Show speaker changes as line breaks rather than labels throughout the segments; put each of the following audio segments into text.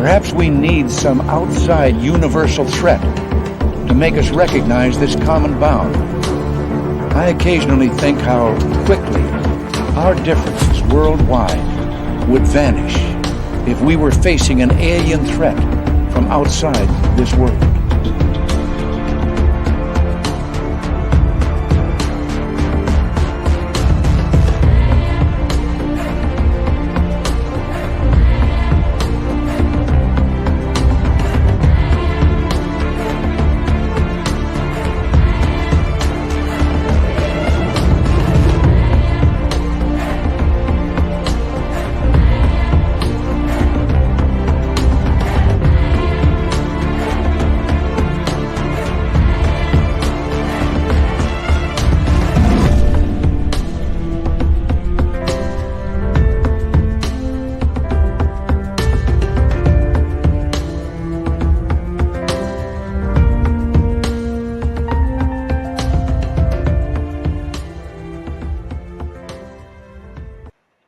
Perhaps we need some outside universal threat to make us recognize this common bound. I occasionally think how quickly our differences worldwide would vanish if we were facing an alien threat from outside this world.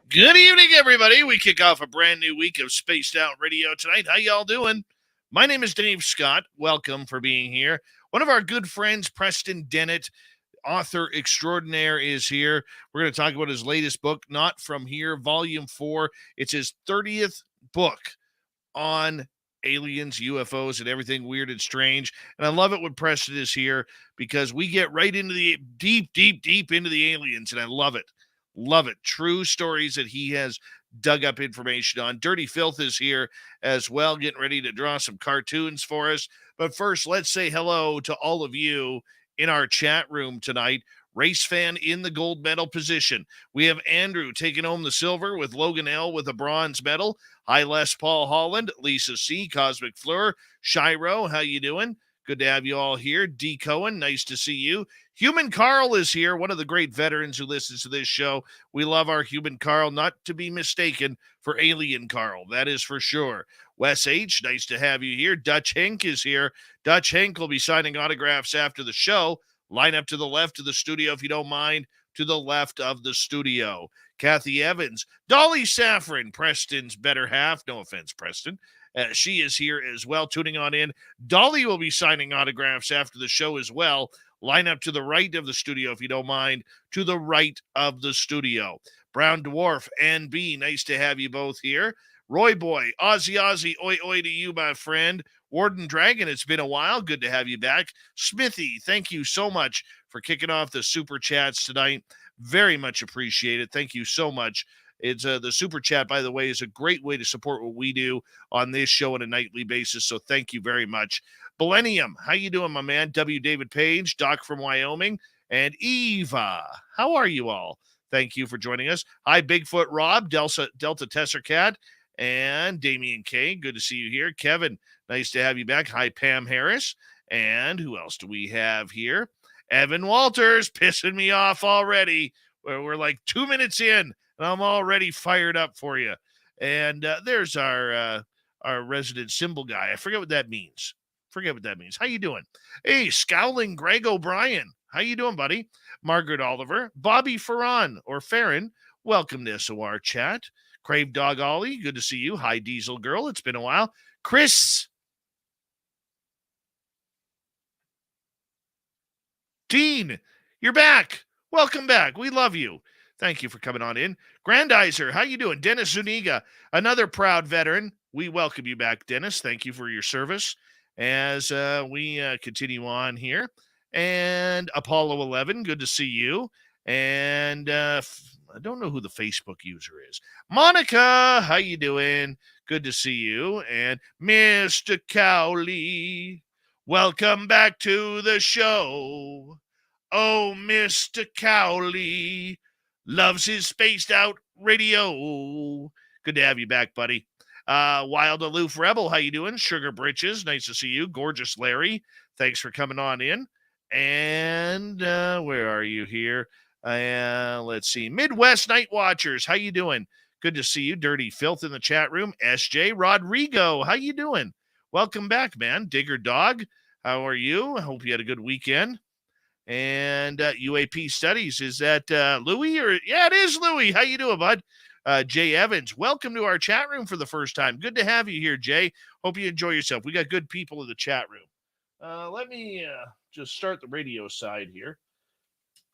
Good evening, everybody. We kick off a brand new week of Spaced Out Radio tonight. How y'all doing? My name is Dave Scott. Welcome for being here. One of our good friends, Preston Dennett, author extraordinaire, is here. We're going to talk about his latest book, Not From Here, Volume 4. It's his 30th book on aliens, UFOs, and everything weird and strange. And I love it when Preston is here because we get right into the deep into the aliens, and I love it. Love it. True stories that he has dug up information on. Dirty Filth is here as well, getting ready to draw some cartoons for us. But first, let's say hello to all of you in our chat room tonight. Race fan in the gold medal position. We have Andrew taking home the silver with Logan L with a bronze medal. Hi, Les Paul Holland, Lisa C, Cosmic Fleur, Shiro, how you doing? Good to have you all here. D. Cohen, nice to see you. Human Carl is here, one of the great veterans who listens to this show. We love our Human Carl, not to be mistaken for Alien Carl, that is for sure. Wes H., nice to have you here. Dutch Henk is here. Dutch Henk will be signing autographs after the show. Line up to the left of the studio if you don't mind, to the left of the studio. Kathy Evans, Dolly Saffron, Preston's better half. No offense, Preston. She is here as well, tuning on in. Dolly will be signing autographs after the show as well. Line up to the right of the studio, if you don't mind, to the right of the studio. Brown Dwarf and B, nice to have you both here. Roy Boy, Ozzy, oi, oi to you, my friend. Warden Dragon, it's been a while. Good to have you back. Smithy, thank you so much for kicking off the Super Chats tonight. Very much appreciated. Thank you so much. It's the Super Chat, by the way, is a great way to support what we do on this show on a nightly basis, so thank you very much. Millennium, how you doing, my man? W. David Page, Doc from Wyoming, and Eva. How are you all? Thank you for joining us. Hi, Bigfoot Rob, Delta Tesser Cat, and Damian K. Good to see you here. Kevin, nice to have you back. Hi, Pam Harris. And who else do we have here? Evan Walters, pissing me off already. We're like 2 minutes in, and I'm already fired up for you. And there's our resident symbol guy. I forget what that means. How you doing? Hey, Scowling Greg O'Brien. How you doing, buddy? Margaret Oliver. Bobby Farron, or Farron. Welcome to SOR Chat. Crave Dog Ollie, good to see you. Hi, Diesel Girl. It's been a while. Chris Dean, you're back. Welcome back. We love you. Thank you for coming on in. Grandizer, how you doing? Dennis Zuniga, another proud veteran. We welcome you back, Dennis. Thank you for your service as we continue on here. And Apollo 11, good to see you. And I don't know who the Facebook user is. Monica, how you doing? Good to see you. And Mr. Cowley, welcome back to the show. Oh, Mr. Cowley loves his spaced out radio. Good to have you back, buddy. Wild Aloof Rebel, how you doing? Sugar Britches, nice to see you. Gorgeous Larry, thanks for coming on in. And where are you here? Let's see. Midwest Night Watchers, how you doing? Good to see you. Dirty Filth in the chat room. SJ Rodrigo, how you doing? Welcome back, man. Digger Dog, how are you? I hope you had a good weekend. And UAP Studies, is that Louie? Or yeah, it is Louie. How you doing, bud? Jay Evans, welcome to our chat room for the first time. Good to have you here, Jay. Hope you enjoy yourself. We got good people in the chat room. Let me just start the radio side here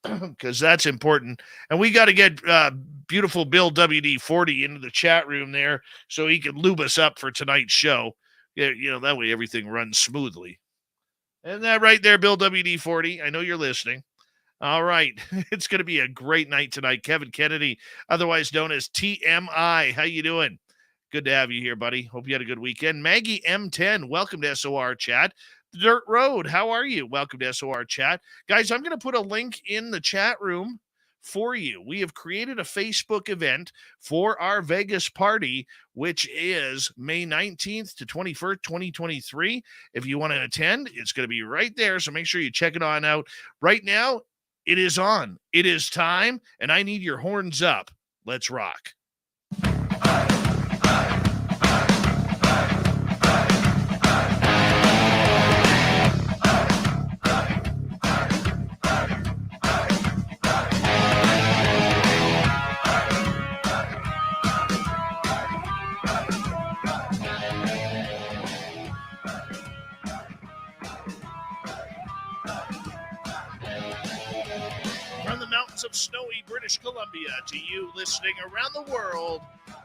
because that's important. And we got to get beautiful Bill WD-40 into the chat room there so he can lube us up for tonight's show. Yeah, that way everything runs smoothly. Isn't that right there, Bill WD-40? I know you're listening. All right. It's going to be a great night tonight. Kevin Kennedy, otherwise known as TMI. How you doing? Good to have you here, buddy. Hope you had a good weekend. Maggie M10, welcome to SOR Chat. Dirt Road, how are you? Welcome to SOR Chat. Guys, I'm going to put a link in the chat room for you. We have created a Facebook event for our Vegas party, which is May 19th to 21st, 2023. If you want to attend, it's going to be right there, so make sure you check it on out. Right now, it is on. It is time, and I need your horns up. Let's rock. Of snowy British Columbia to you listening around the world,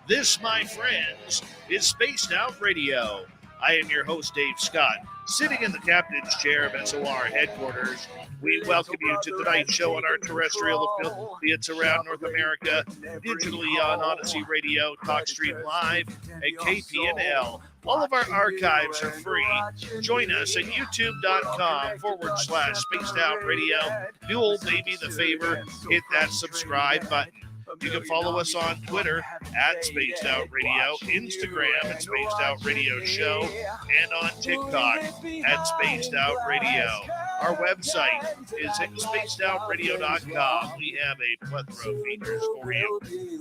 this, my friends, is Spaced Out Radio. I am your host, Dave Scott, sitting in the captain's chair of SOR headquarters. We welcome you to tonight's show on our terrestrial affiliates around North America, digitally on Odyssey Radio, TalkStream Live, and KPNL. All of our archives are free. Join us at youtube.com/Spaced Out Radio. Do old baby the favor, hit that subscribe button. You can follow us on Twitter at Spaced Out Radio, Instagram at Spaced Out Radio Show, and on TikTok at Spaced Out Radio. Our website is at spacedoutradio.com. We have a plethora of features for you.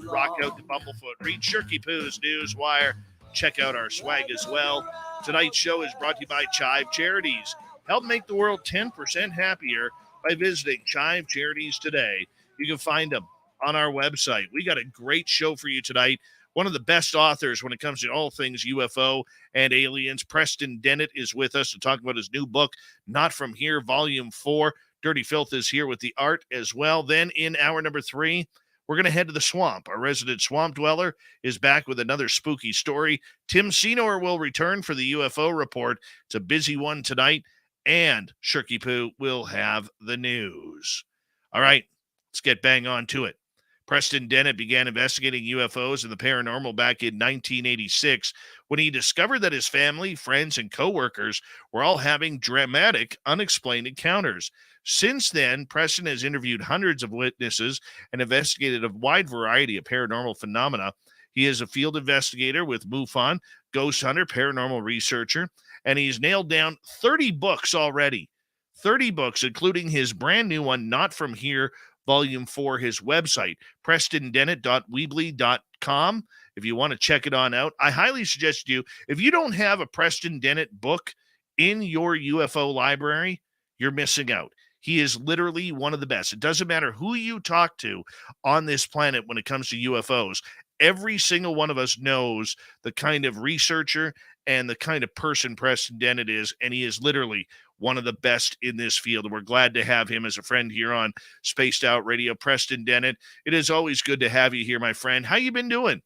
Rock out the Bumblefoot, read Shirky Poo's Newswire. Check out our swag as well. Tonight's show is brought to you by Chive Charities. Help make the world 10% happier by visiting Chive Charities today. You can find them on our website. We got a great show for you tonight. One of the best authors when it comes to all things UFO and aliens, Preston Dennett, is with us to talk about his new book, Not From Here, Volume 4. Dirty Filth is here with the art as well. Then in hour number 3, we're going to head to the swamp. Our resident swamp dweller is back with another spooky story. Tim Senor will return for the UFO report. It's a busy one tonight. And Shirky Poo will have the news. All right, let's get bang on to it. Preston Dennett began investigating UFOs and the paranormal back in 1986 when he discovered that his family, friends, and coworkers were all having dramatic, unexplained encounters. Since then, Preston has interviewed hundreds of witnesses and investigated a wide variety of paranormal phenomena. He is a field investigator with MUFON, ghost hunter, paranormal researcher, and he's nailed down 30 books already. 30 books, including his brand new one, Not From Here, Volume 4, his website, PrestonDennett.weebly.com. If you want to check it on out, I highly suggest you, if you don't have a Preston Dennett book in your UFO library, you're missing out. He is literally one of the best. It doesn't matter who you talk to on this planet when it comes to UFOs. Every single one of us knows the kind of researcher and the kind of person Preston Dennett is, and he is literally one of the best in this field. And we're glad to have him as a friend here on Spaced Out Radio. Preston Dennett, it is always good to have you here, my friend. How you been doing?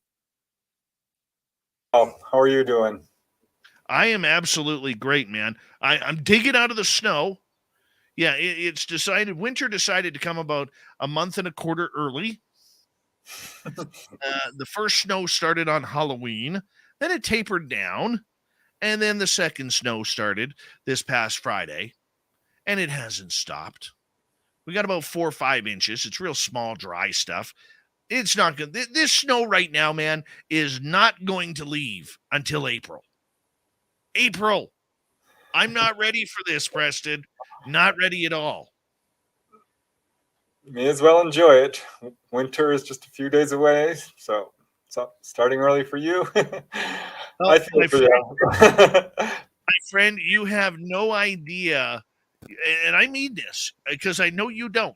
Oh, how are you doing?
I am absolutely great, man. I'm digging out of the snow. Yeah, it's decided. Winter decided to come about a month and a quarter early. The first snow started on Halloween. Then it tapered down. And then the second snow started this past Friday. And it hasn't stopped. We got about 4 or 5 inches. It's real small, dry stuff. It's not good. This snow right now, man, is not going to leave until April. April. I'm not ready for this, Preston. Not ready at all.
May as well enjoy it. Winter is just a few days away, so starting early for you.
Oh,
I feel for you.
My friend, you have no idea, and I mean this because I know you don't.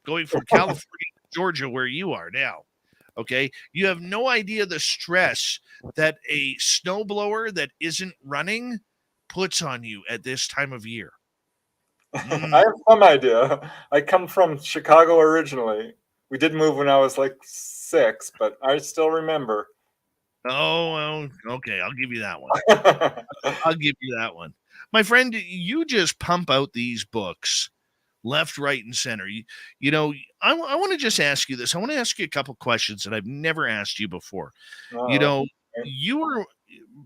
Going from California to Georgia, where you are now, Okay. You have no idea the stress that a snowblower that isn't running puts on you at this time of year.
I have some idea. I come from Chicago originally. We did move when I was like 6, but I still remember.
Oh, well, okay. I'll give you that one. I'll give you that one. My friend, you just pump out these books left, right, and center. I want to just ask you this. I want to ask you a couple questions that I've never asked you before. You
Oh,
know, you were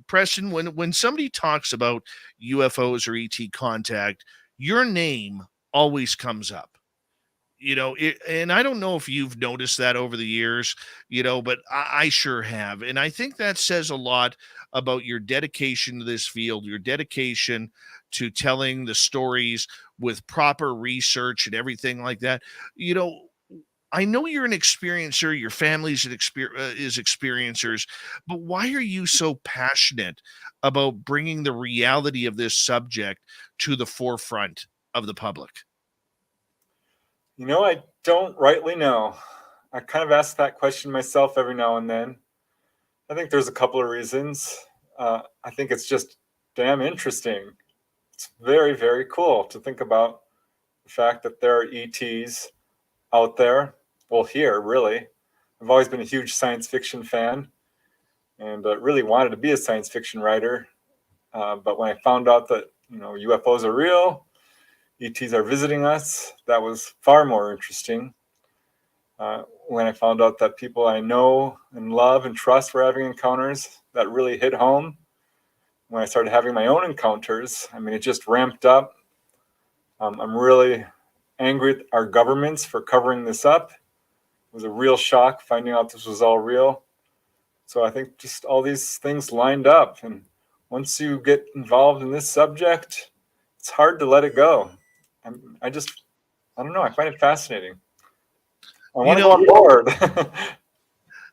Preston, when somebody talks about UFOs or ET contact, your name always comes up. And I don't know if you've noticed that over the years, but I sure have. And I think that says a lot about your dedication to this field, your dedication to telling the stories with proper research and everything like that. You know, I know you're an experiencer, your family's is experiencers, but why are you so passionate about bringing the reality of this subject to the forefront of the public?
I don't rightly know. I kind of ask that question myself every now and then. I think there's a couple of reasons. I think it's just damn interesting. It's very, very cool to think about the fact that there are ETs out there. Well, here, really. I've always been a huge science fiction fan and really wanted to be a science fiction writer. But when I found out that, UFOs are real, ETs are visiting us, that was far more interesting. When I found out that people I know and love and trust were having encounters, that really hit home. When I started having my own encounters, it just ramped up. I'm really angry at our governments for covering this up. It was a real shock finding out this was all real. So I think just all these things lined up. And once you get involved in this subject, it's hard to let it go. I don't know. I find it fascinating. I want to go on board.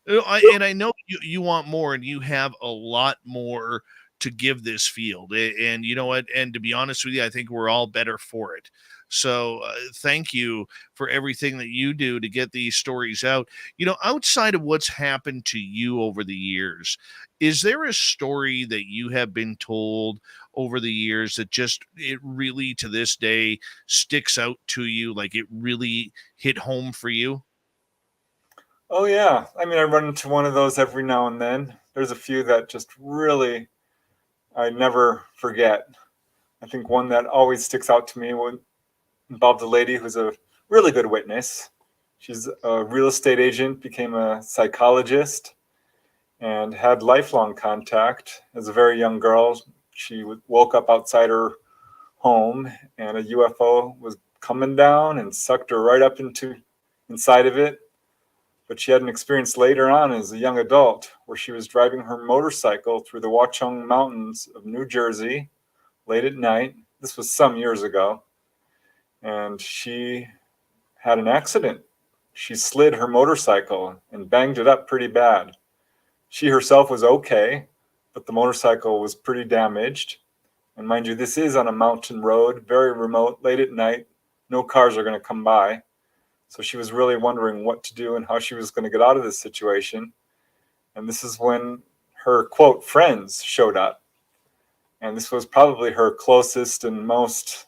And I know you want more, and you have a lot more to give this field. And you know what? And to be honest with you, I think we're all better for it. So thank you for everything that you do to get these stories out. Outside of what's happened to you over the years, is there a story that you have been told over the years that it really to this day sticks out to you, like it really hit home for you?
Oh, yeah. I run into one of those every now and then. There's a few that just really I never forget. I think one that always sticks out to me involved a lady who's a really good witness. She's a real estate agent, became a psychologist, and had lifelong contact as a very young girl. She woke up outside her home, and a UFO was coming down and sucked her right up inside of it. But she had an experience later on as a young adult where she was driving her motorcycle through the Watchung Mountains of New Jersey late at night. This was some years ago. And she had an accident. She slid her motorcycle and banged it up pretty bad. She herself was okay, but the motorcycle was pretty damaged. And mind you, this is on a mountain road, very remote, late at night. No cars are going to come by. So she was really wondering what to do and how she was going to get out of this situation. And this is when her, quote, friends showed up. And this was probably her closest and most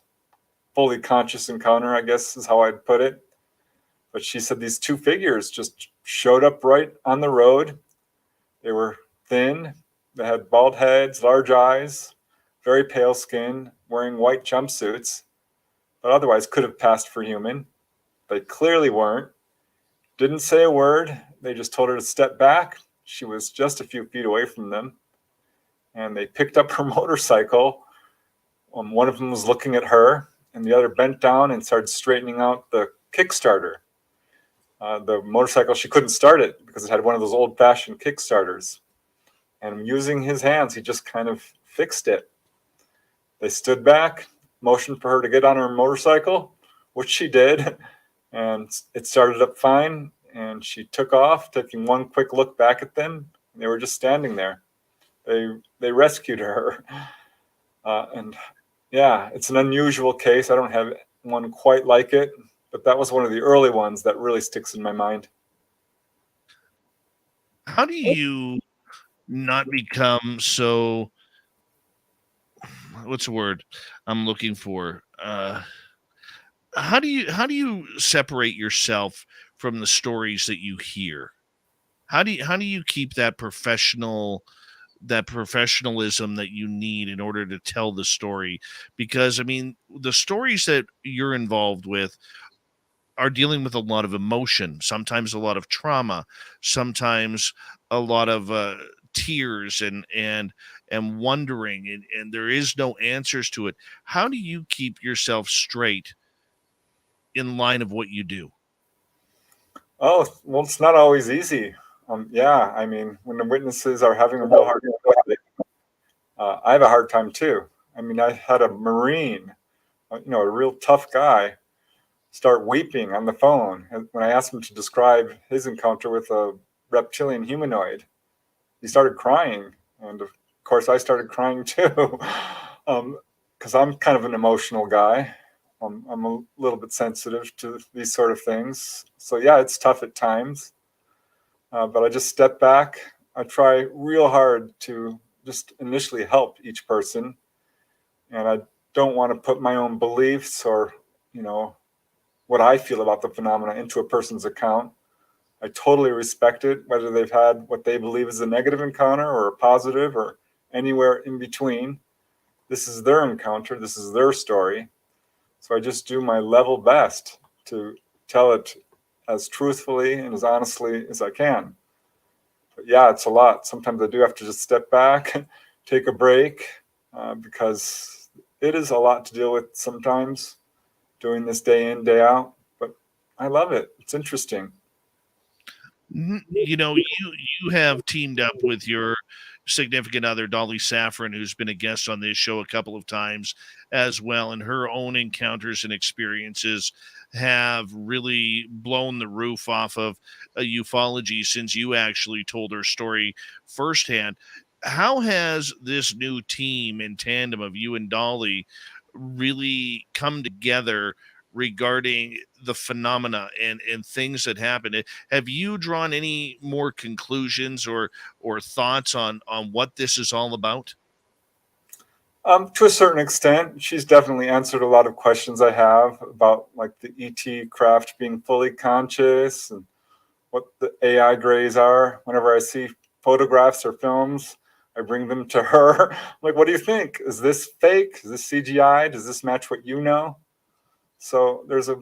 fully conscious encounter, I guess is how I'd put it. But she said these two figures just showed up right on the road. They were thin. They had bald heads, large eyes, very pale skin, wearing white jumpsuits, but otherwise could have passed for human. They clearly weren't. Didn't say a word. They just told her to step back. She was just a few feet away from them. And they picked up her motorcycle. One of them was looking at her, and the other bent down and started straightening out the Kickstarter. The motorcycle, she couldn't start it because it had one of those old-fashioned Kickstarters. And using his hands, he just kind of fixed it. They stood back, motioned for her to get on her motorcycle, which she did. And it started up fine, and she took off, taking one quick look back at them. And they were just standing there. They rescued her. And yeah, it's an unusual case. I don't have one quite like it, but that was one of the early ones that really sticks in my mind.
how do you not become so, what's the word I'm looking for? How do you separate yourself from the stories that you hear? How do you keep that professionalism that you need in order to tell the story? Because I mean, the stories that you're involved with are dealing with a lot of emotion, sometimes a lot of trauma, sometimes a lot of tears and wondering, and there is no answers to it. How do you keep yourself straight in line of what you do?
Oh, well, it's not always easy. Yeah, I mean, when the witnesses are having a real hard time with it, I have a hard time too. I mean, I had a Marine, a real tough guy, start weeping on the phone when I asked him to describe his encounter with a reptilian humanoid. He started crying, and of course, I started crying too, because I'm kind of an emotional guy. I'm a little bit sensitive to these sort of things. So yeah, it's tough at times, but I just step back. I try real hard to just initially help each person, and I don't want to put my own beliefs or you know what I feel about the phenomena into a person's account. I totally respect it, whether they've had what they believe is a negative encounter or a positive or anywhere in between. This is their encounter, this is their story. So I just do my level best to tell it as truthfully and as honestly as I can. But yeah, it's a lot. Sometimes I do have to just step back, take a break, because it is a lot to deal with sometimes, doing this day in, day out. But I love it. It's interesting.
You have teamed up with your significant other, Dolly Saffron, who's been a guest on this show a couple of times as well, and her own encounters and experiences have really blown the roof off of a ufology since you actually told her story firsthand. How has this new team in tandem of you and Dolly really come together regarding the phenomena and things that happen? Have you drawn any more conclusions or thoughts on what this is all about?
To a certain extent, she's definitely answered a lot of questions I have about like the ET craft being fully conscious and what the AI grays are. Whenever I see photographs or films, I bring them to her. I'm like, what do you think? Is this fake? Is this CGI? Does this match what you know? So there's a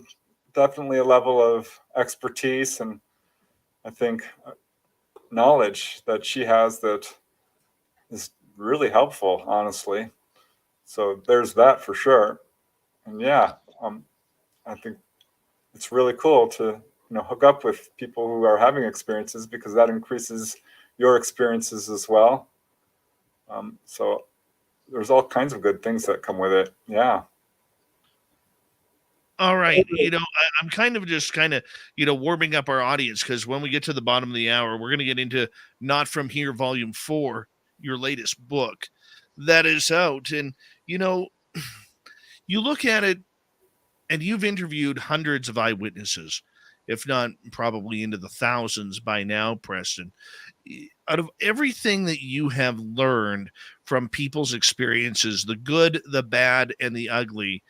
definitely a level of expertise and I think knowledge that she has that is really helpful, honestly. So there's that for sure. And yeah, I think it's really cool to hook up with people who are having experiences because that increases your experiences as well. So there's all kinds of good things that come with it. Yeah.
All right. I'm kind of warming up our audience because when we get to the bottom of the hour, we're going to get into Not From Here, Volume 4, your latest book that is out. And, you know, you look at it and you've interviewed hundreds of eyewitnesses, if not probably into the thousands by now, Preston. Out of everything that you have learned from people's experiences, the good, the bad, and the ugly,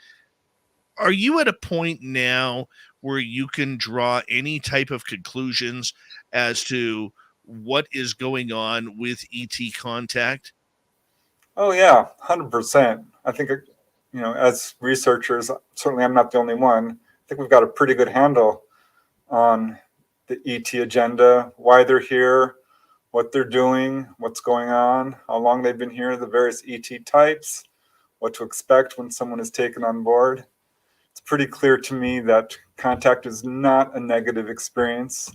are you at a point now where you can draw any type of conclusions as to what is going on with ET contact?
Oh yeah, 100%. I think as researchers, certainly I'm not the only one. I think we've got a pretty good handle on the ET agenda, why they're here, what they're doing, what's going on, how long they've been here, the various ET types, what to expect when someone is taken on board. It's pretty clear to me that contact is not a negative experience,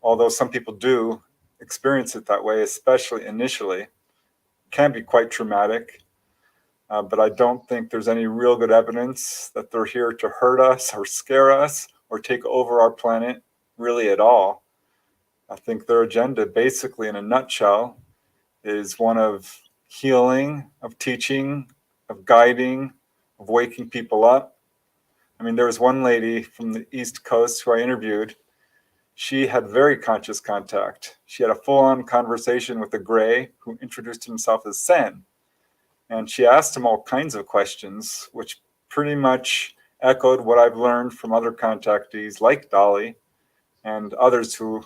although some people do experience it that way, especially initially. It can be quite traumatic, but I don't think there's any real good evidence that they're here to hurt us or scare us or take over our planet, really at all. I think their agenda, basically, in a nutshell, is one of healing, of teaching, of guiding, of waking people up. I mean, there was one lady from the East Coast who I interviewed. she had very conscious contact. She had a full-on conversation with a gray who introduced himself as Sen. And she asked him all kinds of questions, which pretty much echoed what I've learned from other contactees like Dolly and others who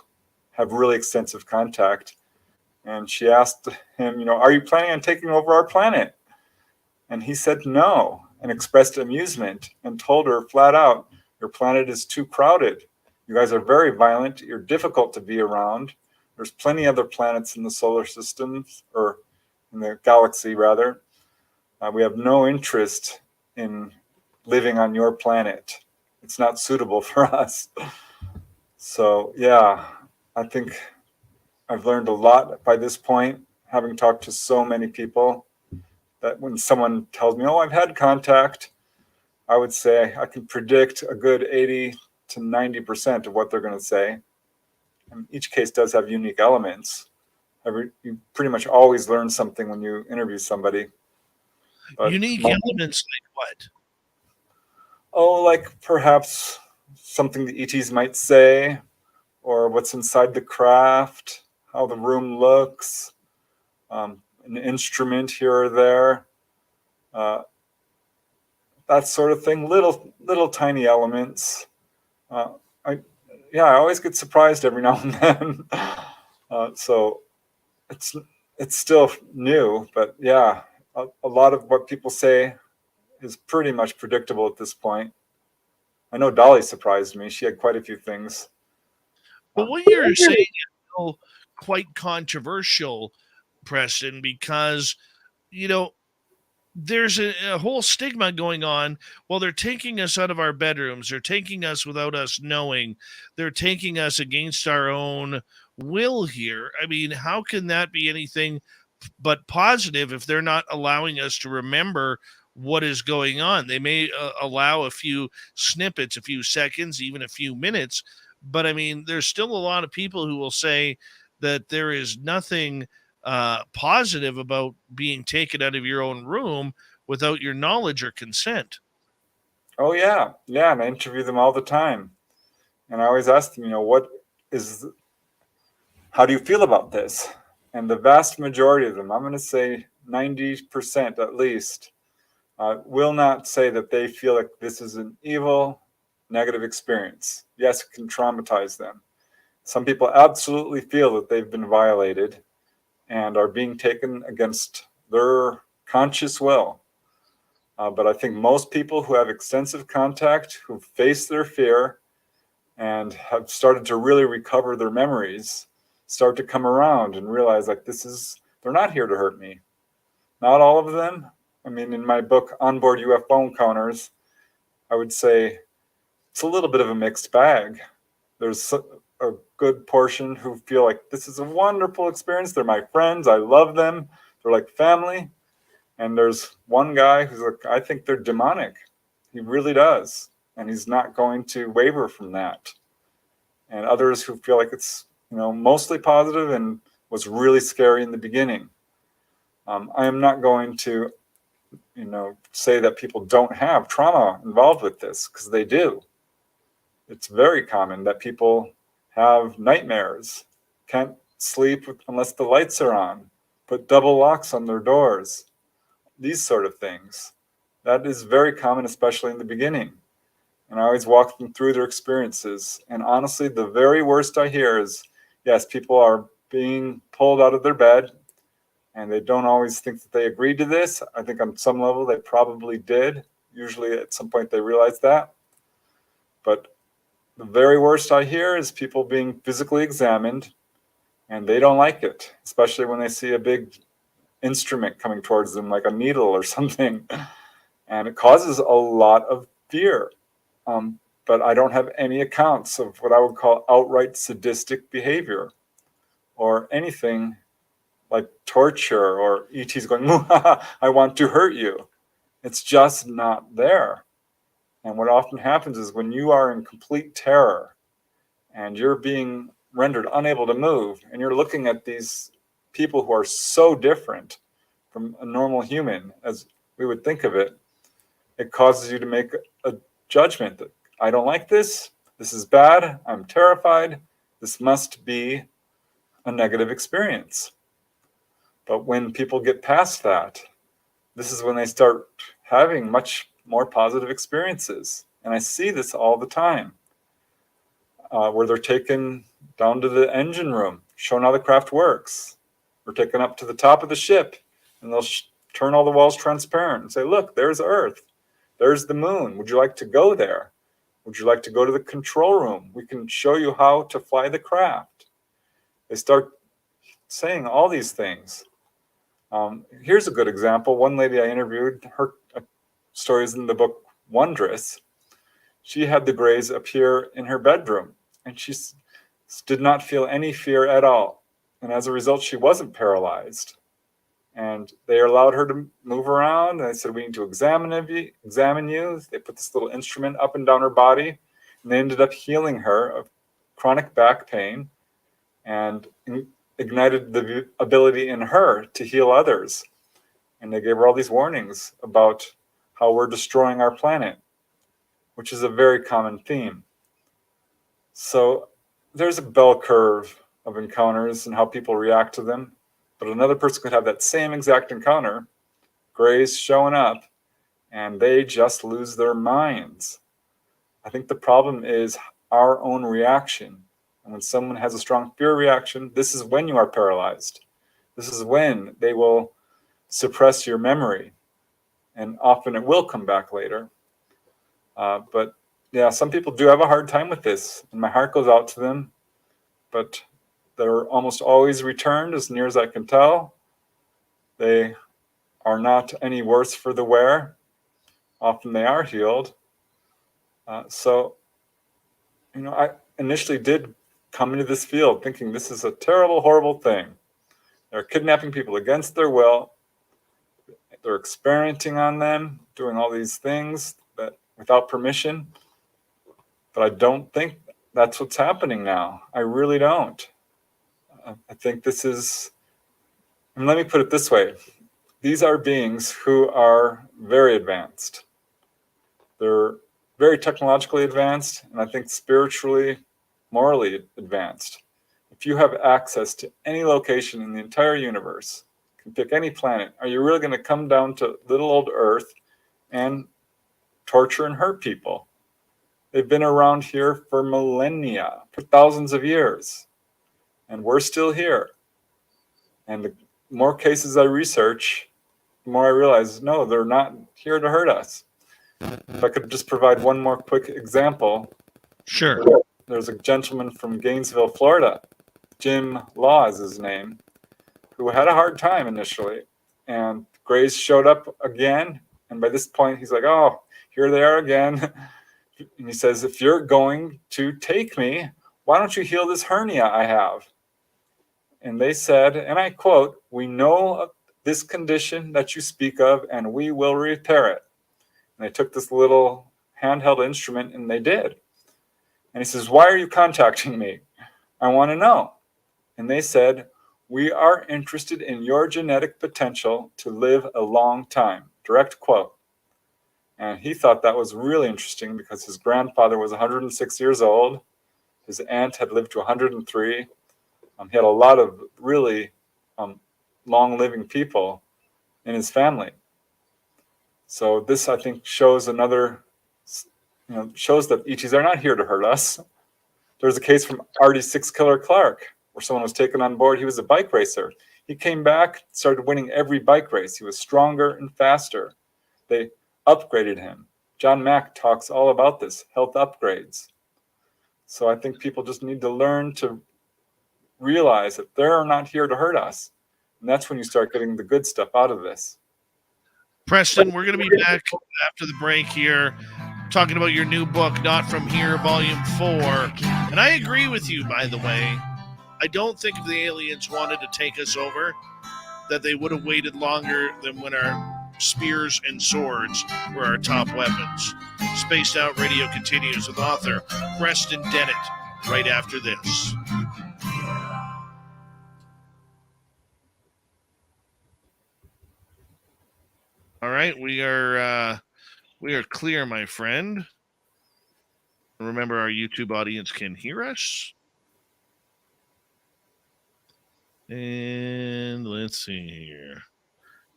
have really extensive contact. And she asked him, are you planning on taking over our planet? And he said no, and expressed amusement and told her flat out, your planet is too crowded. You guys are very violent. You're difficult to be around. There's plenty other planets in the solar system, or in the galaxy rather. We have no interest in living on your planet. It's not suitable for us. So yeah, I think I've learned a lot by this point, having talked to so many people, that when someone tells me, I've had contact, I would say I can predict a good 80 to 90% of what they're going to say. And each case does have unique elements. You pretty much always learn something when you interview somebody. But
unique elements like what?
Like perhaps something the ETs might say, or what's inside the craft, how the room looks, an instrument here or there, that sort of thing. Little tiny elements. I always get surprised every now and then. So it's still new, but yeah, a lot of what people say is pretty much predictable at this point. I know Dolly surprised me. She had quite a few things.
But what you're saying is quite controversial, Preston, because, there's a whole stigma going on. Well, they're taking us out of our bedrooms. They're taking us without us knowing. They're taking us against our own will here. I mean, how can that be anything but positive if they're not allowing us to remember what is going on? They may allow a few snippets, a few seconds, even a few minutes. But I mean, there's still a lot of people who will say that there is nothing positive about being taken out of your own room without your knowledge or consent.
Oh yeah, and I interview them all the time, and I always ask them, how do you feel about this? And the vast majority of them, I'm going to say 90% at least, will not say that they feel like this is an evil, negative experience. Yes, it can traumatize them. Some people absolutely feel that they've been violated and are being taken against their conscious will. But I think most people who have extensive contact, who face their fear and have started to really recover their memories, start to come around and realize like they're not here to hurt me. Not all of them. I mean, in my book, Onboard UFO Encounters, I would say it's a little bit of a mixed bag. There's a good portion who feel like this is a wonderful experience. They're my friends. I love them. They're like family. And there's one guy who's like, I think they're demonic. He really does. And he's not going to waver from that. And others who feel like it's, mostly positive and was really scary in the beginning. I am not going to, say that people don't have trauma involved with this, because they do. It's very common that people have nightmares, can't sleep unless the lights are on, put double locks on their doors, these sort of things. That is very common, especially in the beginning. And I always walk them through their experiences. And honestly, the very worst I hear is, yes, people are being pulled out of their bed, and they don't always think that they agreed to this. I think on some level they probably did. Usually at some point they realize that. But the very worst I hear is people being physically examined, and they don't like it, especially when they see a big instrument coming towards them, like a needle or something. And it causes a lot of fear. But I don't have any accounts of what I would call outright sadistic behavior or anything like torture or ETs going, I want to hurt you. It's just not there. And what often happens is when you are in complete terror and you're being rendered unable to move, and you're looking at these people who are so different from a normal human as we would think of it, it causes you to make a judgment that I don't like this. This is bad. I'm terrified. This must be a negative experience. But when people get past that, this is when they start having much more positive experiences. And I see this all the time, where they're taken down to the engine room, shown how the craft works. We're taken up to the top of the ship, and they'll turn all the walls transparent and say, look, there's Earth. There's the moon. Would you like to go there? Would you like to go to the control room? We can show you how to fly the craft. They start saying all these things. Here's a good example. One lady I interviewed, her story is in the book Wondrous. She had the Greys appear in her bedroom, and she did not feel any fear at all. And as a result, she wasn't paralyzed. And they allowed her to move around. And they said, we need to examine you. They put this little instrument up and down her body. And they ended up healing her of chronic back pain and ignited the ability in her to heal others. And they gave her all these warnings about how we're destroying our planet, which is a very common theme. So there's a bell curve of encounters and how people react to them. But another person could have that same exact encounter, Greys showing up, and they just lose their minds. I think the problem is our own reaction. And when someone has a strong fear reaction, this is when you are paralyzed. This is when they will suppress your memory. And often it will come back later. But yeah, some people do have a hard time with this. And my heart goes out to them. But they're almost always returned, as near as I can tell. They are not any worse for the wear. Often they are healed. So, I initially did come into this field thinking this is a terrible, horrible thing. They're kidnapping people against their will. They're experimenting on them, doing all these things that without permission. But I don't think that's what's happening now. I really don't. I think this is, and let me put it this way. These are beings who are very advanced. They're very technologically advanced, and I think spiritually, morally advanced. If you have access to any location in the entire universe, you can pick any planet, are you really going to come down to little old Earth and torture and hurt people? They've been around here for millennia, for thousands of years. And we're still here. And the more cases I research, the more I realize, no, they're not here to hurt us. If I could just provide one more quick example.
Sure.
There's a gentleman from Gainesville, Florida, Jim Law is his name, who had a hard time initially. And Greys showed up again. And by this point, he's like, oh, here they are again. And he says, if you're going to take me, why don't you heal this hernia I have? And they said, and I quote, we know of this condition that you speak of, and we will repair it. And they took this little handheld instrument, and they did. And he says, why are you contacting me? I want to know. And they said, we are interested in your genetic potential to live a long time. Direct quote. And he thought that was really interesting because his grandfather was 106 years old. His aunt had lived to 103. He had a lot of really long-living people in his family. So this, I think, shows shows that ETs are not here to hurt us. There's a case from RD6 Killer Clark where someone was taken on board. He was a bike racer. He came back, started winning every bike race. He was stronger and faster. They upgraded him. John Mack talks all about this, health upgrades. So I think people just need to learn to realize that they're not here to hurt us. And that's when you start getting the good stuff out of this.
Preston, we're going to be back after the break here talking about your new book, Not From Here, Volume 4. And I agree with you, by the way. I don't think if the aliens wanted to take us over, that they would have waited longer than when our spears and swords were our top weapons. Spaced Out Radio continues with author Preston Dennett right after this. All right, we are clear, my friend. Remember, our YouTube audience can hear us. And let's see here.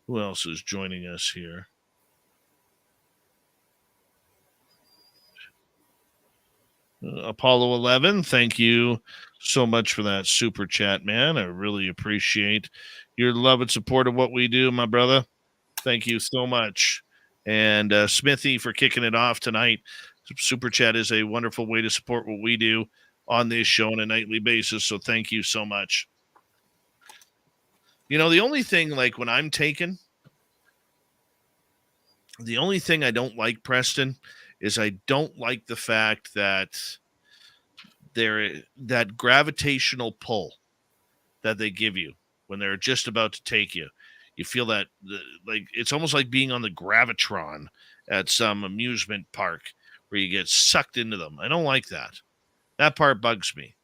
Who else is joining us here? Apollo 11, thank you so much for that super chat, man. I really appreciate your love and support of what we do, my brother. Thank you so much. And Smithy for kicking it off tonight. Super chat is a wonderful way to support what we do on this show on a nightly basis. So thank you so much. You know, the only thing, like when I'm taken, the only thing I don't like, Preston, is I don't like the fact that that gravitational pull that they give you when they're just about to take you. You feel that like it's almost like being on the gravitron at some amusement park where you get sucked into them. I don't like that. That part bugs me.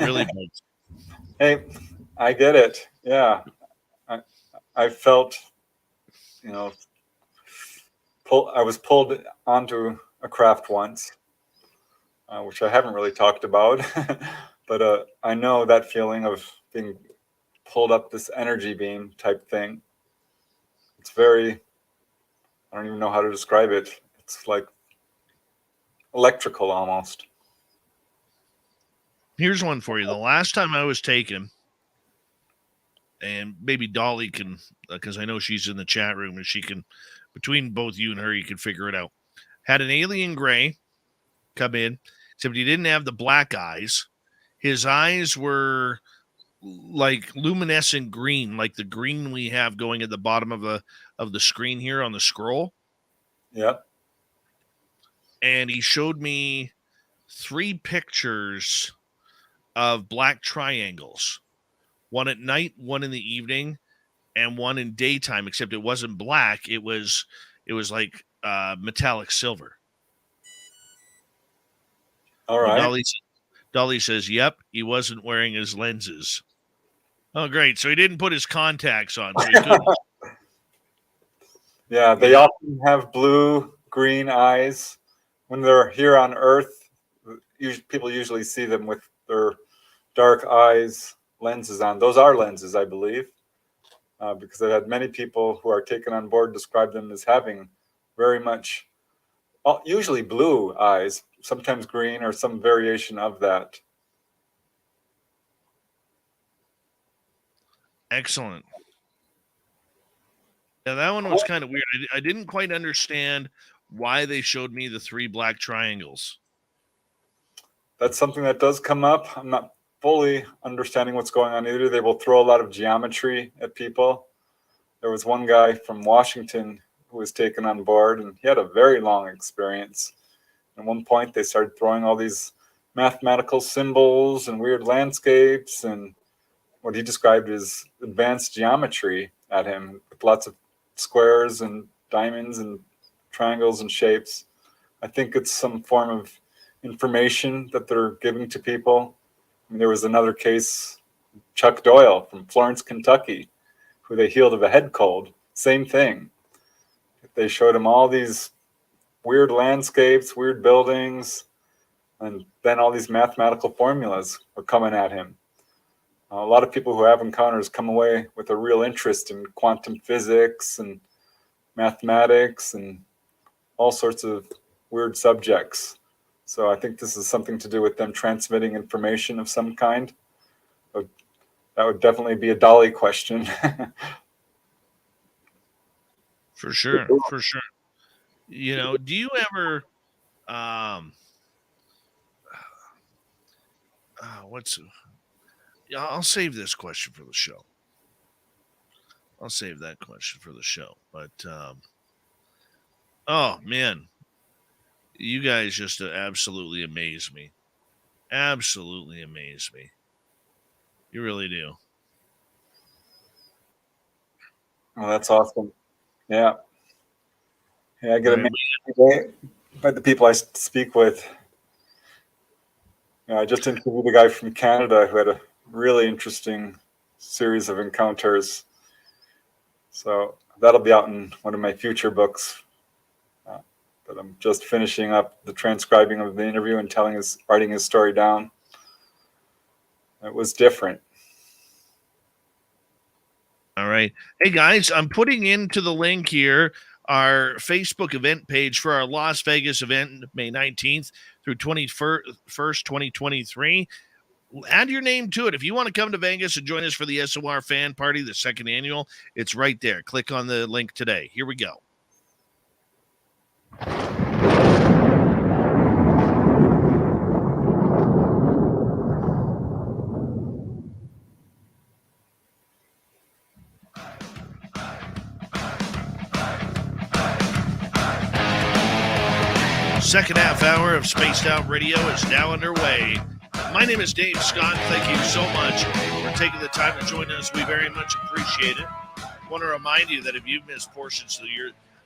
Really bugs me.
Hey, I get it. Yeah, I felt, you know, I was pulled onto a craft once, which I haven't really talked about, but I know that feeling of being pulled up this energy beam type thing. It's very, I don't even know how to describe it. It's like electrical almost.
Here's one for you. The last time I was taken, and maybe Dolly can, because I know she's in the chat room and she can, between both you and her, you can figure it out. Had an alien gray come in, except he didn't have the black eyes. His eyes were like luminescent green, like the green we have going at the bottom of the screen here on the scroll.
Yep.
And he showed me 3 pictures of black triangles. One at night, one in the evening, and one in daytime, except it wasn't black. It was like metallic silver.
All right.
Dolly says, yep, he wasn't wearing his lenses. Oh, great. So he didn't put his contacts on. So he couldn't.
Yeah, they often have blue, green eyes. When they're here on Earth, people usually see them with their dark eyes, lenses on. Those are lenses, I believe, because I've had many people who are taken on board describe them as having very much, usually blue eyes, sometimes green or some variation of that.
Excellent. Yeah, that one was kind of weird. I didn't quite understand why they showed me the 3 black triangles.
That's something that does come up. I'm not fully understanding what's going on either. They will throw a lot of geometry at people. There was one guy from Washington who was taken on board, and he had a very long experience. At one point, they started throwing all these mathematical symbols and weird landscapes and what he described as advanced geometry at him, with lots of squares and diamonds and triangles and shapes. I think it's some form of information that they're giving to people. I mean, there was another case, Chuck Doyle from Florence, Kentucky, who they healed of a head cold. Same thing. They showed him all these weird landscapes, weird buildings, and then all these mathematical formulas were coming at him. A lot of people who have encounters come away with a real interest in quantum physics and mathematics and all sorts of weird subjects. So I think this is something to do with them transmitting information of some kind. That would definitely be a Dolly question.
For sure. For sure. You know, do you ever I'll save this question for the show. I'll save that question for the show. But oh man, you guys just absolutely amaze me. Absolutely amaze me. You really do.
Well, that's awesome. Yeah. Yeah, I get amazed every day by the people I speak with. I just interviewed a guy from Canada who had a really interesting series of encounters. So that'll be out in one of my future books. But I'm just finishing up the transcribing of the interview and writing his story down. It was different.
All right. Hey, guys, I'm putting into the link here our Facebook event page for our Las Vegas event, May 19th through 21st, 2023. Add your name to it. If you want to come to Vegas and join us for the SOR fan party, the second annual, it's right there. Click on the link today. Here we go. Second half hour of Spaced Out Radio is now underway. My name is Dave Scott. Thank you so much for taking the time to join us. We very much appreciate it. I want to remind you that if you've missed portions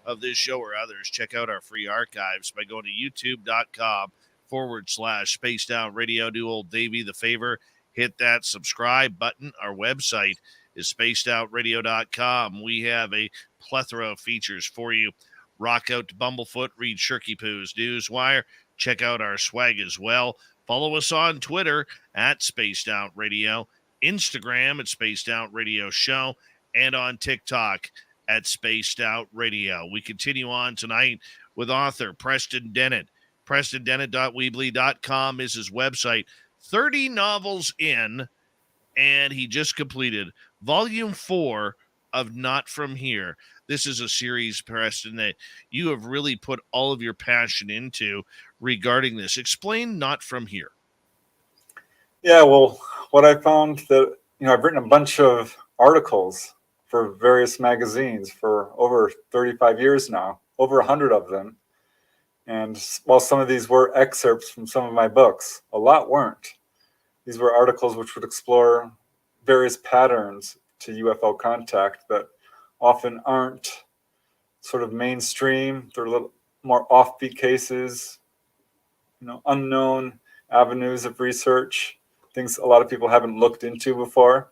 of this show or others, check out our free archives by going to youtube.com/Spaced Out Radio. Do old Davey the favor. Hit that subscribe button. Our website is spacedoutradio.com. We have a plethora of features for you. Rock out to Bumblefoot, read Shirky Poo's Newswire. Check out our swag as well. Follow us on Twitter at Spaced Out Radio, Instagram at Spaced Out Radio Show, and on TikTok at Spaced Out Radio. We continue on tonight with author Preston Dennett. PrestonDennett.weebly.com is his website. 30 novels in, and he just completed Volume 4 of Not From Here. This is a series, Preston, that you have really put all of your passion into regarding this. Explain Not From Here.
Yeah, well, what I found that, I've written a bunch of articles for various magazines for over 35 years now, over 100 of them. And while some of these were excerpts from some of my books, a lot weren't. These were articles which would explore various patterns to UFO contact that often aren't sort of mainstream. They're a little more offbeat cases, unknown avenues of research, things a lot of people haven't looked into before.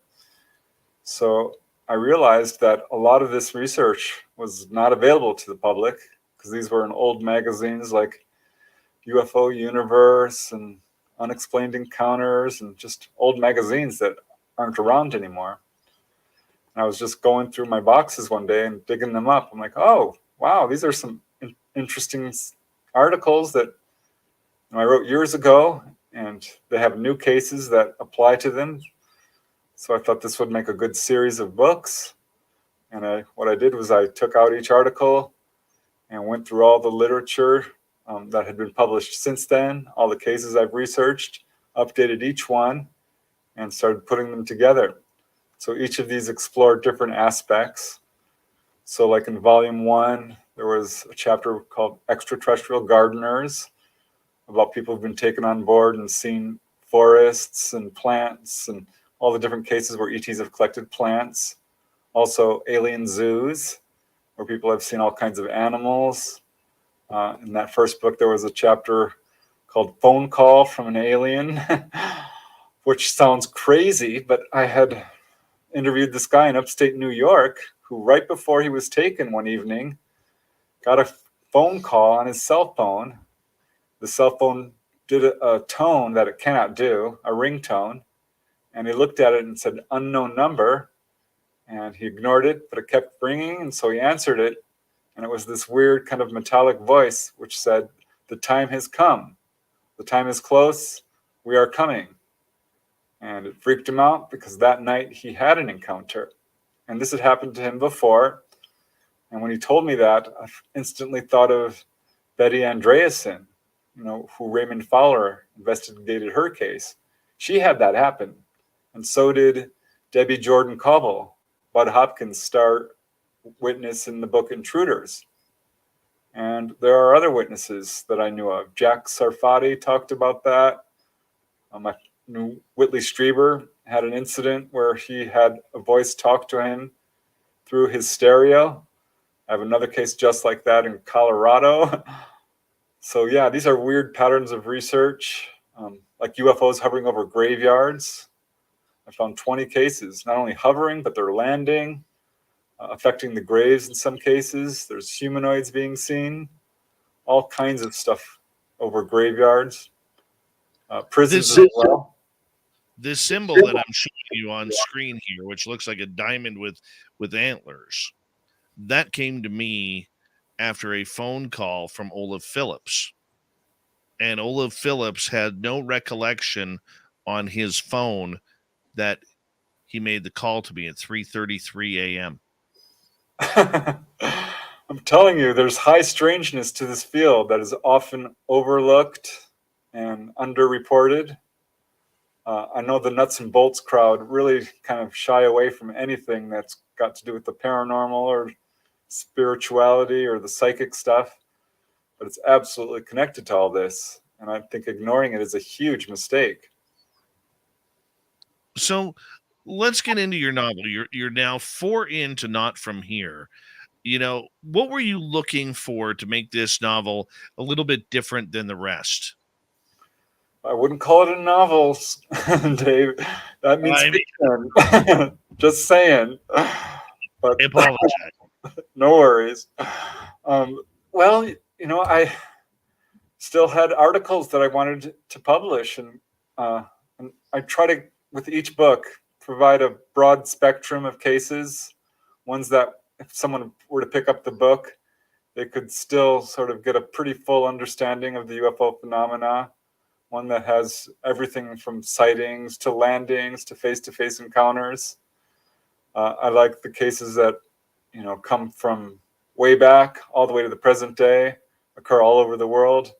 So I realized that a lot of this research was not available to the public because these were in old magazines like UFO Universe and Unexplained Encounters and just old magazines that aren't around anymore. I was just going through my boxes one day and digging them up. I'm like, oh, wow, these are some interesting articles that I wrote years ago, and they have new cases that apply to them. So I thought this would make a good series of books. And what I did was I took out each article and went through all the literature that had been published since then, all the cases I've researched, updated each one, and started putting them together. So each of these explored different aspects. So like in volume 1, there was a chapter called Extraterrestrial Gardeners, about people who've been taken on board and seen forests and plants and all the different cases where ETs have collected plants. Also alien zoos, where people have seen all kinds of animals. In that first book, there was a chapter called Phone Call from an Alien, which sounds crazy, but I had interviewed this guy in upstate New York who right before he was taken one evening got a phone call on his cell phone. The cell phone did a tone that it cannot do, a ringtone, and he looked at it and said unknown number, and he ignored it, but it kept ringing, and so he answered it, and it was this weird kind of metallic voice which said, the time has come, the time is close, we are coming. And it freaked him out because that night he had an encounter. And this had happened to him before. And when he told me that, I instantly thought of Betty Andreasen, who Raymond Fowler investigated her case. She had that happen. And so did Debbie Jordan Cobble, Bud Hopkins' star witness in the book Intruders. And there are other witnesses that I knew of. Jack Sarfati talked about that. Whitley Strieber had an incident where he had a voice talk to him through his stereo. I have another case just like that in Colorado. So yeah, these are weird patterns of research, like UFOs hovering over graveyards. I found 20 cases, not only hovering, but they're landing, affecting the graves in some cases. There's humanoids being seen, all kinds of stuff over graveyards, prisons as well.
This symbol that I'm showing you on screen here, which looks like a diamond with antlers, that came to me after a phone call from Olaf Phillips. And Olaf Phillips had no recollection on his phone that he made the call to me at 3:33 a.m.
I'm telling you, there's high strangeness to this field that is often overlooked and underreported. I know the nuts and bolts crowd really kind of shy away from anything that's got to do with the paranormal or spirituality or the psychic stuff, but it's absolutely connected to all this. And I think ignoring it is a huge mistake.
So let's get into your novel. You're now 4 into Not From Here. What were you looking for to make this novel a little bit different than the rest?
I wouldn't call it a novel, Dave. That means fiction. Just saying. But
I apologize.
no worries. Well, I still had articles that I wanted to publish, and I try to, with each book, provide a broad spectrum of cases, ones that if someone were to pick up the book, they could still sort of get a pretty full understanding of the UFO phenomena, one that has everything from sightings to landings to face-to-face encounters. I like the cases that, come from way back all the way to the present day, occur all over the world,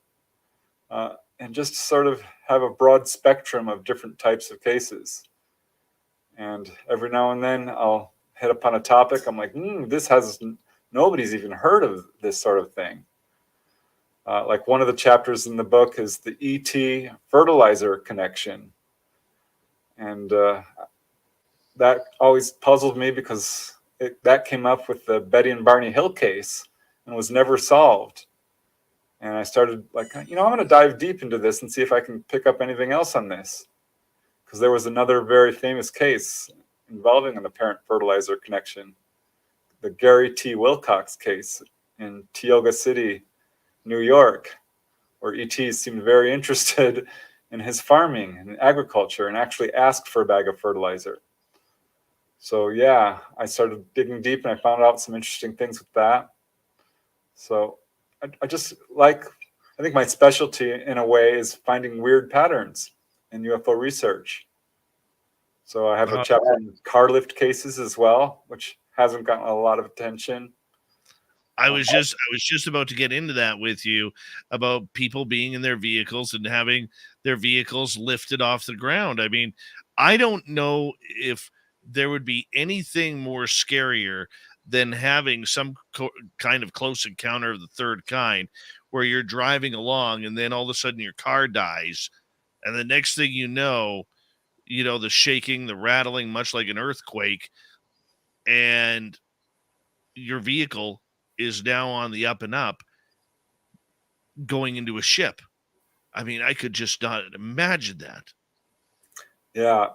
and just sort of have a broad spectrum of different types of cases. And every now and then I'll hit upon a topic. I'm like, nobody's even heard of this sort of thing. Like one of the chapters in the book is the ET fertilizer connection. And that always puzzled me because that came up with the Betty and Barney Hill case and was never solved. And I started like, I'm going to dive deep into this and see if I can pick up anything else on this. Because there was another very famous case involving an apparent fertilizer connection, the Gary T. Wilcox case in Tioga City, New York, where ETs seemed very interested in his farming and agriculture and actually asked for a bag of fertilizer. So yeah, I started digging deep and I found out some interesting things with that. So I think my specialty in a way is finding weird patterns in UFO research. So I have a chapter on car lift cases as well, which hasn't gotten a lot of attention.
I was just about to get into that with you about people being in their vehicles and having their vehicles lifted off the ground. I mean, I don't know if there would be anything more scarier than having some kind of close encounter of the third kind where you're driving along and then all of a sudden your car dies. And the next thing you know, the shaking, the rattling, much like an earthquake, and your vehicle is now on the up and up going into a ship. I mean, I could just not imagine that.
Yeah.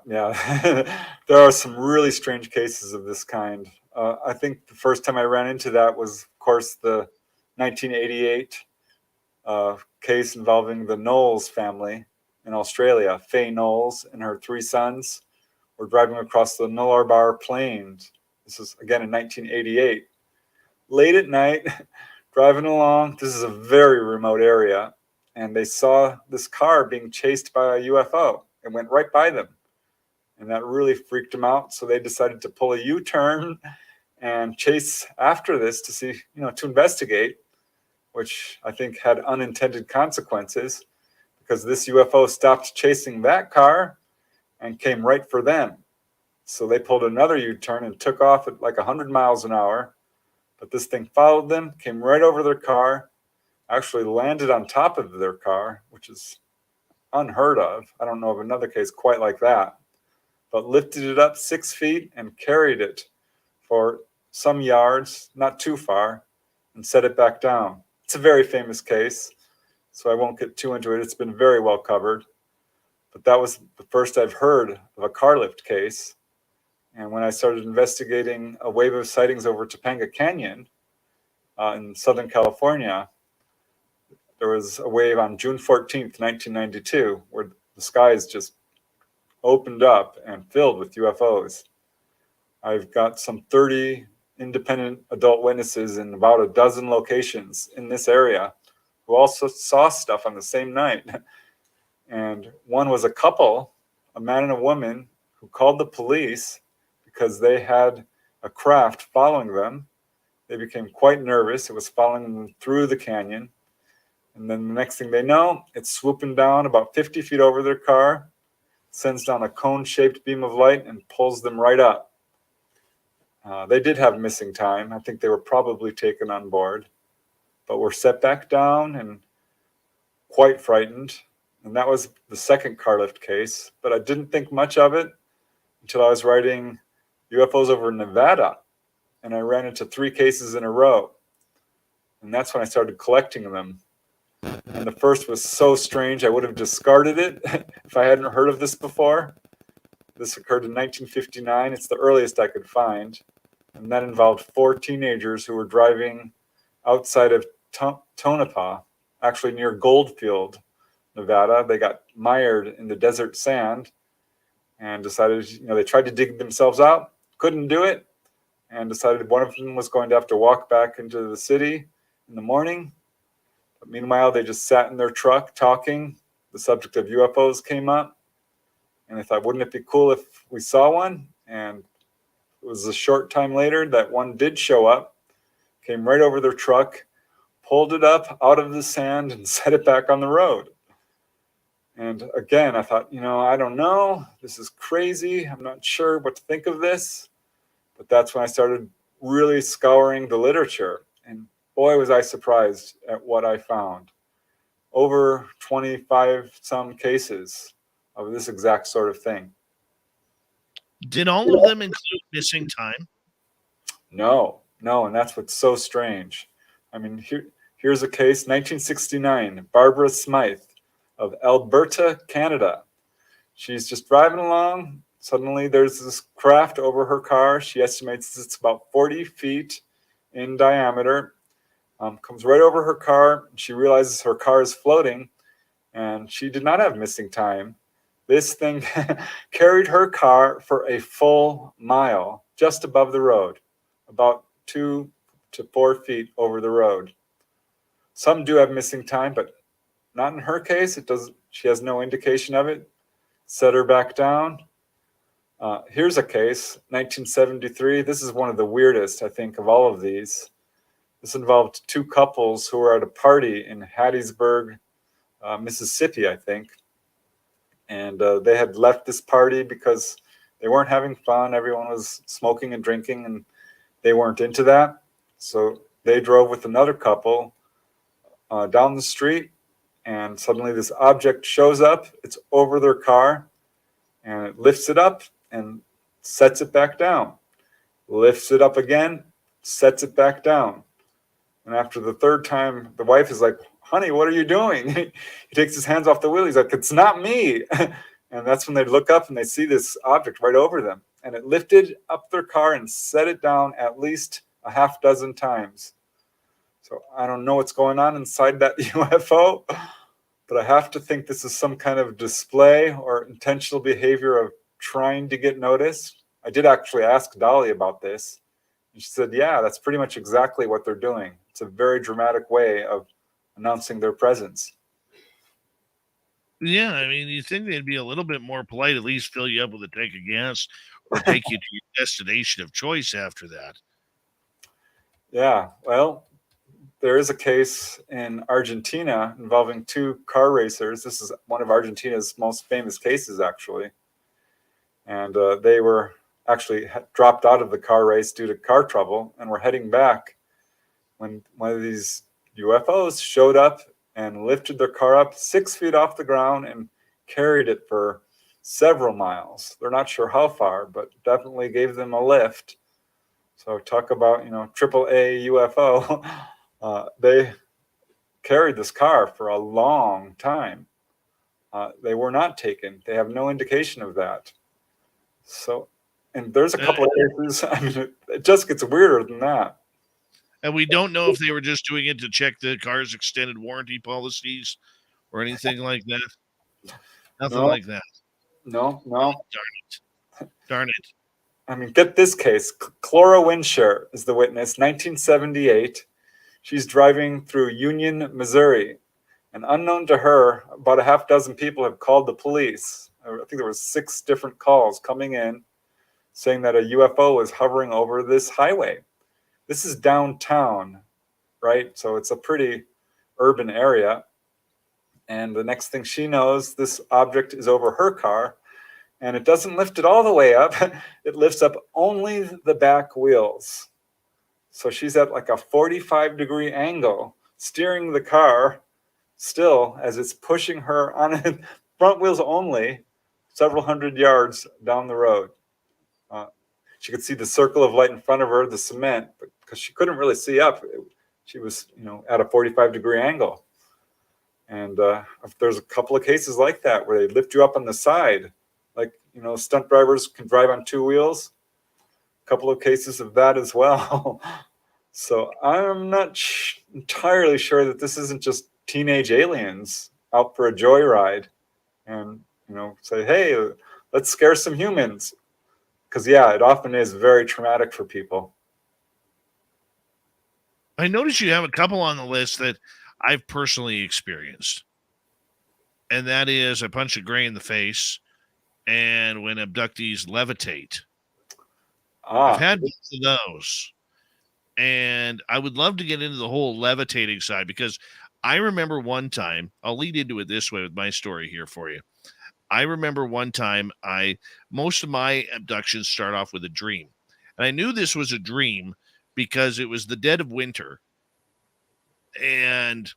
There are some really strange cases of this kind. I think the first time I ran into that was, of course, the 1988 case involving the Knowles family in Australia. Faye Knowles and her 3 sons were driving across the Nullarbor Plains. This is, again, in 1988. Late at night, driving along. This is a very remote area. And they saw this car being chased by a UFO. It went right by them. And that really freaked them out. So they decided to pull a U-turn and chase after this to see, to investigate, which I think had unintended consequences because this UFO stopped chasing that car and came right for them. So they pulled another U-turn and took off at like 100 miles an hour. But this thing followed them, came right over their car, actually landed on top of their car, which is unheard of. I don't know of another case quite like that. But lifted it up 6 feet and carried it for some yards, not too far, and set it back down. It's a very famous case, so I won't get too into it. It's been very well covered. But that was the first I've heard of a car lift case. And when I started investigating a wave of sightings over Topanga Canyon in Southern California, there was a wave on June 14th, 1992, where the skies just opened up and filled with UFOs. I've got some 30 independent adult witnesses in about a dozen locations in this area who also saw stuff on the same night. And one was a couple, a man and a woman, who called the police because they had a craft following them. They became quite nervous. It was following them through the canyon. And then the next thing they know, it's swooping down about 50 feet over their car, sends down a cone-shaped beam of light and pulls them right up. They did have missing time. I think they were probably taken on board, but were set back down and quite frightened. And that was the second car lift case, but I didn't think much of it until I was writing UFOs over Nevada, and I ran into 3 cases in a row. And that's when I started collecting them. And the first was so strange, I would have discarded it if I hadn't heard of this before. This occurred in 1959. It's the earliest I could find. And that involved 4 teenagers who were driving outside of Tonopah, actually near Goldfield, Nevada. They got mired in the desert sand and decided, they tried to dig themselves out, couldn't do it, and decided one of them was going to have to walk back into the city in the morning. But meanwhile, they just sat in their truck talking. The subject of UFOs came up, and I thought, wouldn't it be cool if we saw one? And it was a short time later that one did show up, came right over their truck, pulled it up out of the sand and set it back on the road. And again, I thought, I don't know. This is crazy. I'm not sure what to think of this. But that's when I started really scouring the literature. And boy, was I surprised at what I found. Over 25 some cases of this exact sort of thing.
Did all of them include missing time?
No. And that's what's so strange. I mean, here's a case, 1969, Barbara Smythe of Alberta, Canada. She's just driving along. Suddenly there's this craft over her car. She estimates it's about 40 feet in diameter. Comes right over her car. She realizes her car is floating, and she did not have missing time. This thing carried her car for a full mile just above the road, about 2 to 4 feet over the road. Some do have missing time, but not in her case. She has no indication of it. Set her back down. Here's a case, 1973. This is one of the weirdest, I think, of all of these. This involved 2 couples who were at a party in Hattiesburg, Mississippi, I think. And they had left this party because they weren't having fun. Everyone was smoking and drinking, and they weren't into that. So they drove with another couple down the street, and suddenly this object shows up. It's over their car, and it lifts it up and sets it back down. Lifts it up again, sets it back down. And after the third time, the wife is like, honey, what are you doing? He takes his hands off the wheel. He's like, it's not me. And that's when they look up and they see this object right over them. And it lifted up their car and set it down at least a half dozen times. So I don't know what's going on inside that UFO, but I have to think this is some kind of display or intentional behavior of trying to get noticed. I did actually ask Dolly about this. And she said, yeah, that's pretty much exactly what they're doing. It's a very dramatic way of announcing their presence.
Yeah, I mean, you think they'd be a little bit more polite, at least fill you up with a tank of gas or take you to your destination of choice after that.
Yeah, well, there is a case in Argentina involving 2 car racers. This is one of Argentina's most famous cases, actually. And they were actually dropped out of the car race due to car trouble and were heading back when one of these UFOs showed up and lifted their car up 6 feet off the ground and carried it for several miles. They're not sure how far, but definitely gave them a lift. So talk about, AAA UFO. They carried this car for a long time. They were not taken. They have no indication of that. So, and there's a couple of cases. I mean, it just gets weirder than that.
And we don't know if they were just doing it to check the car's extended warranty policies or anything like that. Nothing like that.
No.
Darn it.
I mean, get this case. Clara Winshire is the witness. 1978. She's driving through Union, Missouri. And unknown to her, about a half dozen people have called the police. I think there was 6 different calls coming in saying that a UFO was hovering over this highway. This is downtown, right? So it's a pretty urban area. And the next thing she knows, this object is over her car, and it doesn't lift it all the way up. It lifts up only the back wheels. So she's at like a 45-degree angle, steering the car still as it's pushing her on it, front wheels only, several hundred yards down the road. She could see the circle of light in front of her, the cement, but because she couldn't really see up, she was, at a 45-degree angle. And there's a couple of cases like that where they lift you up on the side, like, stunt drivers can drive on 2 wheels. A couple of cases of that as well. So I'm not entirely sure that this isn't just teenage aliens out for a joyride and, say, hey, let's scare some humans. Because, yeah, it often is very traumatic for people.
I noticed you have a couple on the list that I've personally experienced. And that is I punch a gray in the face and when abductees levitate. I've had both of those. And I would love to get into the whole levitating side because I remember one time, I'll lead into it this way with my story here for you. I remember one time most of my abductions start off with a dream. And I knew this was a dream because it was the dead of winter. And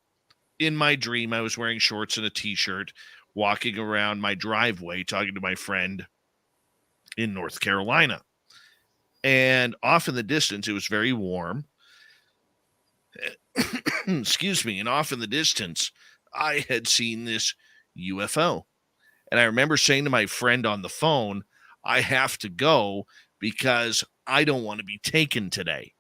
in my dream, I was wearing shorts and a t-shirt, walking around my driveway, talking to my friend in North Carolina. And off in the distance, it was very warm. Excuse me. And off in the distance, I had seen this UFO. And I remember saying to my friend on the phone, I have to go because I don't want to be taken today.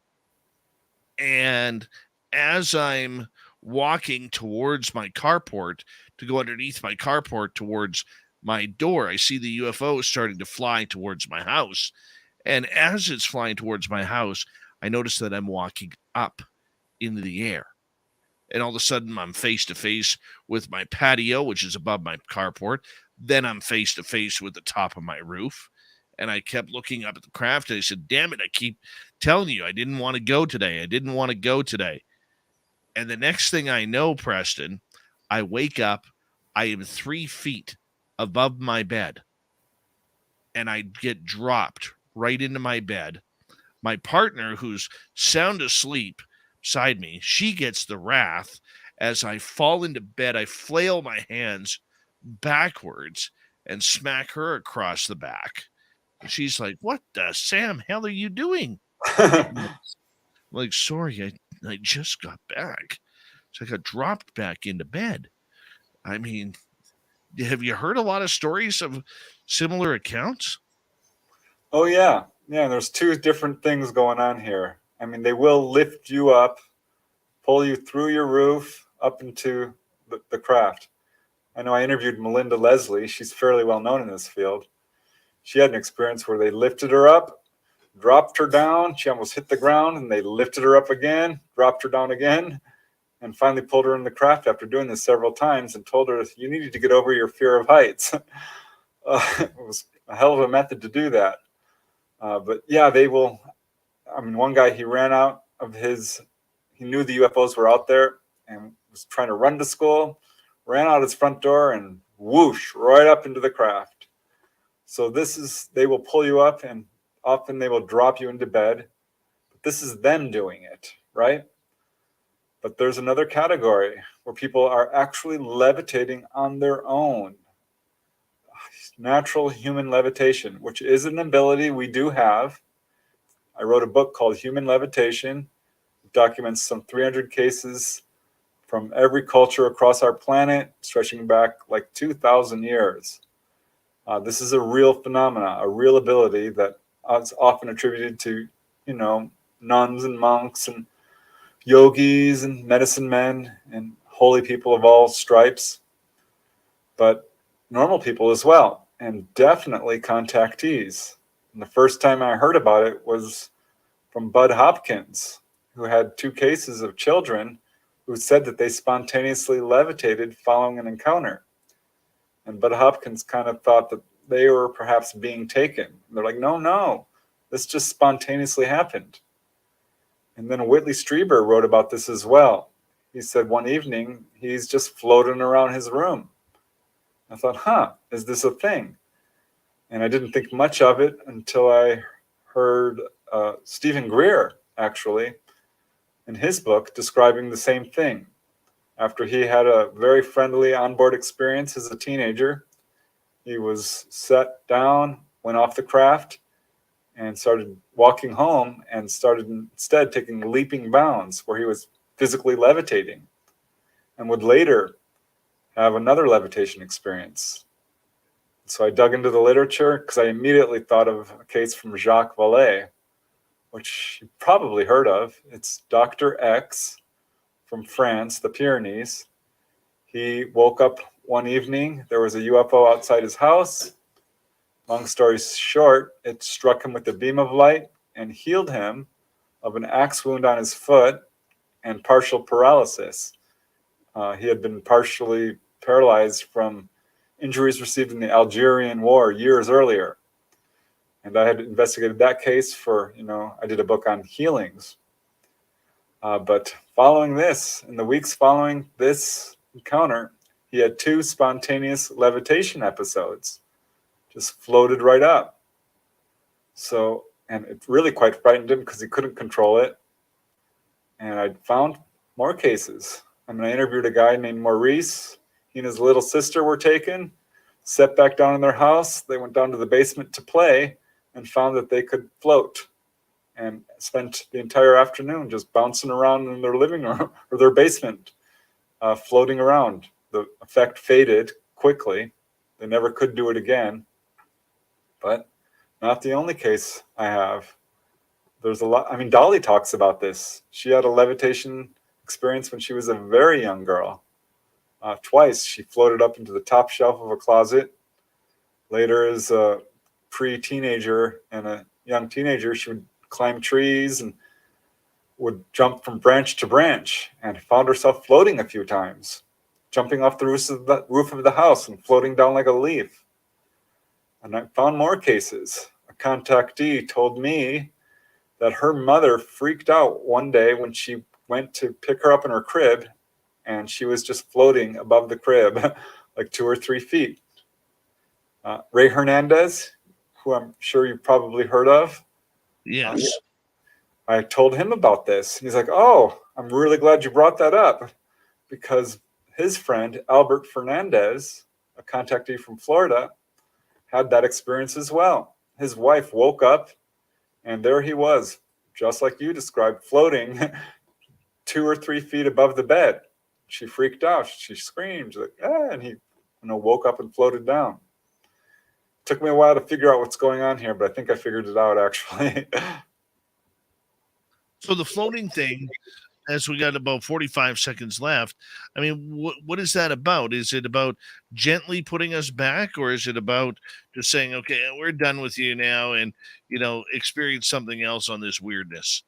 And as I'm walking towards my carport to go underneath my carport towards my door, I see the UFO starting to fly towards my house. And as it's flying towards my house, I notice that I'm walking up into the air. And all of a sudden, I'm face to face with my patio, which is above my carport. Then I'm face to face with the top of my roof. And I kept looking up at the craft. And I said, damn it, I keep telling you, I didn't want to go today. I didn't want to go today. And the next thing I know, Preston, I wake up. I am 3 feet above my bed. And I get dropped right into my bed. My partner, who's sound asleep beside me, she gets the wrath. As I fall into bed, I flail my hands backwards and smack her across the back. And she's like, what the Sam hell are you doing? I'm like, sorry, I just got back. So I got dropped back into bed. I mean, have you heard a lot of stories of similar accounts?
Oh, yeah. Yeah, there's 2 different things going on here. I mean, they will lift you up, pull you through your roof up into the craft. I know I interviewed Melinda Leslie. She's fairly well known in this field. She had an experience where they lifted her up, dropped her down. She almost hit the ground, and they lifted her up again, dropped her down again, and finally pulled her in the craft after doing this several times and told her, you needed to get over your fear of heights. It was a hell of a method to do that. But yeah, they will. I mean, one guy, he ran out of he knew the UFOs were out there and was trying to run to school, ran out his front door and whoosh, right up into the craft. So they will pull you up and often they will drop you into bed. But this is them doing it, right? But there's another category where people are actually levitating on their own. Natural human levitation, which is an ability we do have. I wrote a book called Human Levitation. It documents some 300 cases from every culture across our planet, stretching back like 2,000 years. This is a real phenomena, a real ability that is often attributed to, nuns and monks and yogis and medicine men and holy people of all stripes, but normal people as well. and definitely contactees. And the first time I heard about it was from Bud Hopkins, who had 2 cases of children who said that they spontaneously levitated following an encounter. And Bud Hopkins kind of thought that they were perhaps being taken. They're like, no, this just spontaneously happened. And then Whitley Strieber wrote about this as well. He said one evening he's just floating around his room. I thought, is this a thing? And I didn't think much of it until I heard Stephen Greer, actually, in his book, describing the same thing. After he had a very friendly onboard experience as a teenager, he was set down, went off the craft, and started walking home, and started instead taking leaping bounds where he was physically levitating, and would later have another levitation experience. So I dug into the literature because I immediately thought of a case from Jacques Vallée, which you probably heard of. It's Dr. X from France, the Pyrenees. He woke up one evening. There was a UFO outside his house. Long story short, it struck him with a beam of light and healed him of an axe wound on his foot and partial paralysis. He had been partially paralyzed from injuries received in the Algerian War years earlier. And I had investigated that case for, I did a book on healings. But following this, in the weeks following this encounter, he had 2 spontaneous levitation episodes, just floated right up. So, and it really quite frightened him because he couldn't control it. And I found more cases. I interviewed a guy named Maurice. He and his little sister were taken, set back down in their house. They went down to the basement to play and found that they could float, and spent the entire afternoon just bouncing around in their living room or their basement, floating around. The effect faded quickly. They never could do it again. But not the only case I have. There's a lot. Dolly talks about this. She had a levitation experience when she was a very young girl. Twice she floated up into the top shelf of a closet. Later, as a pre-teenager and a young teenager, she would climb trees and would jump from branch to branch, and found herself floating a few times, jumping off the roof of the house and floating down like a leaf. And I found more cases. A contactee told me that her mother freaked out one day when she went to pick her up in her crib, and she was just floating above the crib like 2 or 3 feet. Ray Hernandez, who I'm sure you've probably heard of.
Yes.
I told him about this. He's like, oh, I'm really glad you brought that up, because his friend, Albert Fernandez, a contactee from Florida, had that experience as well. His wife woke up, and there he was, just like you described, floating 2 or 3 feet above the bed. She freaked out. She screamed, like, and he woke up and floated down. Took me a while to figure out what's going on here, but I think I figured it out, actually.
So the floating thing, as we got about 45 seconds left, what is that about? Is it about gently putting us back, or is it about just saying, okay, we're done with you now, and, experience something else on this weirdness?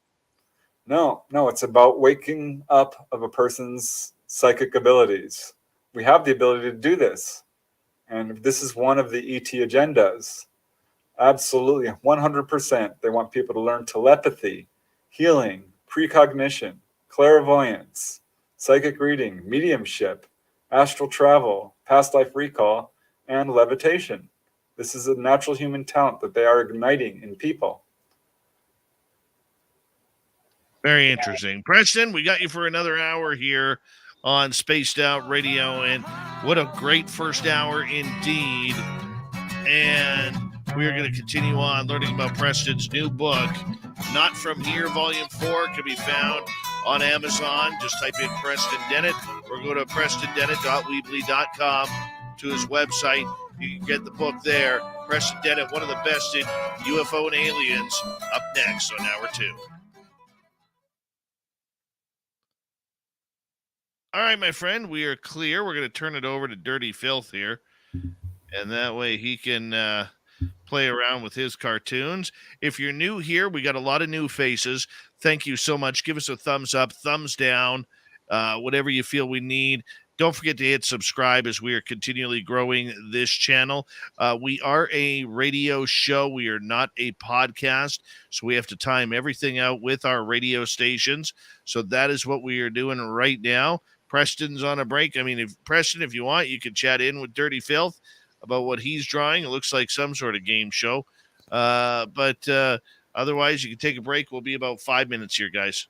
No, it's about waking up of a person's psychic abilities. We have the ability to do this. And this is one of the ET agendas. Absolutely, 100%. They want people to learn telepathy, healing, precognition, clairvoyance, psychic reading, mediumship, astral travel, past life recall, and levitation. This is a natural human talent that they are igniting in people.
Very interesting. Preston, we got you for another hour here on Spaced Out Radio, and what a great first hour indeed. And we are going to continue on learning about Preston's new book, Not From Here, Volume 4, can be found on Amazon. Just type in Preston Dennett or go to PrestonDennett.weebly.com to his website. You can get the book there. Preston Dennett, one of the best in UFO and aliens, up next on Hour 2. All right, my friend, we are clear. We're going to turn it over to Dirty Filth here. and that way he can play around with his cartoons. If you're new here, we got a lot of new faces. Thank you so much. Give us a thumbs up, thumbs down, whatever you feel we need. Don't forget to hit subscribe as we are continually growing this channel. We are a radio show. We are not a podcast, so we have to time everything out with our radio stations. So that is what we are doing right now. Preston's on a break. I mean, Preston, if you want, you can chat in with Dirty Filth about what he's drawing. It looks like some sort of game show. But otherwise, you can take a break. We'll be about 5 minutes here, guys.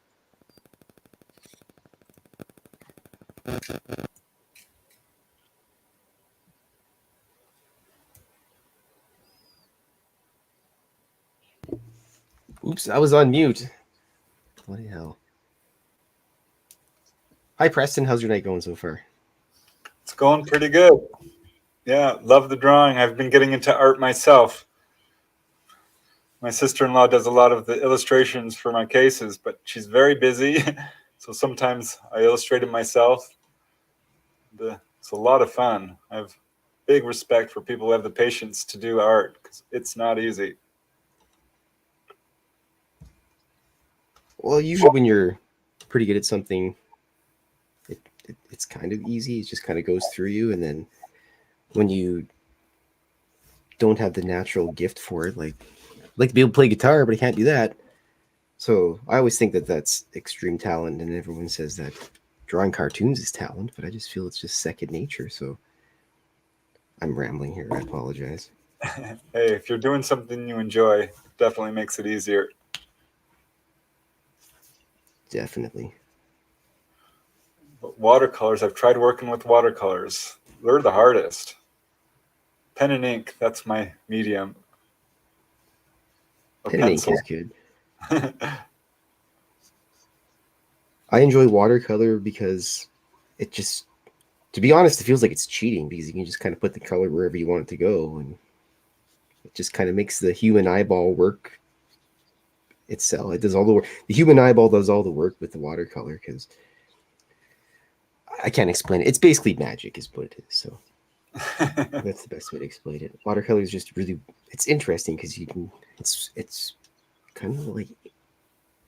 Oops, I was on mute. What the hell? Hi, Preston. How's your night going so far?
It's going pretty good. Yeah, love the drawing. I've been getting into art myself. My sister-in-law does a lot of the illustrations for my cases, but she's very busy. So sometimes I illustrate it myself. It's a lot of fun. I have big respect for people who have the patience to do art because it's not easy.
Well, usually when you're pretty good at something, it's kind of easy. It just kind of goes through you. And then when you don't have the natural gift for it, like to be able to play guitar, but I can't do that. So I always think that that's extreme talent. And everyone says that drawing cartoons is talent, but I just feel it's just second nature. So I'm rambling here. I apologize.
Hey, if you're doing something you enjoy, it definitely makes it easier.
Definitely.
But watercolors, I've tried working with watercolors. They're the hardest. Pen and ink, that's my medium. Or
Pen and ink
pencil.
is good. I enjoy watercolor because it just, to be honest, it feels like it's cheating because you can just kind of put the color wherever you want it to go. And it just kind of makes the human eyeball work itself. It does all the work. The human eyeball does all the work with the watercolor because I can't explain it. It's basically magic is what it is. So that's the best way to explain it. Watercolor is just really, it's interesting because you can, it's kind of like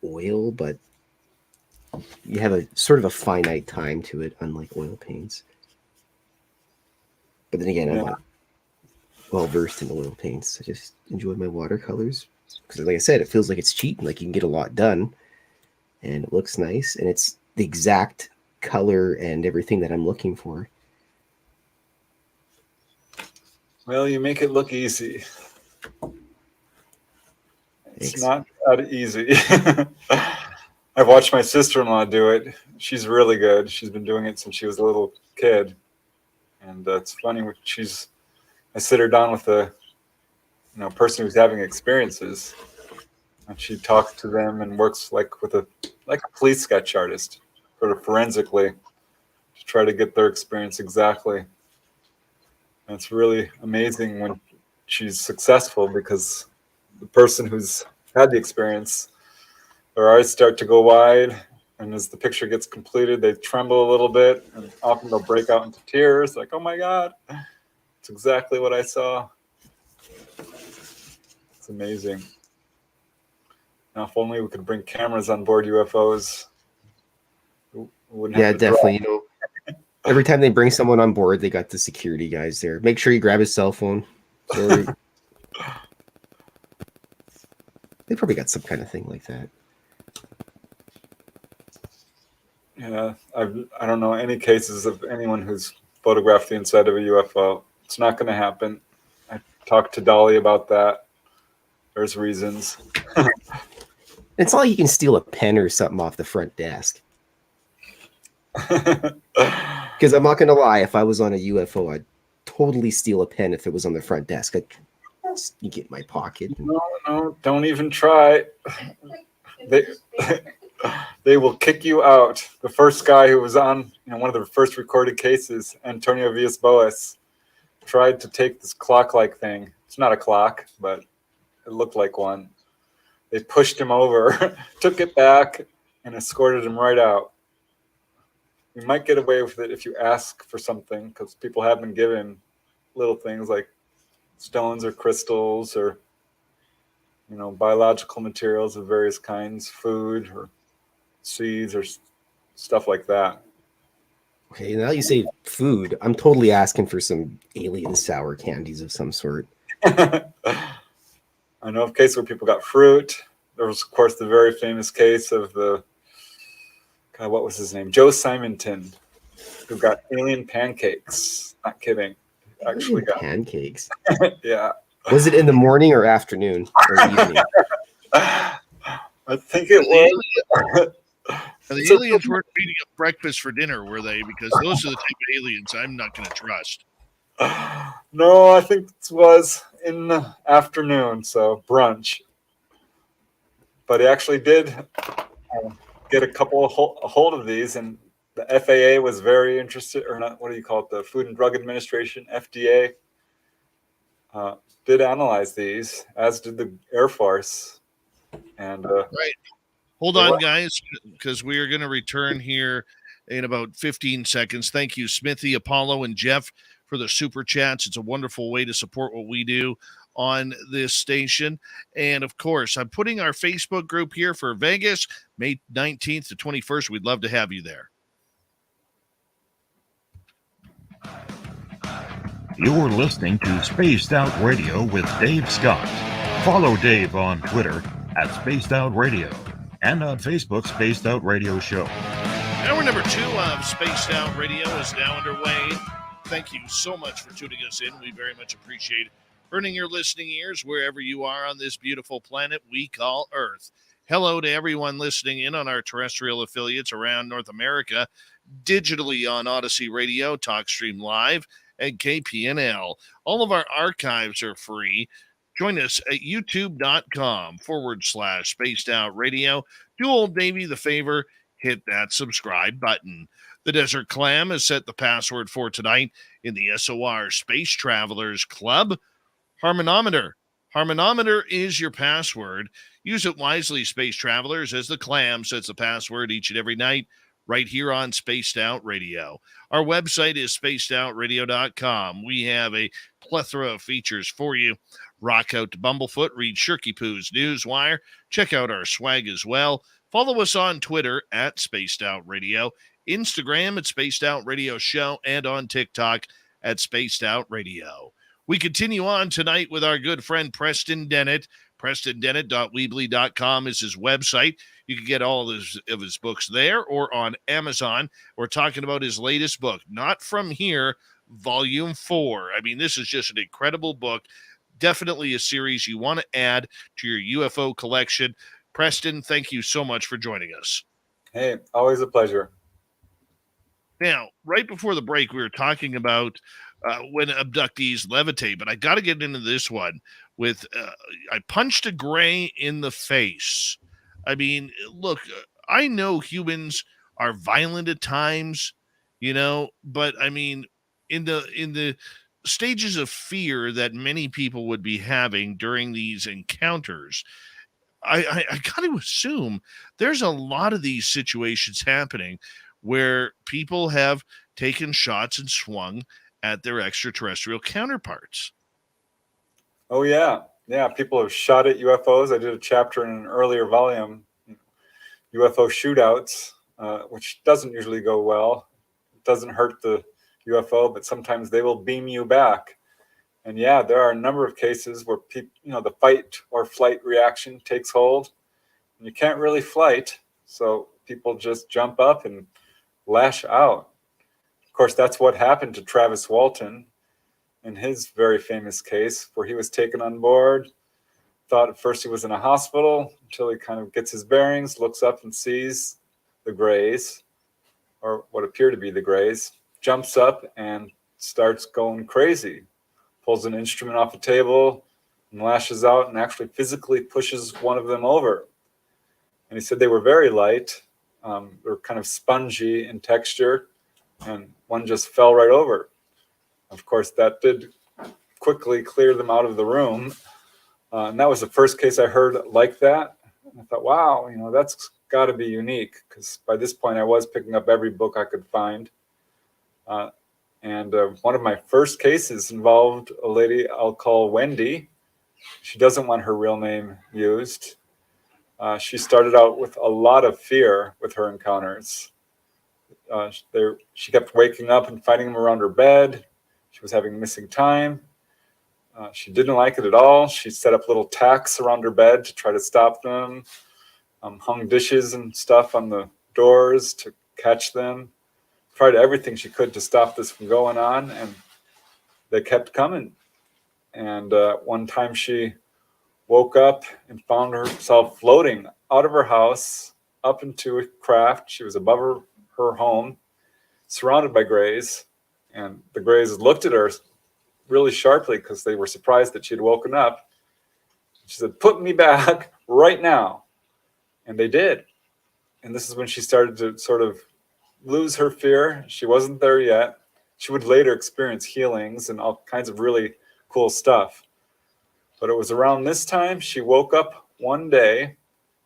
oil, but you have a sort of a finite time to it, unlike oil paints. But then again, I'm not well versed in oil paints. I just enjoy my watercolors because, like I said, it feels like it's cheating. Like you can get a lot done, and it looks nice, and it's the exact color and everything that I'm looking for.
Well, you make it look easy. It's
Thanks.
not that easy. I've watched my sister-in-law do it. She's really good. She's been doing it since she was a little kid. And it's funny when I sit her down with a person who's having experiences, and she talks to them and works like a police sketch artist, sort of forensically, to try to get their experience exactly. And it's really amazing when she's successful because the person who's had the experience, their eyes start to go wide, and as the picture gets completed, they tremble a little bit, and often they'll break out into tears, like, oh my God, it's exactly what I saw. It's amazing. Now, if only we could bring cameras on board UFOs. We wouldn't have to
Definitely.
draw.
Every time they bring someone on board, they got the security guys there. Make sure you grab his cell phone. Sorry. They probably got some kind of thing like that.
Yeah, I don't know any cases of anyone who's photographed the inside of a UFO. It's not going to happen. I talked to Dolly about that. There's reasons.
It's not like you can steal a pen or something off the front desk. Because I'm not going to lie, if I was on a UFO, I'd totally steal a pen if it was on the front desk. I'd sneak it in my pocket.
No, don't even try. They will kick you out. The first guy who was on one of the first recorded cases, Antonio Villas-Boas, tried to take this clock-like thing. It's not a clock, but it looked like one. They pushed him over, took it back, and escorted him right out. You might get away with it if you ask for something, because people have been given little things like stones or crystals or, biological materials of various kinds, food or seeds or stuff like that.
Okay, now you say food. I'm totally asking for some alien sour candies of some sort.
I know of a case where people got fruit. There was, of course, the very famous case of what was his name? Joe Simonton, who got alien pancakes. Not kidding. Actually
Alien
got
pancakes.
yeah.
Was it in the morning or afternoon or evening?
I think it was.
The aliens weren't feeding up breakfast for dinner, were they? Because those are the type of aliens I'm not going to trust.
No, I think it was in the afternoon, so brunch. But he actually did get a couple of a hold of these, and the FAA was very interested, or not, what do you call it? The Food and Drug Administration, FDA, did analyze these, as did the Air Force. And
right. Hold on, guys, because we are going to return here in about 15 seconds. Thank you, Smithy, Apollo, and Jeff, for the super chats. It's a wonderful way to support what we do on this station. And, of course, I'm putting our Facebook group here for Vegas, May 19th to 21st. We'd love to have you there.
You're listening to Spaced Out Radio with Dave Scott. Follow Dave on Twitter at Spaced Out Radio. And on Facebook, Spaced Out Radio Show.
Hour number 2 of Spaced Out Radio is now underway. Thank you so much for tuning us in. We very much appreciate earning your listening ears wherever you are on this beautiful planet we call Earth. Hello to everyone listening in on our terrestrial affiliates around North America, digitally on Odyssey Radio, TalkStream Live, and KPNL. All of our archives are free. Join us at youtube.com/Spaced Out Radio. Do old Davey the favor, hit that subscribe button. The Desert Clam has set the password for tonight in the SOR Space Travelers Club. Harmonometer. Harmonometer is your password. Use it wisely, Space Travelers, as the Clam sets the password each and every night right here on Spaced Out Radio. Our website is spacedoutradio.com. We have a plethora of features for you. Rock out to Bumblefoot, read Shirky Poo's Newswire. Check out our swag as well. Follow us on Twitter at Spaced Out Radio, Instagram at Spaced Out Radio Show, and on TikTok at Spaced Out Radio. We continue on tonight with our good friend Preston Dennett. PrestonDennett.weebly.com is his website. You can get all of his books there or on Amazon. We're talking about his latest book, Not From Here, Volume 4. I mean, this is just an incredible book. Definitely a series you want to add to your UFO collection. Preston, thank you so much for joining us.
Hey, always a pleasure.
Now, right before the break, we were talking about when abductees levitate, but I got to get into this one with I punched a gray in the face. I mean, look, I know humans are violent at times, but I mean, in the stages of fear that many people would be having during these encounters, I got to assume there's a lot of these situations happening where people have taken shots and swung at their extraterrestrial counterparts.
Oh, yeah. Yeah, people have shot at UFOs. I did a chapter in an earlier volume, UFO shootouts, which doesn't usually go well. It doesn't hurt the UFO, but sometimes they will beam you back. And yeah, there are a number of cases where people, the fight or flight reaction takes hold, and you can't really flight. So people just jump up and lash out. Of course, that's what happened to Travis Walton in his very famous case, where he was taken on board, thought at first he was in a hospital, until he kind of gets his bearings, looks up and sees the grays, or what appear to be the grays, jumps up and starts going crazy, pulls an instrument off a table and lashes out and actually physically pushes one of them over. And he said they were very light. They were kind of spongy in texture, and one just fell right over. Of course, that did quickly clear them out of the room. And that was the first case I heard like that. And I thought, wow, that's got to be unique, because by this point I was picking up every book I could find. And one of my first cases involved a lady I'll call Wendy. She doesn't want her real name used. She started out with a lot of fear with her encounters. She kept waking up and finding them around her bed. She was having missing time. She didn't like it at all. She set up little tacks around her bed to try to stop them, hung dishes and stuff on the doors to catch them, tried everything she could to stop this from going on, and they kept coming. And one time she woke up and found herself floating out of her house up into a craft. She was above her home, surrounded by grays, and the grays looked at her really sharply because they were surprised that she had woken up. She said, "Put me back right now." And they did. And this is when she started to sort of lose her fear. She wasn't there yet. She would later experience healings and all kinds of really cool stuff. But it was around this time she woke up one day,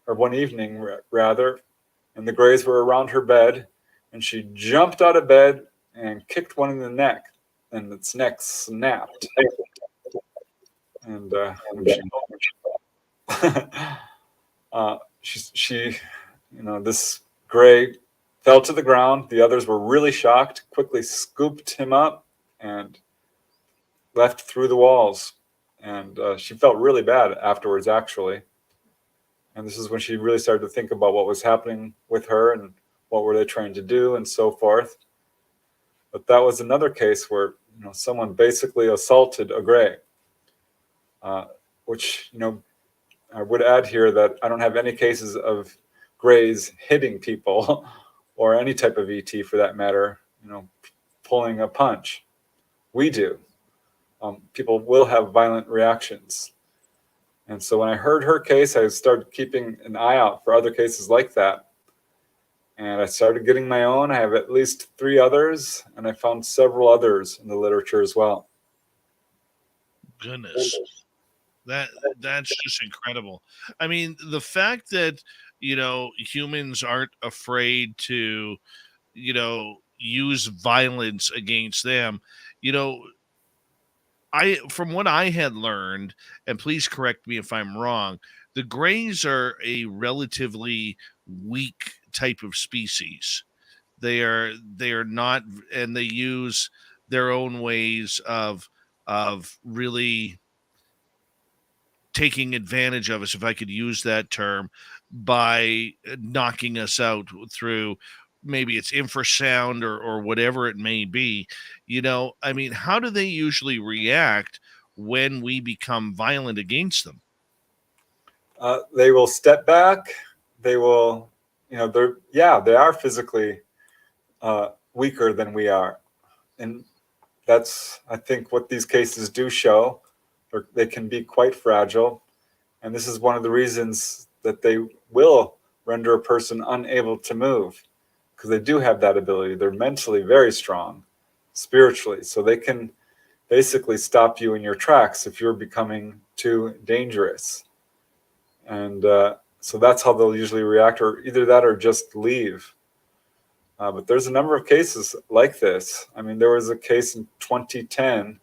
or one evening rather, and the grays were around her bed, and she jumped out of bed and kicked one in the neck, and its neck snapped. And she, this gray fell to the ground. The others were really shocked, quickly scooped him up and left through the walls. And she felt really bad afterwards, actually. And this is when she really started to think about what was happening with her and what were they trying to do and so forth. But that was another case where someone basically assaulted a gray, which I would add here that I don't have any cases of grays hitting people or any type of ET for that matter, pulling a punch. We do. People will have violent reactions. And so when I heard her case, I started keeping an eye out for other cases like that. And I started getting my own. I have at least 3 others, and I found several others in the literature as well.
Goodness. That's just incredible. I mean, the fact that, humans aren't afraid to, use violence against them, from what I had learned, and please correct me if I'm wrong, the grays are a relatively weak type of species. They are not, and they use their own ways of really taking advantage of us, if I could use that term, by knocking us out through maybe it's infrasound or whatever it may be. I mean, how do they usually react when we become violent against them?
They will step back. They will, they are physically weaker than we are. And that's, I think, what these cases do show. They can be quite fragile. And this is one of the reasons that they will render a person unable to move, because they do have that ability. They're mentally very strong, spiritually. So they can basically stop you in your tracks if you're becoming too dangerous. And so that's how they'll usually react, or either that or just leave. But there's a number of cases like this. I mean, there was a case in 2010,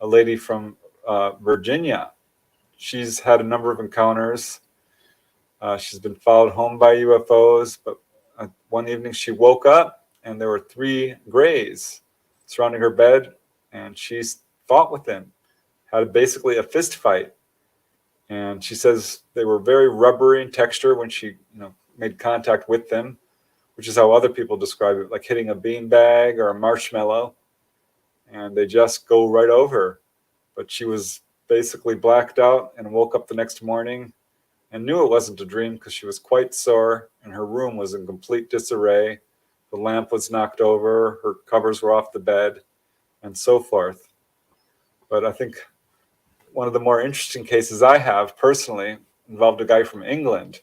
a lady from Virginia. She's had a number of encounters. She's been followed home by UFOs, but one evening she woke up and there were 3 grays surrounding her bed, and she fought with them, had basically a fist fight. And she says they were very rubbery in texture when she made contact with them, which is how other people describe it, like hitting a beanbag or a marshmallow, and they just go right over. But she was basically blacked out and woke up the next morning and knew it wasn't a dream because she was quite sore and her room was in complete disarray. The lamp was knocked over, her covers were off the bed, and so forth. But I think one of the more interesting cases I have personally involved a guy from England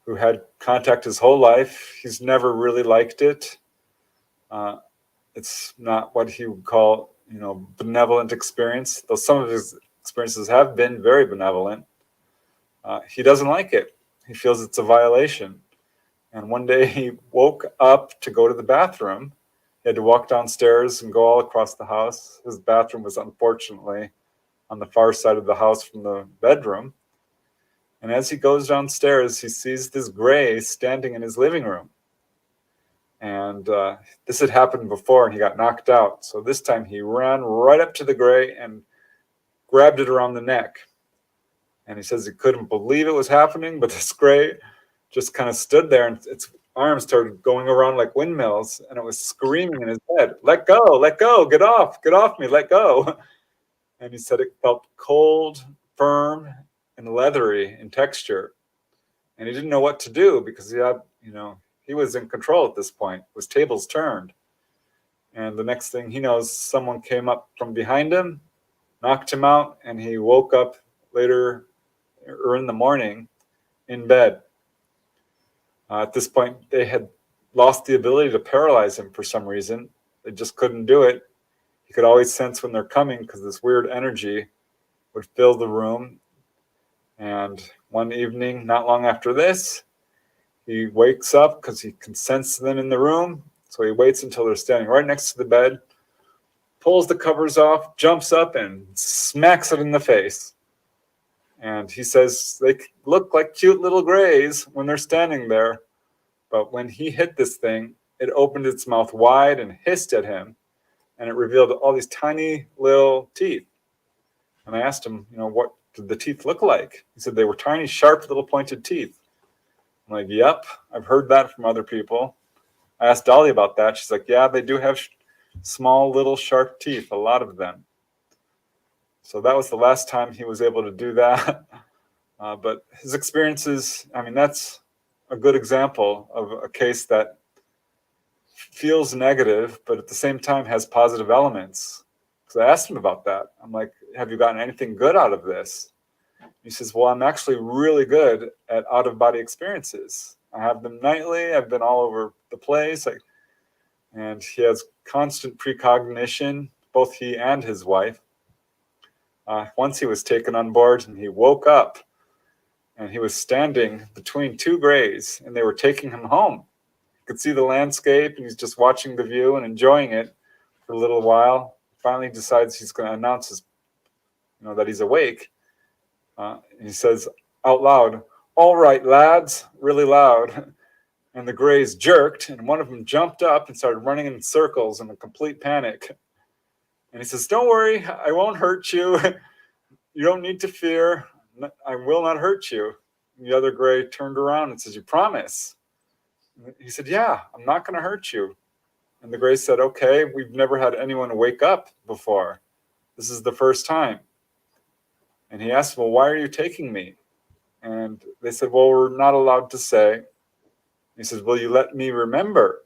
who had contact his whole life. He's never really liked it. It's not what he would call, benevolent experience, though some of his experiences have been very benevolent. He doesn't like it. He feels it's a violation. And one day he woke up to go to the bathroom He had to walk downstairs and go all across the house. His bathroom was unfortunately on the far side of the house from the bedroom. And as he goes downstairs, he sees this gray standing in his living room. And this had happened before, and he got knocked out. So this time he ran right up to the gray and grabbed it around the neck. And he says he couldn't believe it was happening, but this gray just kind of stood there, and its arms started going around like windmills, and it was screaming in his head, let go, get off me, let go. And he said it felt cold, firm, and leathery in texture. And he didn't know what to do because he had, he was in control at this point. It was tables turned. And the next thing he knows, someone came up from behind him, knocked him out, and he woke up later or in the morning in bed. At this point, they had lost the ability to paralyze him for some reason. They just couldn't do it. He could always sense when they're coming because this weird energy would fill the room. And one evening, not long after this, he wakes up because he can sense them in the room. So he waits until they're standing right next to the bed, pulls the covers off, jumps up, and smacks it in the face. And he says they look like cute little grays when they're standing there. But when he hit this thing, it opened its mouth wide and hissed at him. And it revealed all these tiny little teeth. And I asked him, what did the teeth look like? He said they were tiny, sharp, little pointed teeth. I'm like, yep, I've heard that from other people. I asked Dolly about that. She's like, yeah, they do have small, little, sharp teeth, a lot of them. So that was the last time he was able to do that. But his experiences, that's a good example of a case that feels negative, but at the same time has positive elements. Because I asked him about that. I'm like, have you gotten anything good out of this? He says, well, I'm actually really good at out-of-body experiences. I have them nightly. I've been all over the place. And he has constant precognition, both he and his wife. Once he was taken on board and he woke up and he was standing between two grays and they were taking him home. You could see the landscape and he's just watching the view and enjoying it for a little while. Finally decides he's going to announce that he's awake. He says out loud, all right, lads, really loud. And the grays jerked, and one of them jumped up and started running in circles in a complete panic. And he says, don't worry, I won't hurt you. You don't need to fear. I will not hurt you. And the other gray turned around and says, you promise? He said, yeah, I'm not going to hurt you. And the gray said, okay, we've never had anyone wake up before. This is the first time. And he asked, well, why are you taking me? And they said, well, we're not allowed to say. He says, will you let me remember?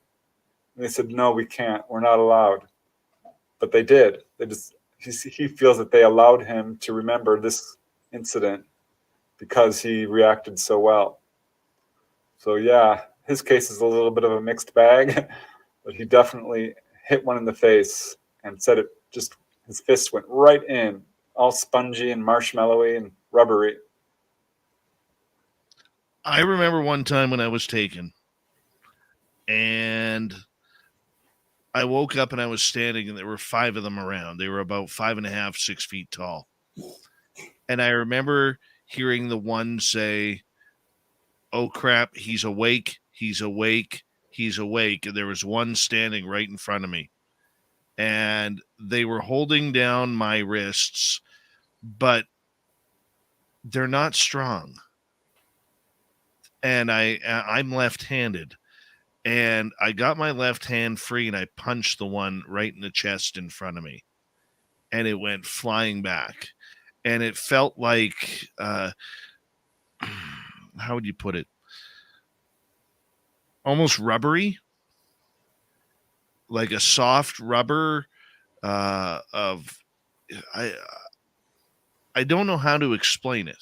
And they said, no, we can't. We're not allowed. But they did. He feels that they allowed him to remember this incident because he reacted so well. So yeah, his case is a little bit of a mixed bag, but he definitely hit one in the face and said it just, his fist went right in, all spongy and marshmallowy and rubbery.
I remember one time when I was taken and I woke up and I was standing and there were 5 of them around. They were about 5.5, 6 feet tall. And I remember hearing the one say, oh crap, he's awake, he's awake, he's awake. And there was one standing right in front of me. And they were holding down my wrists, but they're not strong. And I'm left-handed. And I got my left hand free and I punched the one right in the chest in front of me. And it went flying back. And it felt like, how would you put it? Almost rubbery. Like a soft rubber I don't know how to explain it.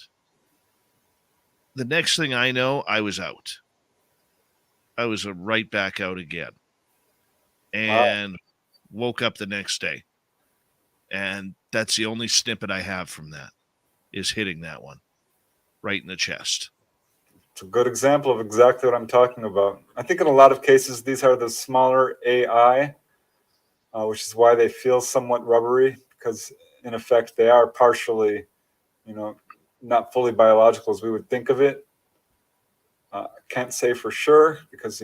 The next thing I know, I was out. I was right back out again and woke up the next day. And that's the only snippet I have from that is hitting that one right in the chest.
It's a good example of exactly what I'm talking about. I think in a lot of cases, these are the smaller AI which is why they feel somewhat rubbery, because in effect they are partially, not fully biological as we would think of it. Can't say for sure because,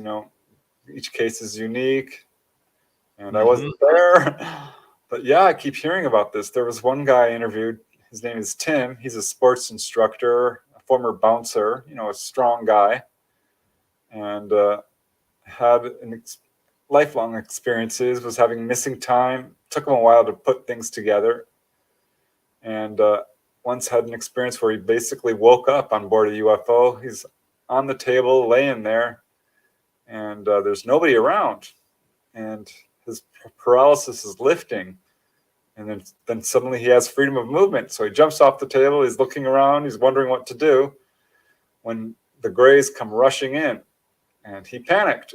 each case is unique and I wasn't there. But yeah, I keep hearing about this. There was one guy I interviewed. His name is Tim. He's a sports instructor, a former bouncer, a strong guy, and had lifelong experiences, was having missing time. Took him a while to put things together. And once had an experience where he basically woke up on board a UFO. He's on the table, laying there, and there's nobody around. And his paralysis is lifting. And then suddenly he has freedom of movement. So he jumps off the table. He's looking around. He's wondering what to do when the Greys come rushing in. And he panicked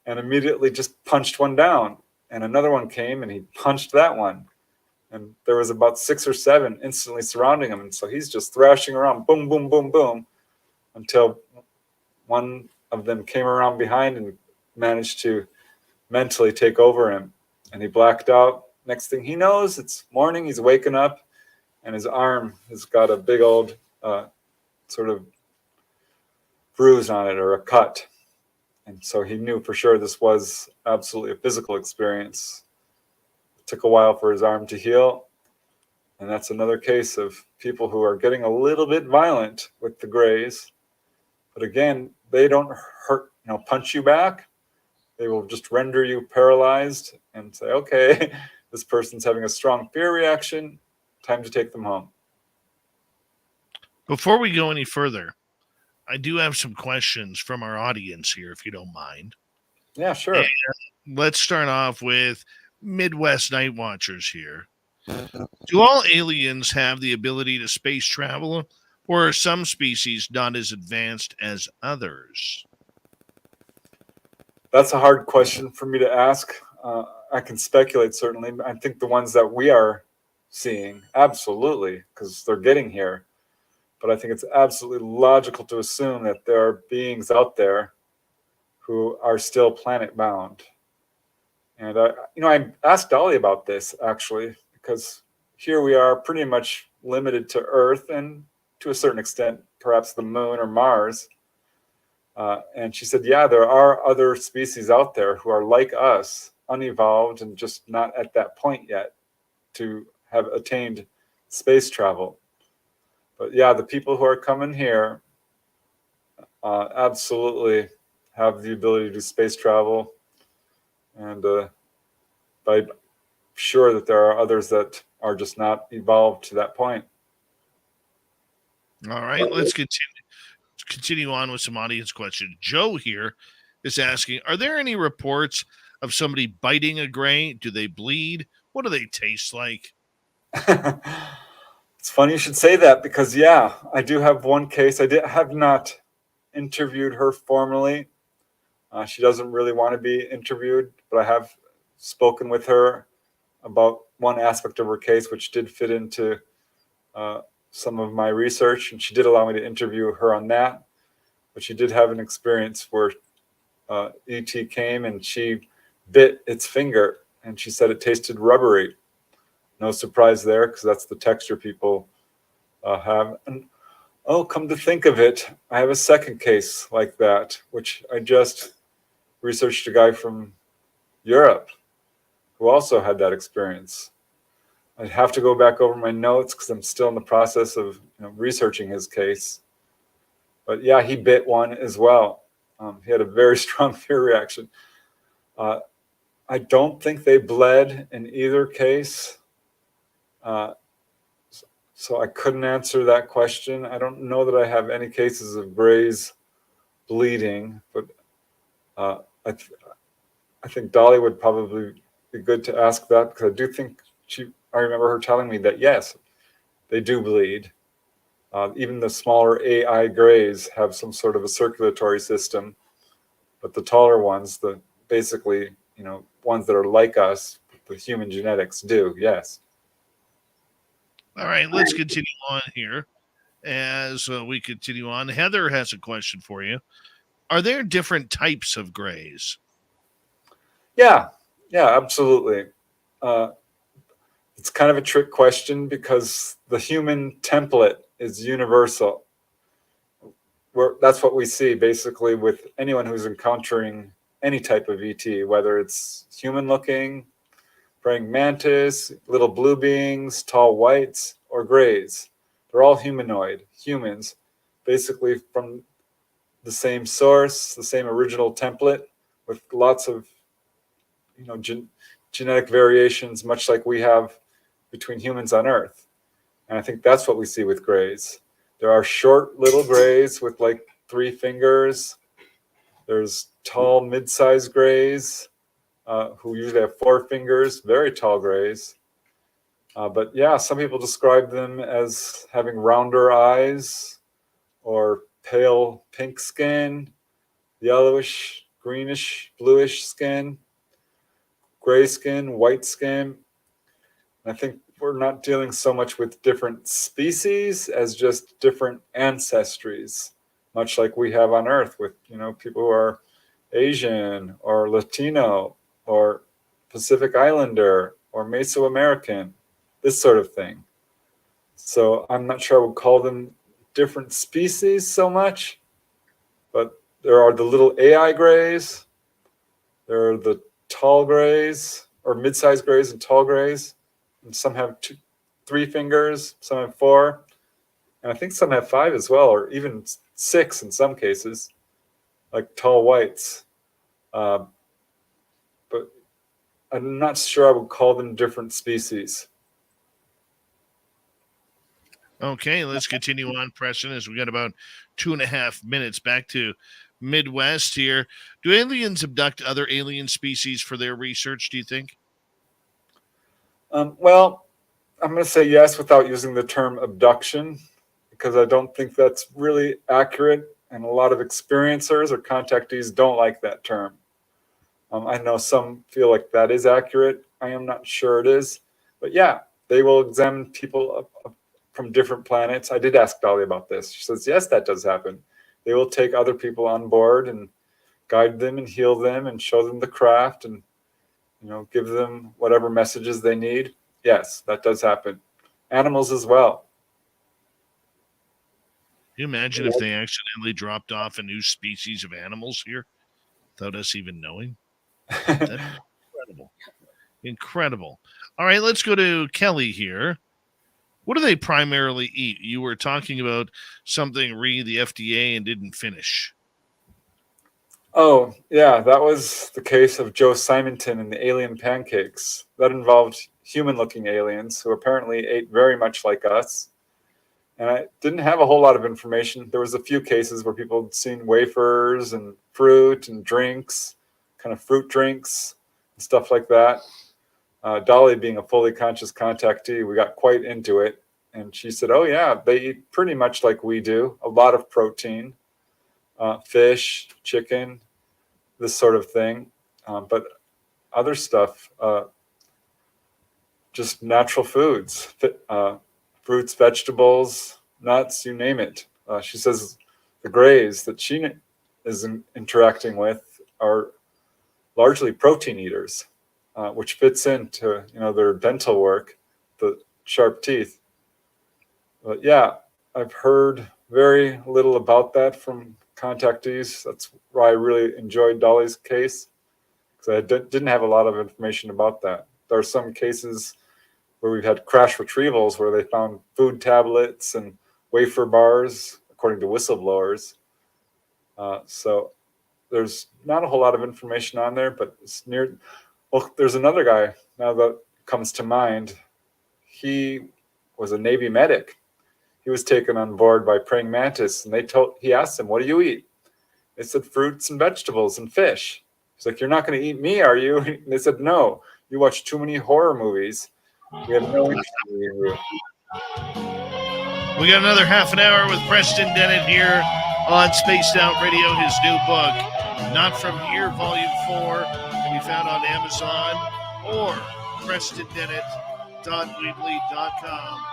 and immediately just punched one down. And another one came and he punched that one. And there was about 6 or 7 instantly surrounding him. And so he's just thrashing around, boom, boom, boom, boom, until one of them came around behind and managed to mentally take over him. And he blacked out. Next thing he knows, it's morning. He's waking up and his arm has got a big old sort of bruise on it, or a cut. And so he knew for sure this was absolutely a physical experience. It took a while for his arm to heal. And that's another case of people who are getting a little bit violent with the Greys. But again, they don't punch you back. They will just render you paralyzed and say, okay, this person's having a strong fear reaction. Time to take them home.
Before we go any further, I do have some questions from our audience here, if you don't mind.
Yeah, sure.
And let's start off with Midwest Night Watchers here. Do all aliens have the ability to space travel, or are some species not as advanced as others?
That's a hard question for me to ask. I can speculate, certainly. I think the ones that we are seeing, absolutely, because they're getting here. But I think it's absolutely logical to assume that there are beings out there who are still planet bound. And I asked Dolly about this, actually, because here we are pretty much limited to Earth and to a certain extent, perhaps the moon or Mars. And she said, yeah, there are other species out there who are like us, unevolved and just not at that point yet to have attained space travel. But yeah, the people who are coming here absolutely have the ability to do space travel. And I'm sure that there are others that are just not evolved to that point.
All right, let's continue on with some audience questions. Joe here is asking, are there any reports of somebody biting a Grey? Do they bleed? What do they taste like?
It's funny you should say that because, yeah, I do have one case. I have not interviewed her formally. She doesn't really want to be interviewed, but I have spoken with her about one aspect of her case, which did fit into some of my research, and she did allow me to interview her on that. But she did have an experience where ET came and she bit its finger, and she said it tasted rubbery. No surprise there, because that's the texture people have. And come to think of it, I have a second case like that, which I just researched a guy from Europe who also had that experience. I'd have to go back over my notes because I'm still in the process of researching his case. But yeah, he bit one as well. He had a very strong fear reaction. I don't think they bled in either case. So I couldn't answer that question. I don't know that I have any cases of Greys bleeding, but I think Dolly would probably be good to ask that, because I do think I remember her telling me that, yes, they do bleed. Even the smaller AI Greys have some sort of a circulatory system, but the taller ones, the basically, ones that are like us, the human genetics do, yes.
All right, let's continue on here. As we continue on, Heather has a question for you. Are there different types of Greys?
Yeah, absolutely. it's kind of a trick question because the human template is universal. That's what we see basically with anyone who's encountering any type of ET, whether it's human looking, praying mantis, little blue beings, tall whites, or grays. They're all humanoid, humans, basically from the same source, the same original template, with lots of genetic variations, much like we have between humans on Earth. And I think that's what we see with grays. There are short little grays with like 3 fingers. There's tall mid-sized grays who usually have 4 fingers, very tall grays. But yeah, some people describe them as having rounder eyes or pale pink skin, yellowish, greenish, bluish skin, gray skin, white skin. I think we're not dealing so much with different species as just different ancestries, much like we have on Earth with, people who are Asian or Latino or Pacific Islander or Mesoamerican, this sort of thing. So I'm not sure I would call them different species so much, but there are the little AI grays, there are the tall grays or mid-sized grays and tall grays, and some have 3 fingers, some have 4, and I think some have 5 as well, or even 6 in some cases, like tall whites. But I'm not sure I would call them different species.
Okay, let's continue on, Preston, as we got about 2.5 minutes back to Midwest here. Do aliens abduct other alien species for their research, do you think?
Well, I'm going to say yes without using the term abduction, because I don't think that's really accurate. And a lot of experiencers or contactees don't like that term. I know some feel like that is accurate. I am not sure it is. But yeah, they will examine people from different planets. I did ask Dolly about this. She says, yes, that does happen. They will take other people on board and guide them and heal them and show them the craft and give them whatever messages they need. Yes, that does happen. Animals as well.
Can you imagine if they accidentally dropped off a new species of animals here without us even knowing? That'd be incredible. Incredible. All right, let's go to Kelly here. What do they primarily eat? You were talking about something re the FDA and didn't finish.
Oh, yeah, that was the case of Joe Simonton and the alien pancakes. That involved human-looking aliens who apparently ate very much like us. And I didn't have a whole lot of information. There was a few cases where people had seen wafers and fruit and drinks, kind of fruit drinks and stuff like that. Dolly, being a fully conscious contactee, we got quite into it. And she said, oh, yeah, they eat pretty much like we do. A lot of protein, fish, chicken, this sort of thing. But other stuff, just natural foods, fruits, vegetables, nuts, you name it. She says the grays that she is interacting with are largely protein eaters, which fits into their dental work, the sharp teeth. But yeah, I've heard very little about that from contactees. That's why I really enjoyed Dolly's case, because I didn't have a lot of information about that. There are some cases where we've had crash retrievals where they found food tablets and wafer bars, according to whistleblowers. So there's not a whole lot of information on there, but it's near. Well, there's another guy now that comes to mind. He was a Navy medic. He was taken on board by praying mantis, and he asked him, "What do you eat?" They said, "Fruits and vegetables and fish." He's like, "You're not going to eat me, are you?" And they said, "No, you watch too many horror movies. We have no interest in eating you."
We got another half an hour with Preston Dennett here on Spaced Out Radio. His new book, Not From Here, Volume 4, can be found on Amazon or PrestonDennett.weebly.com.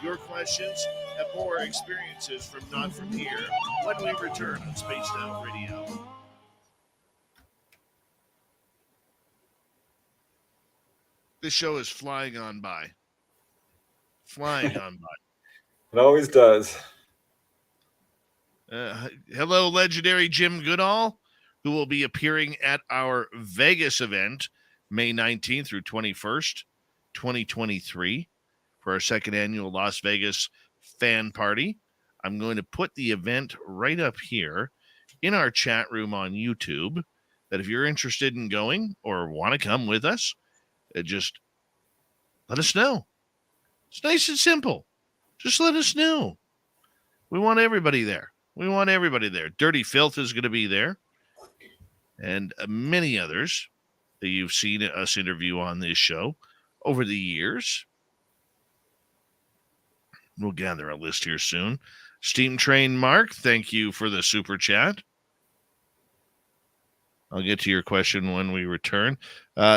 Your questions and more experiences from Not From Here when we return on Spaced Out Radio. This show is flying on by. Flying on by.
It always does.
Hello, legendary Jim Goodall, who will be appearing at our Vegas event May 19th through 21st, 2023, for our second annual Las Vegas fan party. I'm going to put the event right up here in our chat room on YouTube, that if you're interested in going or want to come with us, just let us know. It's nice and simple. Just let us know. We want everybody there. Dirty Filth is going to be there, and many others that you've seen us interview on this show over the years. We'll gather a list here soon. Steam Train Mark, thank you for the super chat. I'll get to your question when we return.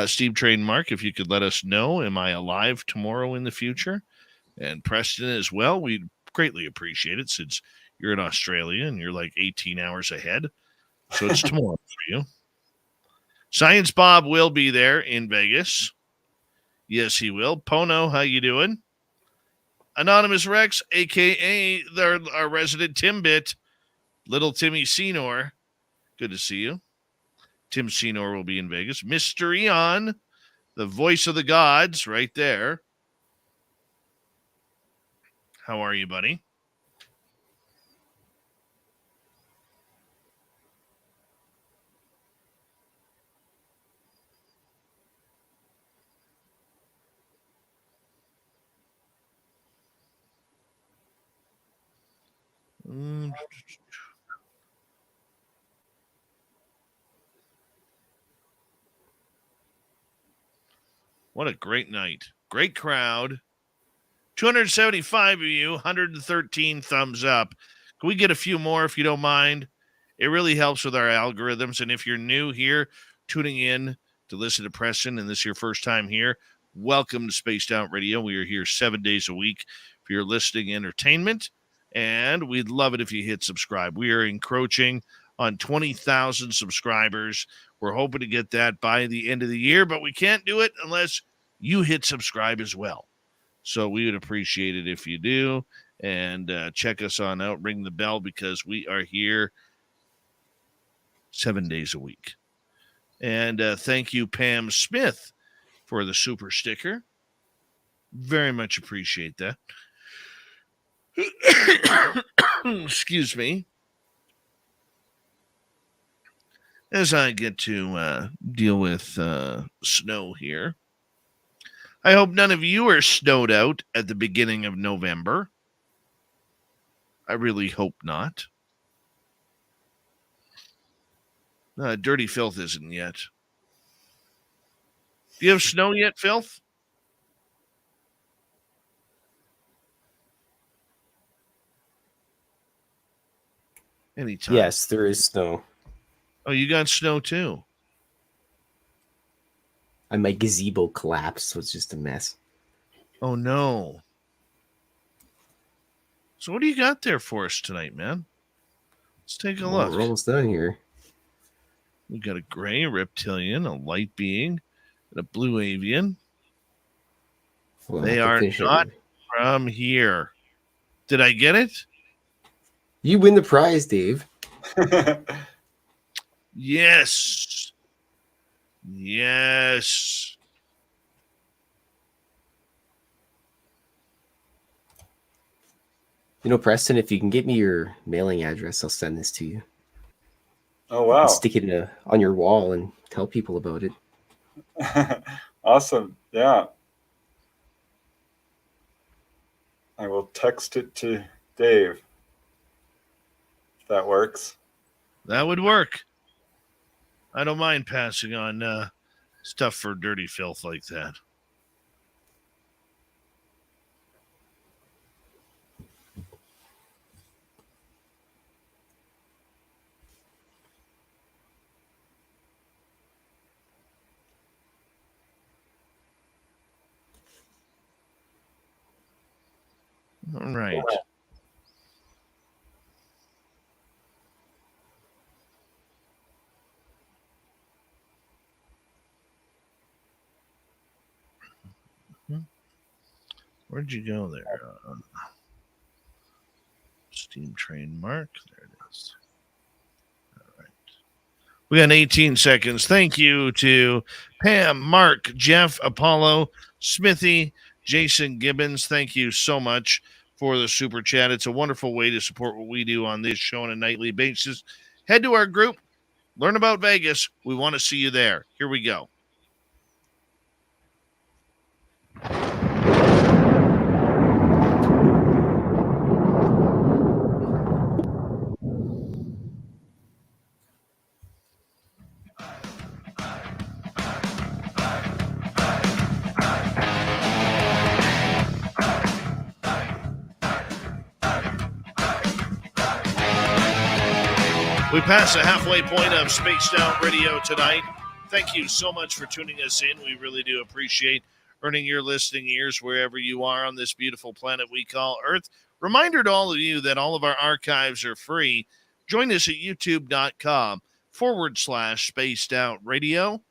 Steam Train Mark, if you could let us know, am I alive tomorrow in the future? And Preston as well. We'd greatly appreciate it, since you're in Australia and you're like 18 hours ahead. So it's tomorrow for you. Science Bob will be there in Vegas. Yes, he will. Pono, how you doing? Anonymous Rex, a.k.a. our resident Timbit, Little Timmy Senor. Good to see you. Tim Senor will be in Vegas. Mr. Eon, the voice of the gods, right there. How are you, buddy? What a great night. Great crowd. 275 of you, 113 thumbs up. Can we get a few more if you don't mind? It really helps with our algorithms. And if you're new here, tuning in to listen to Preston, and this is your first time here, welcome to Spaced Out Radio. We are here 7 days a week for your listening entertainment, and we'd love it if you hit subscribe. We are encroaching on 20,000 subscribers. We're hoping to get that by the end of the year, but we can't do it unless you hit subscribe as well. So we would appreciate it if you do. And check us on out. Ring the bell, because we are here 7 days a week. And thank you, Pam Smith, for the super sticker. Very much appreciate that. Excuse me. As I get to deal with snow here. I hope none of you are snowed out at the beginning of November. I really hope not. Dirty Filth isn't yet. Do you have snow yet, Filth? Anytime.
Yes, there is snow.
Oh, you got snow too?
And my gazebo collapsed, so it's just a mess.
Oh, no. So what do you got there for us tonight, man? Let's take a look.
We're almost done here.
We got a gray reptilian, a light being, and a blue avian.
Well,
They are not from here. Did I get it?
You win the prize, Dave.
Yes. Yes.
You know, Preston, if you can get me your mailing address, I'll send this to you.
Oh, wow.
And stick it on your wall and tell people about it.
Awesome. Yeah. I will text it to Dave, if that works.
That would work. I don't mind passing on stuff for Dirty Filth like that. All right. Where'd you go there? Steam train mark. There it is. All right. We got 18 seconds. Thank you to Pam, Mark, Jeff, Apollo, Smithy, Jason Gibbons. Thank you so much for the super chat. It's a wonderful way to support what we do on this show on a nightly basis. Head to our group. Learn about Vegas. We want to see you there. Here we go. We passed the halfway point of Spaced Out Radio tonight. Thank you so much for tuning us in. We really do appreciate earning your listening ears wherever you are on this beautiful planet we call Earth. Reminder to all of you that all of our archives are free. Join us at youtube.com/Spaced Out Radio.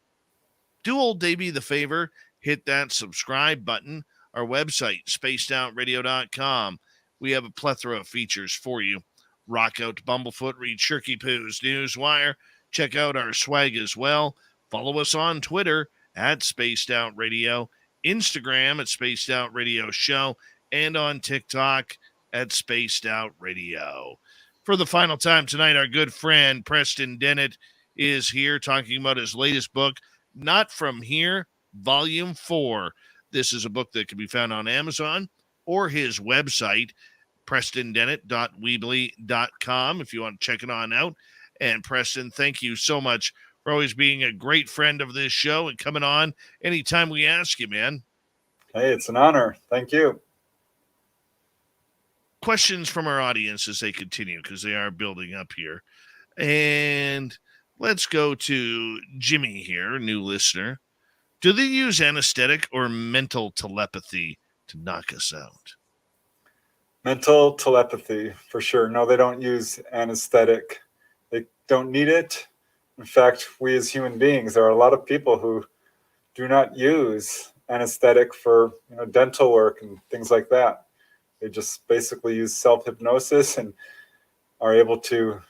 Do old Davey the favor, hit that subscribe button. Our website, spacedoutradio.com. We have a plethora of features for you. Rock out to Bumblefoot, read Shirky Poo's Newswire. Check out our swag as well. Follow us on Twitter at Spaced Out Radio, Instagram at Spaced Out Radio Show, and on TikTok at Spaced Out Radio. For the final time tonight, our good friend Preston Dennett is here talking about his latest book, Not From Here, Volume 4. This is a book that can be found on Amazon or his website, PrestonDennett.weebly.com, if you want to check it on out. And Preston, thank you so much for always being a great friend of this show and coming on anytime we ask you, man.
Hey, it's an honor. Thank you.
Questions from our audience as they continue, because they are building up here. And let's go to Jimmy here, new listener. Do they use anesthetic or mental telepathy to knock us out?
Mental telepathy, for sure. No, they don't use anesthetic. They don't need it. In fact, we as human beings, there are a lot of people who do not use anesthetic for dental work and things like that. They just basically use self-hypnosis and are able to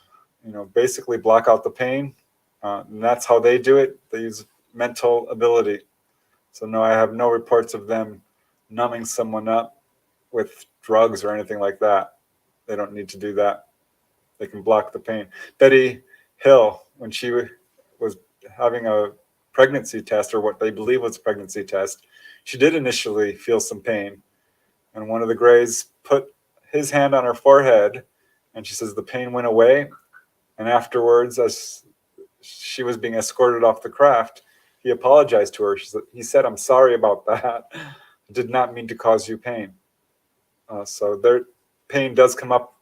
basically block out the pain. And that's how they do it. They use mental ability. So no, I have no reports of them numbing someone up with drugs or anything like that. They don't need to do that. They can block the pain. Betty Hill, when she was having a pregnancy test, or what they believe was a pregnancy test, she did initially feel some pain. And one of the Greys put his hand on her forehead, and she says the pain went away. And afterwards, as she was being escorted off the craft, he apologized to her. He said, "I'm sorry about that. I did not mean to cause you pain." So their pain does come up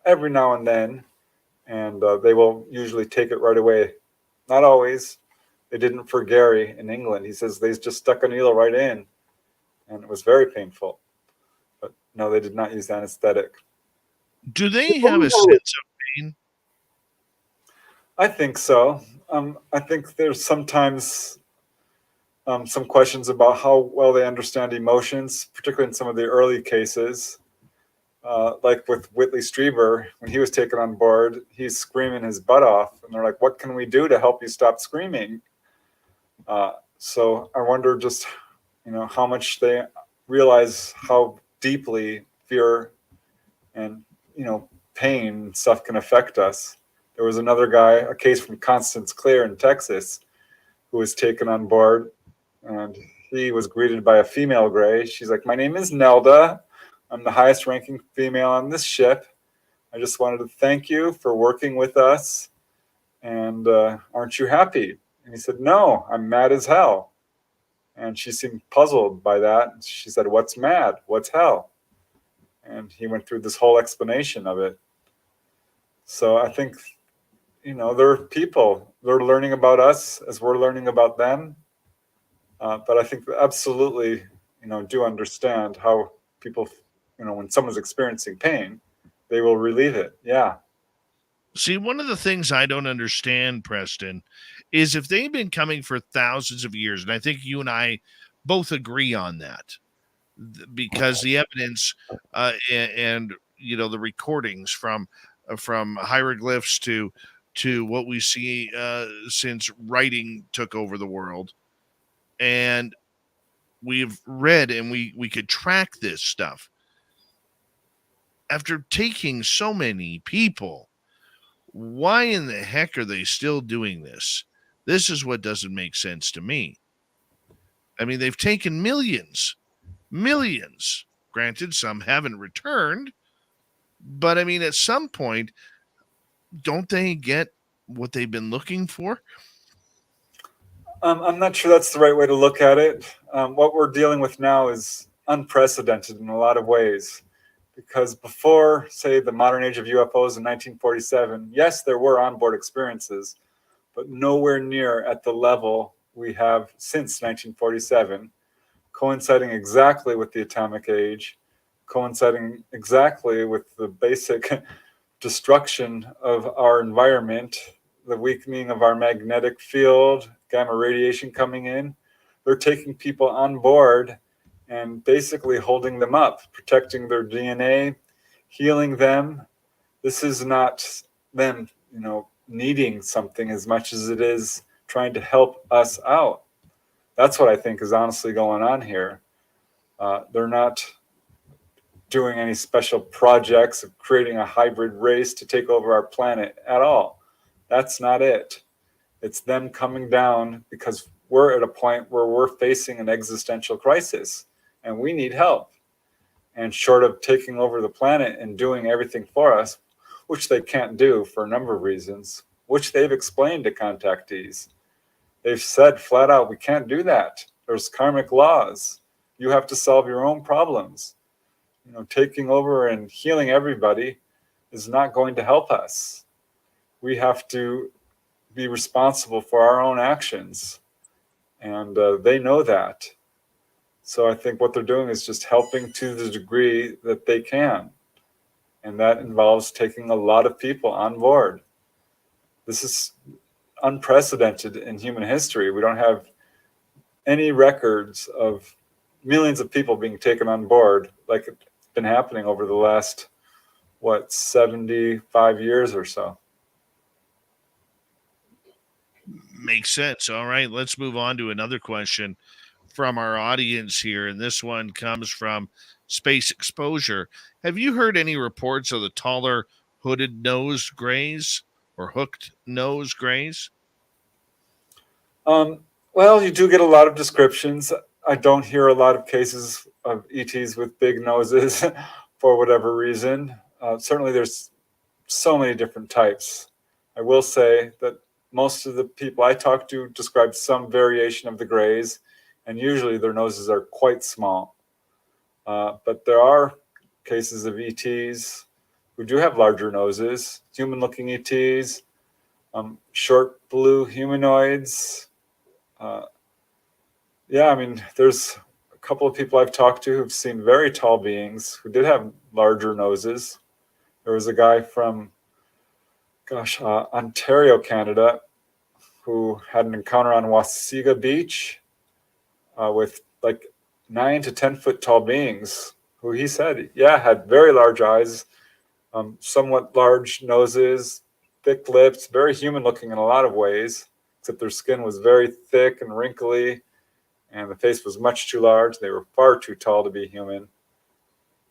every now and then, and they will usually take it right away. Not always. They didn't for Gary in England. He says they just stuck a needle right in, and it was very painful. But no, they did not use anesthetic.
Do they have a sense of pain?
I think so. I think there's sometimes some questions about how well they understand emotions, particularly in some of the early cases. Like with Whitley Strieber, when he was taken on board, he's screaming his butt off. And they're like, "What can we do to help you stop screaming?" So I wonder just, how much they realize how deeply fear and, pain and stuff can affect us. There was another guy, a case from Constance Clear in Texas, who was taken on board. And he was greeted by a female Grey. She's like, "My name is Nelda. I'm the highest ranking female on this ship. I just wanted to thank you for working with us. And aren't you happy?" And he said, "No, I'm mad as hell." And she seemed puzzled by that. She said, "What's mad? What's hell?" And he went through this whole explanation of it. So I think, they're people. They're learning about us as we're learning about them. But I think they absolutely, do understand how people, when someone's experiencing pain, they will relieve it. Yeah.
See, one of the things I don't understand, Preston, is if they've been coming for thousands of years, and I think you and I both agree on that, because the evidence and the recordings from hieroglyphs to what we see since writing took over the world, and we've read and we could track this stuff. After taking so many people, why in the heck are they still doing this? This is what doesn't make sense to me. I mean, they've taken millions. Granted, some haven't returned, but I mean, at some point, don't they get what they've been looking for?
I'm not sure that's the right way to look at it. What we're dealing with now is unprecedented in a lot of ways. Because before, say, the modern age of UFOs in 1947, yes, there were onboard experiences, but nowhere near at the level we have since 1947, coinciding exactly with the atomic age, coinciding exactly with the basic destruction of our environment, the weakening of our magnetic field, gamma radiation coming in. They're taking people on board and basically holding them up, protecting their DNA, healing them. This is not them, needing something as much as it is trying to help us out. That's what I think is honestly going on here. They're not doing any special projects of creating a hybrid race to take over our planet at all. That's not it. It's them coming down because we're at a point where we're facing an existential crisis and we need help. And short of taking over the planet and doing everything for us, which they can't do for a number of reasons, which they've explained to contactees. They've said flat out, we can't do that. There's karmic laws. You have to solve your own problems. Taking over and healing everybody is not going to help us. We have to be responsible for our own actions. And they know that. So I think what they're doing is just helping to the degree that they can. And that involves taking a lot of people on board. This is unprecedented in human history. We don't have any records of millions of people being taken on board like it's been happening over the last, 75 years or so.
Makes sense. All right, let's move on to another question from our audience here, and this one comes from Space Exposure. Have you heard any reports of the taller hooded nose grays or hooked nose grays?
Well, you do get a lot of descriptions. I don't hear a lot of cases of ETs with big noses for whatever reason. Certainly there's so many different types. I will say that most of the people I talk to describe some variation of the grays, and usually their noses are quite small. But there are cases of ETs who do have larger noses, human-looking ETs, short blue humanoids. There's a couple of people I've talked to who've seen very tall beings who did have larger noses. There was a guy from, Ontario, Canada, who had an encounter on Wasaga Beach with 9 to 10 foot tall beings who he said, had very large eyes, somewhat large noses, thick lips, very human looking in a lot of ways, except their skin was very thick and wrinkly and the face was much too large. They were far too tall to be human.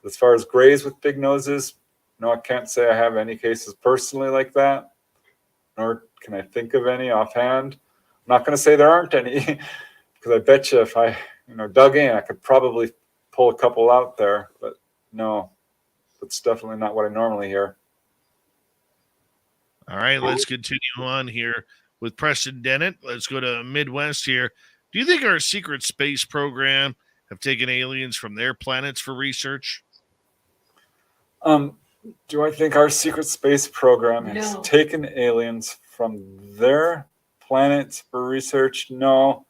But as far as grays with big noses, no, I can't say I have any cases personally like that, nor can I think of any offhand. I'm not going to say there aren't any, because I bet you if I dug in, I could probably pull a couple out there. But no, that's definitely not what I normally hear.
All right, let's continue on here with Preston Dennett. Let's go to Midwest here. Do you think our secret space program have taken aliens from their planets for research?
Do I think our secret space program has taken aliens from their planets for research? No.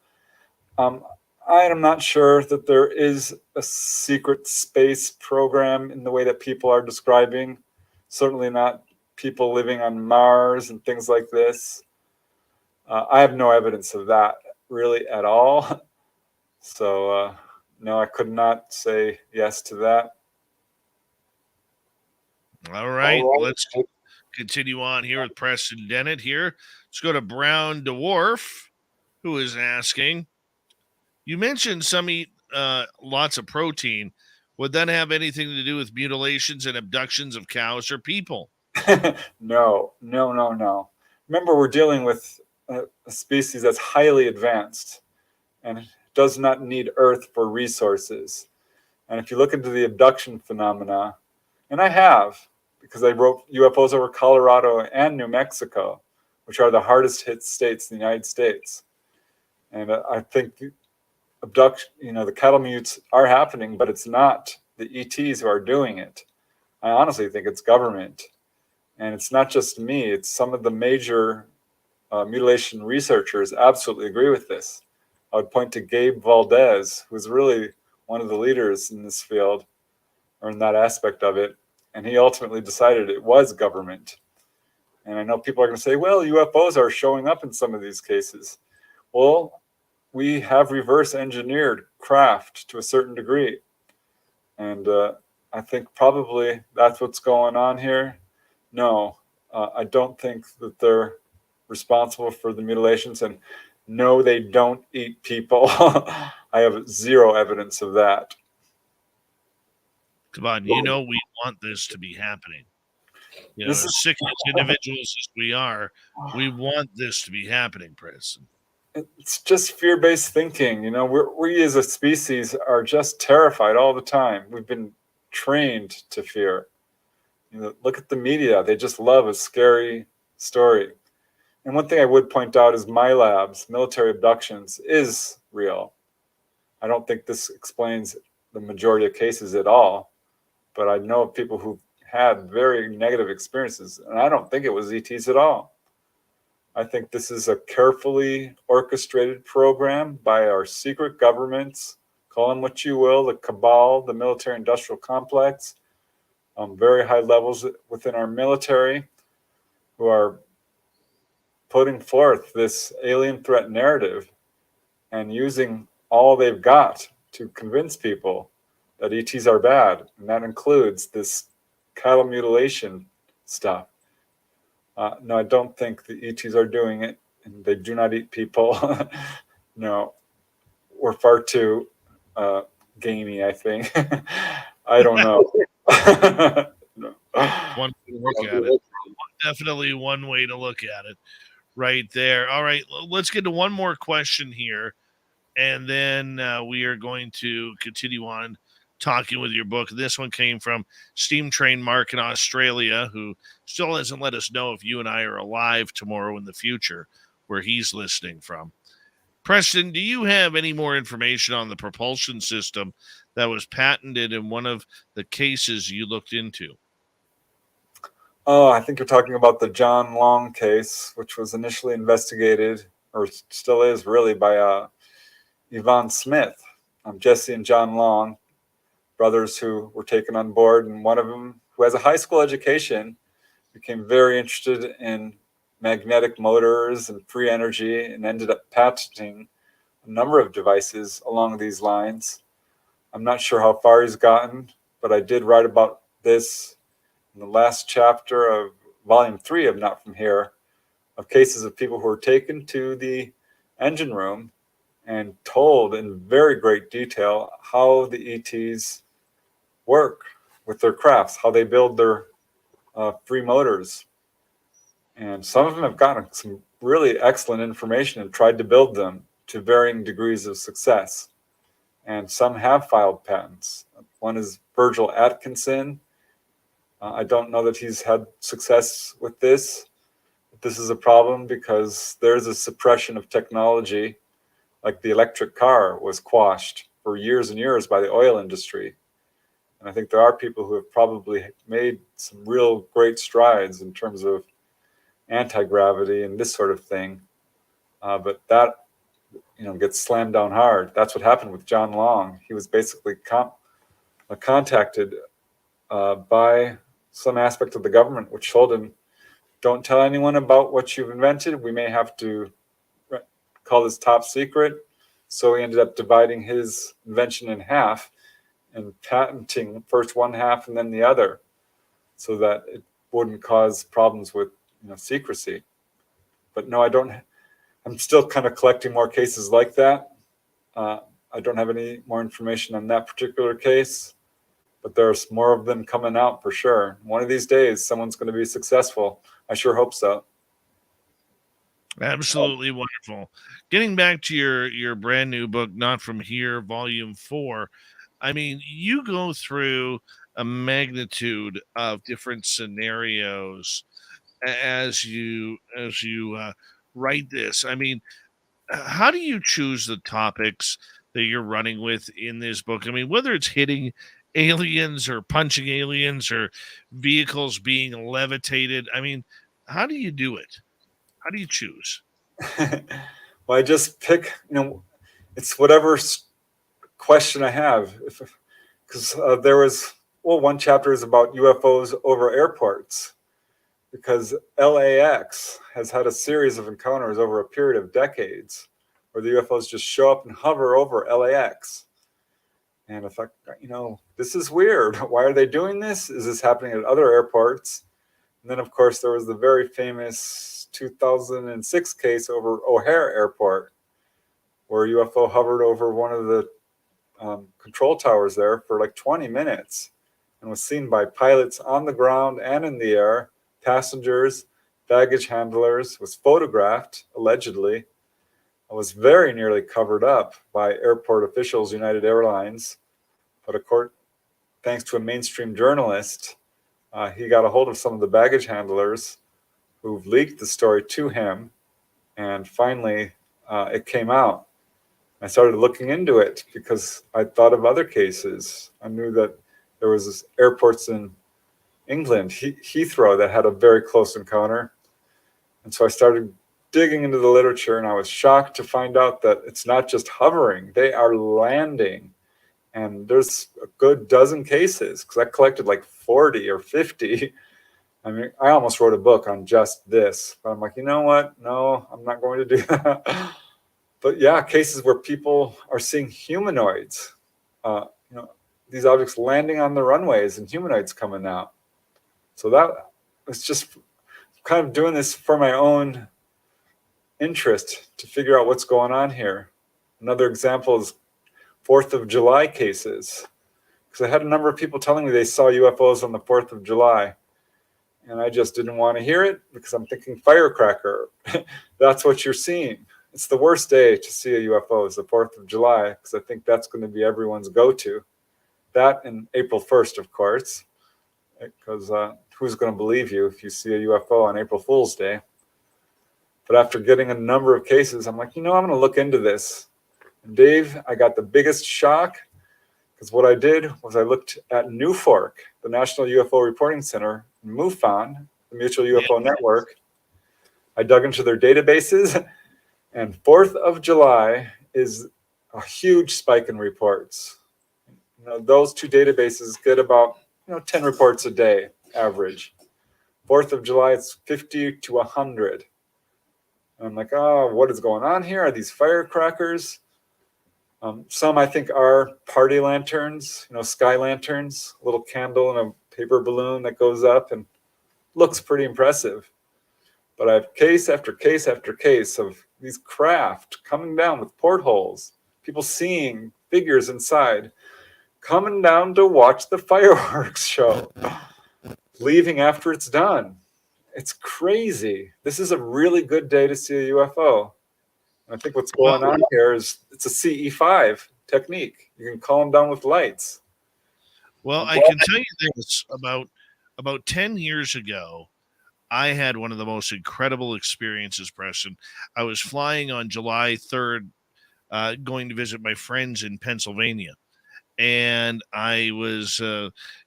I am not sure that there is a secret space program in the way that people are describing. Certainly not people living on Mars and things like this. I have no evidence of that really at all. So no, I could not say yes to that.
All right, let's continue on here with Preston Dennett here. Let's go to Brown Dwarf, who is asking, you mentioned some eat lots of protein. Would that have anything to do with mutilations and abductions of cows or people?
No. Remember, we're dealing with a species that's highly advanced and does not need Earth for resources. And if you look into the abduction phenomena, and I have, because I wrote UFOs over Colorado and New Mexico, which are the hardest hit states in the United States. And I think abduction, the cattle mutes are happening, but it's not the ETs who are doing it. I honestly think it's government. And it's not just me, it's some of the major mutilation researchers absolutely agree with this. I would point to Gabe Valdez, who's really one of the leaders in this field, or in that aspect of it. And he ultimately decided it was government. And I know people are going to say, well, UFOs are showing up in some of these cases. Well, we have reverse engineered craft to a certain degree. And I think probably that's what's going on here. No, I don't think that they're responsible for the mutilations. And no, they don't eat people. I have zero evidence of that.
Come on, we want this to be happening. As sick as individuals as we are, we want this to be happening, Preston.
It's just fear-based thinking. We as a species are just terrified all the time. We've been trained to fear. Look at the media. They just love a scary story. And one thing I would point out is my labs, military abductions, is real. I don't think this explains the majority of cases at all, but I know of people who've had very negative experiences, and I don't think it was ETs at all. I think this is a carefully orchestrated program by our secret governments, call them what you will, the cabal, the military-industrial complex, very high levels within our military, who are putting forth this alien threat narrative and using all they've got to convince people that ETs are bad. And that includes this cattle mutilation stuff. No, I don't think the ETs are doing it, and they do not eat people. No, we're far too gamey, I think. I don't know. No.
One way to look at it. Definitely one way to look at it right there. All right, let's get to one more question here, and then we are going to continue on talking with your book. This one came from Steam Train Mark in Australia, who still hasn't let us know if you and I are alive tomorrow in the future, where he's listening from. Preston, do you have any more information on the propulsion system that was patented in one of the cases you looked into?
Oh, I think you're talking about the John Long case, which was initially investigated, or still is really, by Yvonne Smith, Jesse and John Long, brothers who were taken on board. And one of them, who has a high school education, became very interested in magnetic motors and free energy and ended up patenting a number of devices along these lines. I'm not sure how far he's gotten, but I did write about this in the last chapter of volume 3 of Not From Here, of cases of people who were taken to the engine room and told in very great detail how the ETs work with their crafts, how they build their free motors. And some of them have gotten some really excellent information and tried to build them to varying degrees of success. And some have filed patents. One is Virgil Atkinson. I don't know that he's had success with this. This is a problem because there's a suppression of technology, like the electric car was quashed for years and years by the oil industry. And I think there are people who have probably made some real great strides in terms of anti-gravity and this sort of thing. But that, gets slammed down hard. That's what happened with John Long. He was basically contacted by some aspect of the government, which told him, don't tell anyone about what you've invented. We may have to call this top secret. So he ended up dividing his invention in half and patenting first one half and then the other, so that it wouldn't cause problems with secrecy. But no, I don't. I'm still kind of collecting more cases like that. I don't have any more information on that particular case, but there's more of them coming out for sure. One of these days, someone's going to be successful. I sure hope so.
Absolutely wonderful. Getting back to your brand new book, Not From Here, Volume 4. I mean, you go through a magnitude of different scenarios as you write this. I mean, how do you choose the topics that you're running with in this book? I mean, whether it's hitting aliens or punching aliens or vehicles being levitated, I mean, how do you do it? How do you choose?
Well, I just pick, it's whatever question I have. Because there was, one chapter is about UFOs over airports, because LAX has had a series of encounters over a period of decades where the UFOs just show up and hover over LAX. And if this is weird. Why are they doing this? Is this happening at other airports? And then, of course, there was the very famous 2006 case over O'Hare Airport, where a UFO hovered over one of the control towers there for like 20 minutes and was seen by pilots on the ground and in the air, passengers, baggage handlers, was photographed, allegedly. It was very nearly covered up by airport officials, United Airlines. But of course, thanks to a mainstream journalist, he got a hold of some of the baggage handlers who've leaked the story to him. And finally, it came out. I started looking into it because I thought of other cases. I knew that there was airports in England, Heathrow, that had a very close encounter. And so I started digging into the literature, and I was shocked to find out that it's not just hovering, they are landing. And there's a good dozen cases, because I collected like 40 or 50. I mean, I almost wrote a book on just this, but I'm like, you know what? No, I'm not going to do that. But yeah, cases where people are seeing humanoids, these objects landing on the runways and humanoids coming out. So that was just kind of doing this for my own interest to figure out what's going on here. Another example is 4th of July cases, because I had a number of people telling me they saw UFOs on the 4th of July. And I just didn't want to hear it because I'm thinking firecracker. That's what you're seeing. It's the worst day to see a UFO is the 4th of July, because I think that's going to be everyone's go-to. That and April 1st, of course, because who's going to believe you if you see a UFO on April Fool's Day? But after getting a number of cases, I'm like, I'm going to look into this. And Dave, I got the biggest shock, because what I did was I looked at NUFORC, the National UFO Reporting Center, MUFON, the Mutual UFO Network. I dug into their databases, and 4th of July is a huge spike in reports. Those two databases get about 10 reports a day average. 4th of July, it's 50 to 100. And I'm like, oh, what is going on here? Are these firecrackers? Some I think are party lanterns, sky lanterns, a little candle and a paper balloon that goes up and looks pretty impressive. But I have case after case after case of these craft coming down with portholes, people seeing figures inside, coming down to watch the fireworks show, leaving after it's done. It's crazy. This is a really good day to see a UFO. I think what's going on here is it's a CE5 technique. You can calm down with lights.
Well, I can tell you this, about 10 years ago, I had one of the most incredible experiences, Preston. I was flying on July 3rd, going to visit my friends in Pennsylvania. And I was,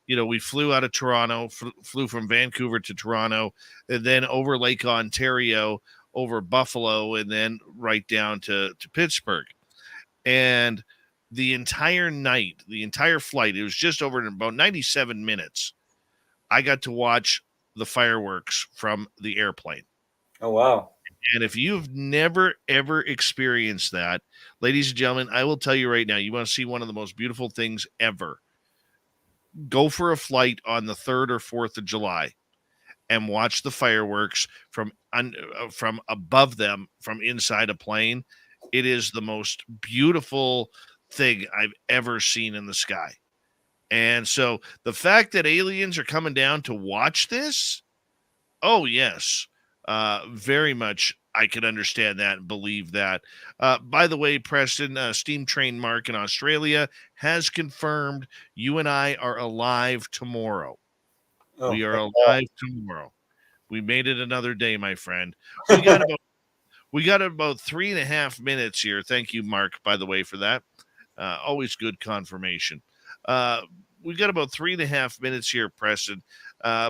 we flew out of Toronto, flew from Vancouver to Toronto, and then over Lake Ontario, over Buffalo, and then right down to Pittsburgh. And the entire night, the entire flight, it was just over in about 97 minutes, I got to watch the fireworks from the airplane.
Oh, wow.
And if you've never, ever experienced that, ladies and gentlemen, I will tell you right now, you want to see one of the most beautiful things ever. Go for a flight on the 3rd or 4th of July and watch the fireworks from above them, from inside a plane. It is the most beautiful thing I've ever seen in the sky. And so the fact that aliens are coming down to watch this, oh, yes, very much. I could understand that and believe that. By the way, Preston, Steam Train Mark in Australia has confirmed you and I are alive tomorrow.
Oh,
We are alive tomorrow. We made it another day, my friend. We got about 3.5 minutes here. Thank you, Mark, by the way, for that. Always good confirmation. We got about 3.5 minutes here, Preston,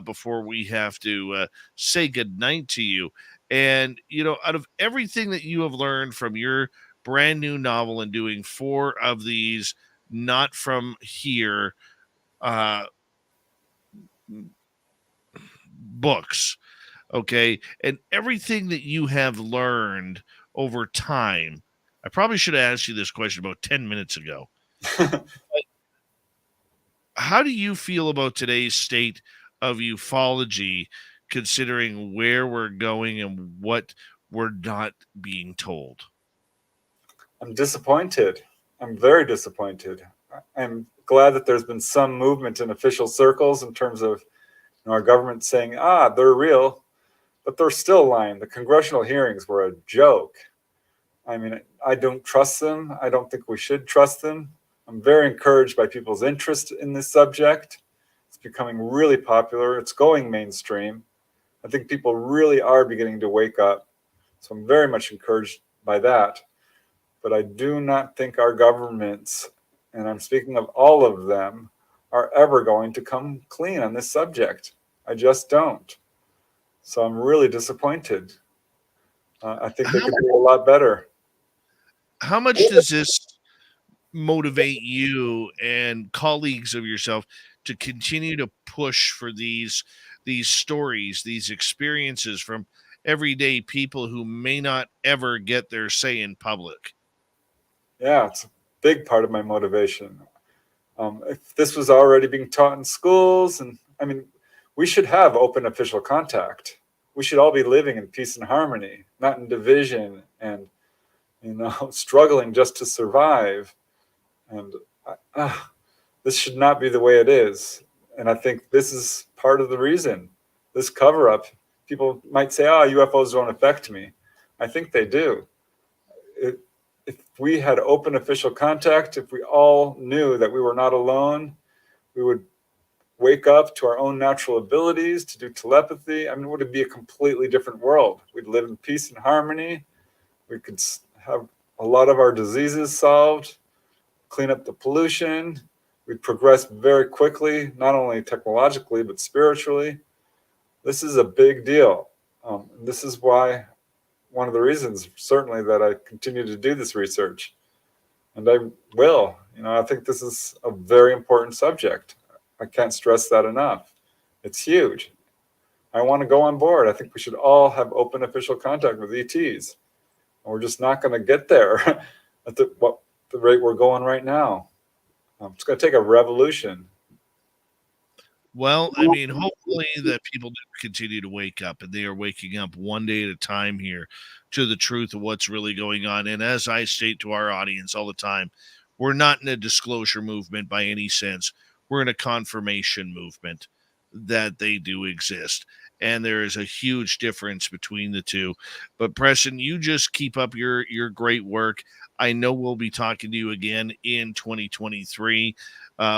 before we have to say goodnight to you. And, out of everything that you have learned from your brand new novel and doing 4 of these not from here books, okay, and everything that you have learned over time, I probably should have asked you this question about 10 minutes ago. How do you feel about today's state of ufology, considering where we're going and what we're not being told?
I'm disappointed. I'm very disappointed. I'm glad that there's been some movement in official circles in terms of our government saying, they're real, but they're still lying. The congressional hearings were a joke. I mean, I don't trust them. I don't think we should trust them. I'm very encouraged by people's interest in this subject. It's becoming really popular. It's going mainstream. I think people really are beginning to wake up. So I'm very much encouraged by that. But I do not think our governments, and I'm speaking of all of them, are ever going to come clean on this subject. I just don't. So I'm really disappointed. I think they could do a lot better.
How much does this motivate you and colleagues of yourself to continue to push for these stories, these experiences from everyday people who may not ever get their say in public?
Yeah, it's a big part of my motivation. If this was already being taught in schools, and I mean, we should have open official contact. We should all be living in peace and harmony, not in division and, struggling just to survive. And this should not be the way it is. And I think this is part of the reason. This cover-up, people might say, UFOs don't affect me. I think they do. If we had open official contact, if we all knew that we were not alone, we would wake up to our own natural abilities to do telepathy. I mean, it would be a completely different world. We'd live in peace and harmony. We could have a lot of our diseases solved, clean up the pollution. We'd progress very quickly, not only technologically, but spiritually. This is a big deal. This is why one of the reasons, certainly, that I continue to do this research. And I will. I think this is a very important subject. I can't stress that enough. It's huge. I want to go on board. I think we should all have open official contact with ETs. And we're just not going to get there at the rate we're going right now. It's going to take a revolution.
Well, I mean, hopefully that people do continue to wake up, and they are waking up one day at a time here to the truth of what's really going on. And as I state to our audience all the time, we're not in a disclosure movement by any sense. We're in a confirmation movement that they do exist. And there is a huge difference between the two. But Preston, you just keep up your great work. I know we'll be talking to you again in 2023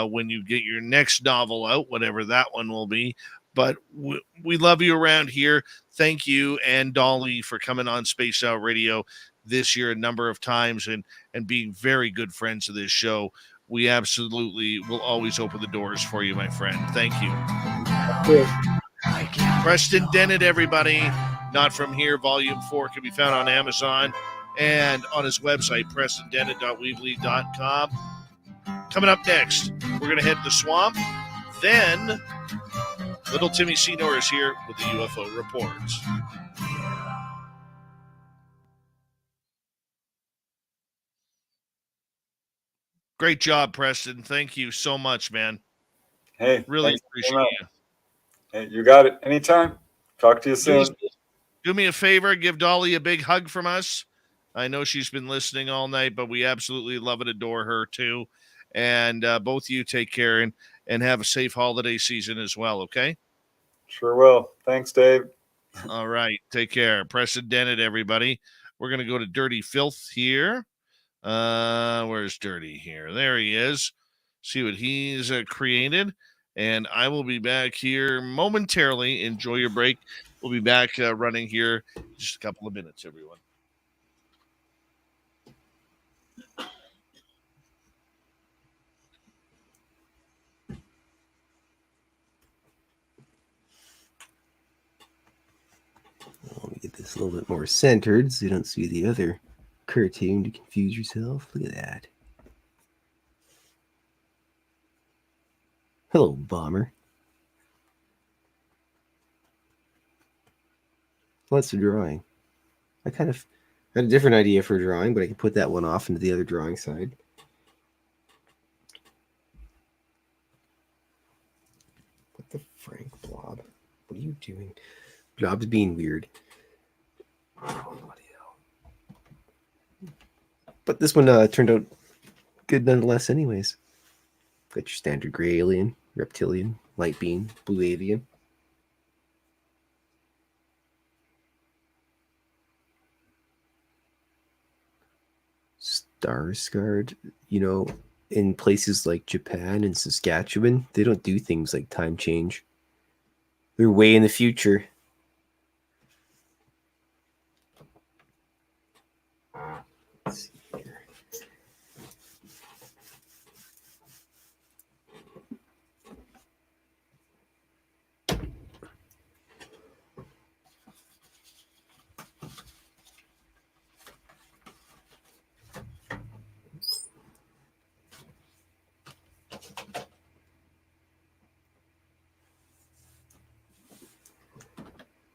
when you get your next novel out, whatever that one will be. But we love you around here. Thank you and Dolly for coming on Spaced Out Radio this year a number of times and being very good friends of this show. We absolutely will always open the doors for you, my friend. Thank you. Preston Dennett, everybody. Not From Here, Volume 4 can be found on Amazon and on his website, PrestonDennett.weebly.com. Coming up next, we're going to head to the swamp. Then, little Timmy Senor is here with the UFO Reports. Great job, Preston. Thank you so much, man.
Hey,
Really
thanks
appreciate
very much.
you.
Hey, you got it. Anytime. Talk to you soon.
Do me a favor. Give Dolly a big hug from us. I know she's been listening all night, but we absolutely love and adore her too. And both of you take care and have a safe holiday season as well, okay?
Sure will. Thanks, Dave.
All right. Take care. Preston Dennett, everybody. We're going to go to Dirty Filth here. Where's Dirty here? There he is. See what he's created. And I will be back here momentarily. Enjoy your break. We'll be back running here in just a couple of minutes, everyone.
Let me get this a little bit more centered so you don't see the other cartoon to confuse yourself. Look at that. Hello, Bomber. What's the drawing? I kind of had a different idea for a drawing, but I can put that one off into the other drawing side. What the Frank, Blob? What are you doing? Blob's being weird. But this one turned out good nonetheless anyways. Got your standard gray alien, reptilian, light beam, blue avian. Star scarred, in places like Japan and Saskatchewan, they don't do things like time change. They're way in the future. Let's see here.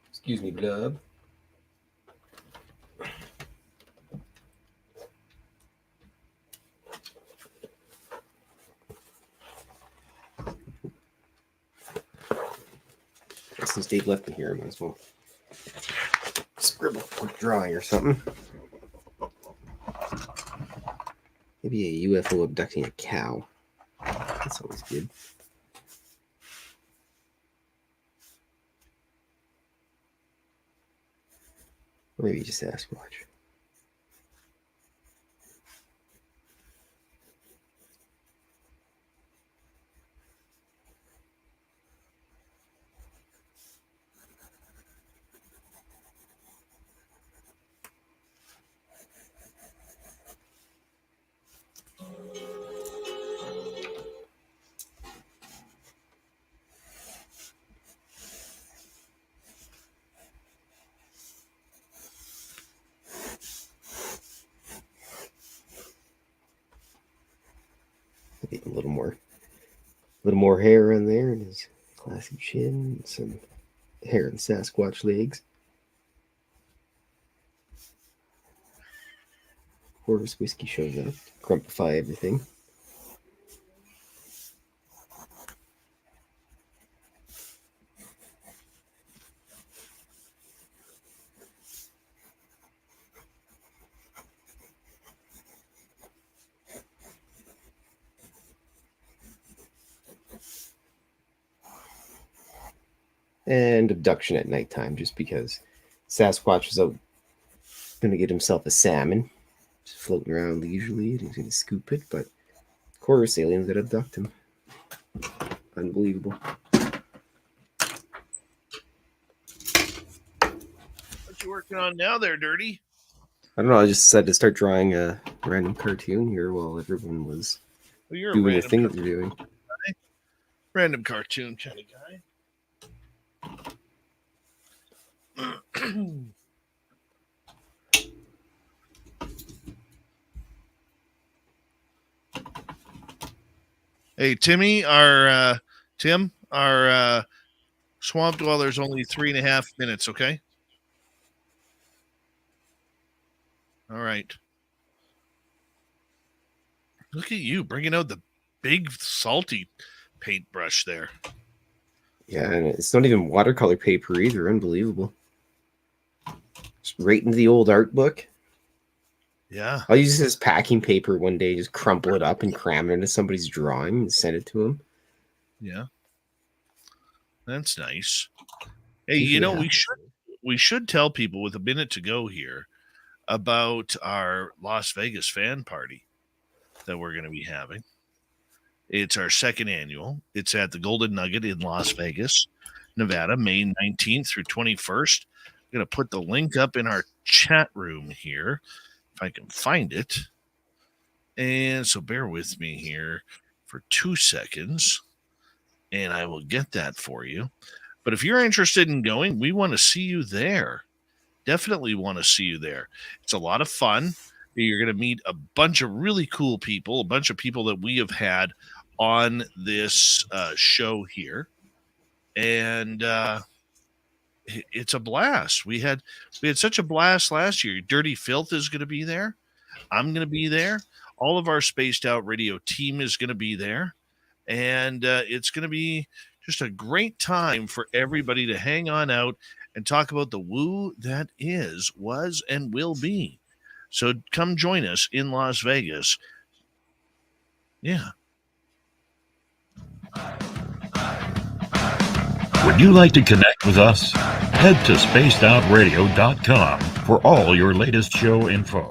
Excuse me, Blub. Since Dave left me here, I might as well scribble a quick drawing or something. Maybe a UFO abducting a cow. That's always good. Or maybe just Sasquatch. Maybe a little more hair on there, and his classic chin, and some hair and Sasquatch legs. Horse whiskey shows up to crumpify everything. And abduction at nighttime, just because Sasquatch was out going to get himself a salmon, just floating around leisurely, and he's going to scoop it, but chorus aliens that abduct him. Unbelievable.
What you working on now there, Dirty?
I don't know, I just decided to start drawing a random cartoon here while everyone was
Well, you're a
doing the
random
thing that they're doing.
random cartoon kind of guy. Hey, Tim, our swamp dweller's only 3.5 minutes, okay? All right. Look at you bringing out the big salty paintbrush there.
Yeah, and it's not even watercolor paper either. Unbelievable. Just right into the old art book.
Yeah.
I'll use this packing paper one day, just crumple it up and cram it into somebody's drawing and send it to them.
Yeah. That's nice. Hey,
Usually
we should tell people with a minute to go here about our Las Vegas fan party that we're going to be having. It's our second annual. It's at the Golden Nugget in Las Vegas, Nevada, May 19th through 21st. I'm going to put the link up in our chat room here if I can find it. And so bear with me here for 2 seconds, and I will get that for you. But if you're interested in going, we want to see you there. Definitely want to see you there. It's a lot of fun. You're going to meet a bunch of really cool people, a bunch of people that we have had on this show here. And it's a blast. We had such a blast last year. Dirty Filth is going to be there. I'm going to be there. All of our Spaced Out Radio team is going to be there. And it's going to be just a great time for everybody to hang on out and talk about the woo that is, was, and will be. So come join us in Las Vegas. Yeah.
Would you like to connect with us? Head to spacedoutradio.com for all your latest show info.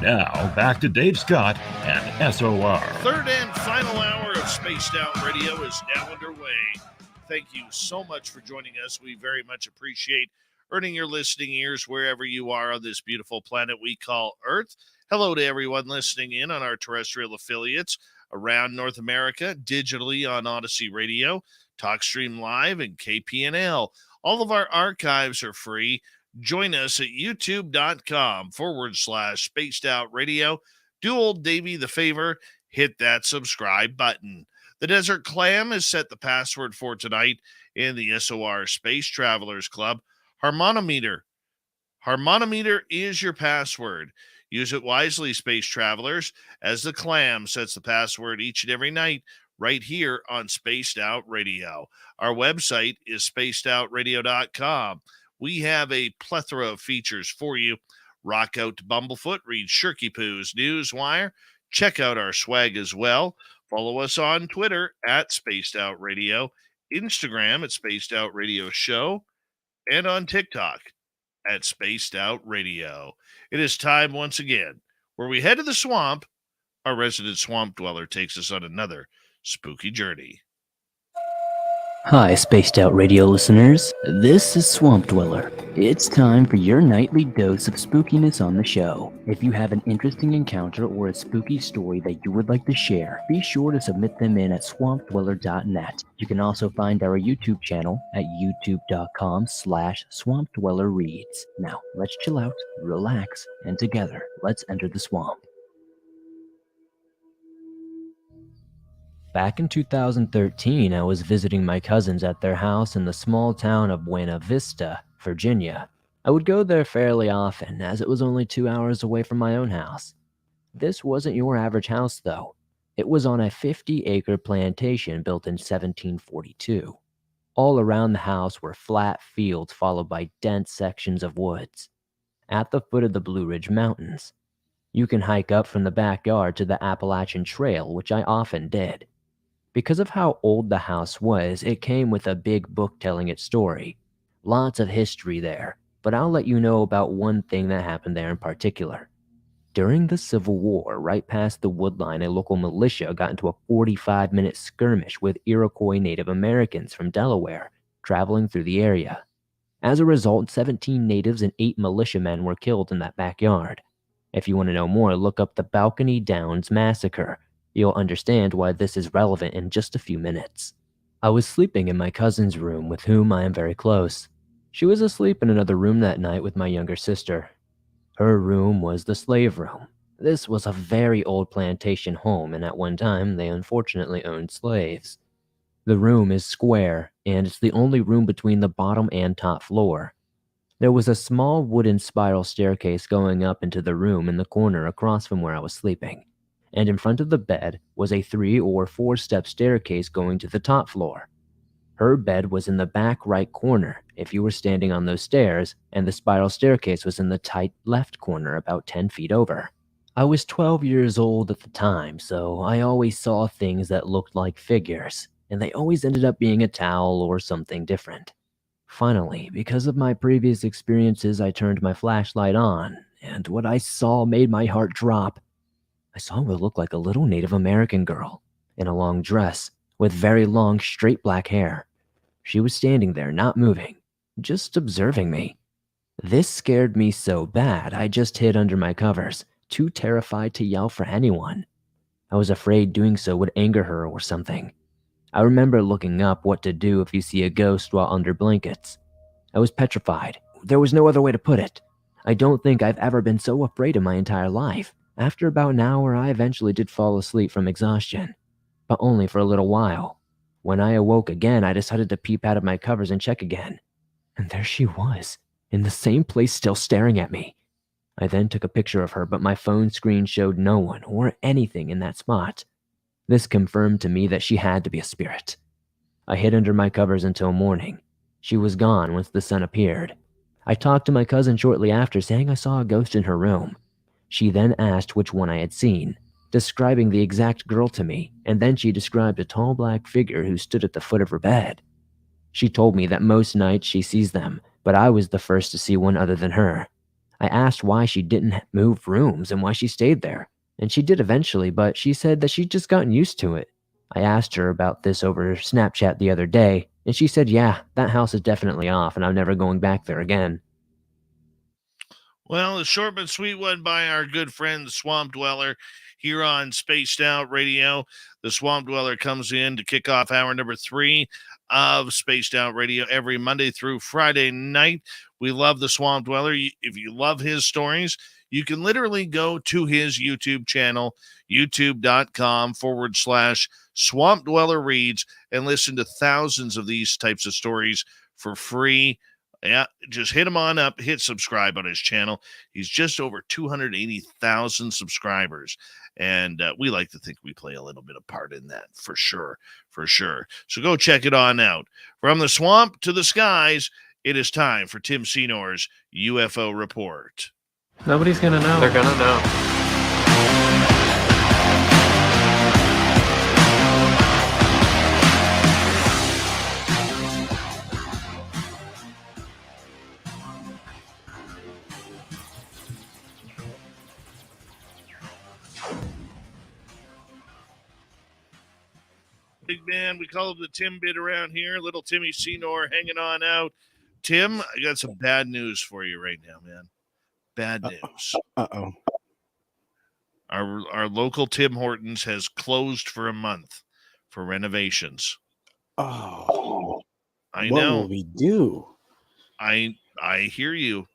Now, back to Dave Scott and SOR.
Third and final hour of Spaced Out Radio is now underway. Thank you so much for joining us. We very much appreciate earning your listening ears wherever you are on this beautiful planet we call Earth. Hello to everyone listening in on our terrestrial affiliates around North America, digitally on Odyssey Radio, TalkStream Live, and KPNL. All of our archives are free. Join us at youtube.com/Spaced Out Radio. Do old Davey the favor, hit that subscribe button. The Desert Clam has set the password for tonight in the SOR Space Travelers Club. Harmonometer. Harmonometer is your password. Use it wisely, Space Travelers, as the Clam sets the password each and every night right here on Spaced Out Radio. Our website is spacedoutradio.com. We have a plethora of features for you. Rock out to Bumblefoot, read Shirky Poo's Newswire. Check out our swag as well. Follow us on Twitter at Spaced Out Radio, Instagram at Spaced Out Radio Show, and on TikTok at Spaced Out Radio. It is time once again where we head to the swamp. Our resident swamp dweller takes us on another spooky journey.
Hi, Spaced Out Radio listeners. This is Swamp Dweller. It's time for your nightly dose of spookiness on the show. If you have an interesting encounter or a spooky story that you would like to share, be sure to submit them in at swampdweller.net. You can also find our YouTube channel at youtube.com/swampdwellerreads. Now, let's chill out, relax, and together, let's enter the swamp. Back in 2013, I was visiting my cousins at their house in the small town of Buena Vista, Virginia. I would go there fairly often, as it was only 2 hours away from my own house. This wasn't your average house, though. It was on a 50-acre plantation built in 1742. All around the house were flat fields followed by dense sections of woods. At the foot of the Blue Ridge Mountains, you can hike up from the backyard to the Appalachian Trail, which I often did. Because of how old the house was, it came with a big book telling its story. Lots of history there, but I'll let you know about one thing that happened there in particular. During the Civil War, right past the woodline, a local militia got into a 45-minute skirmish with Iroquois Native Americans from Delaware, traveling through the area. As a result, 17 natives and 8 militiamen were killed in that backyard. If you want to know more, look up the Balcony Downs Massacre. You'll understand why this is relevant in just a few minutes. I was sleeping in my cousin's room, with whom I am very close. She was asleep in another room that night with my younger sister. Her room was the slave room. This was a very old plantation home, and at one time they unfortunately owned slaves. The room is square, and it's the only room between the bottom and top floor. There was a small wooden spiral staircase going up into the room in the corner across from where I was sleeping. and in front of the bed was a 3 or 4-step staircase going to the top floor. Her bed was in the back right corner if you were standing on those stairs, and the spiral staircase was in the tight left corner about 10 feet over. I was 12 years old at the time, so I always saw things that looked like figures, and they always ended up being a towel or something different. Finally, because of my previous experiences, I turned my flashlight on, and what I saw made my heart drop. I saw what looked like a little Native American girl in a long dress with very long, straight black hair. She was standing there, not moving, just observing me. This scared me so bad, I just hid under my covers, too terrified to yell for anyone. I was afraid doing so would anger her or something. I remember looking up what to do if you see a ghost while under blankets. I was petrified. There was no other way to put it. I don't think I've ever been so afraid in my entire life. After about an hour, I eventually did fall asleep from exhaustion, but only for a little while. When I awoke again, I decided to peep out of my covers and check again. And there she was, in the same place, still staring at me. I then took a picture of her, but my phone screen showed no one or anything in that spot. This confirmed to me that she had to be a spirit. I hid under my covers until morning. She was gone once the sun appeared. I talked to my cousin shortly after, saying I saw a ghost in her room. She then asked which one I had seen, describing the exact girl to me, and then she described a tall black figure who stood at the foot of her bed. She told me that most nights she sees them, but I was the first to see one other than her. I asked why she didn't move rooms and why she stayed there, and she did eventually, but she said that she'd just gotten used to it. I asked her about this over Snapchat the other day, and she said, yeah, that house is definitely off, and I'm never going back there again.
Well, a short but sweet one by our good friend, the Swamp Dweller, here on Spaced Out Radio. The Swamp Dweller comes in to kick off hour number 3 of Spaced Out Radio every Monday through Friday night. We love the Swamp Dweller. If you love his stories, you can literally go to his YouTube channel, youtube.com/Swamp Dweller Reads, and listen to thousands of these types of stories for free. Yeah, just hit him on up, hit subscribe on his channel. He's just over 280,000 subscribers. And we like to think we play a little bit of part in that, for sure, for sure. So go check it on out. From the swamp to the skies, it is time for Tim Senor's UFO Report.
Nobody's gonna know.
They're gonna know.
Big man, we call him the Tim bit around here. Little Timmy Senor hanging on out. Tim, I got some bad news for you right now, man. Bad news.
Uh-oh.
Our local Tim Hortons has closed for a month for renovations.
Oh.
I
What
know.
will we do?
I hear you.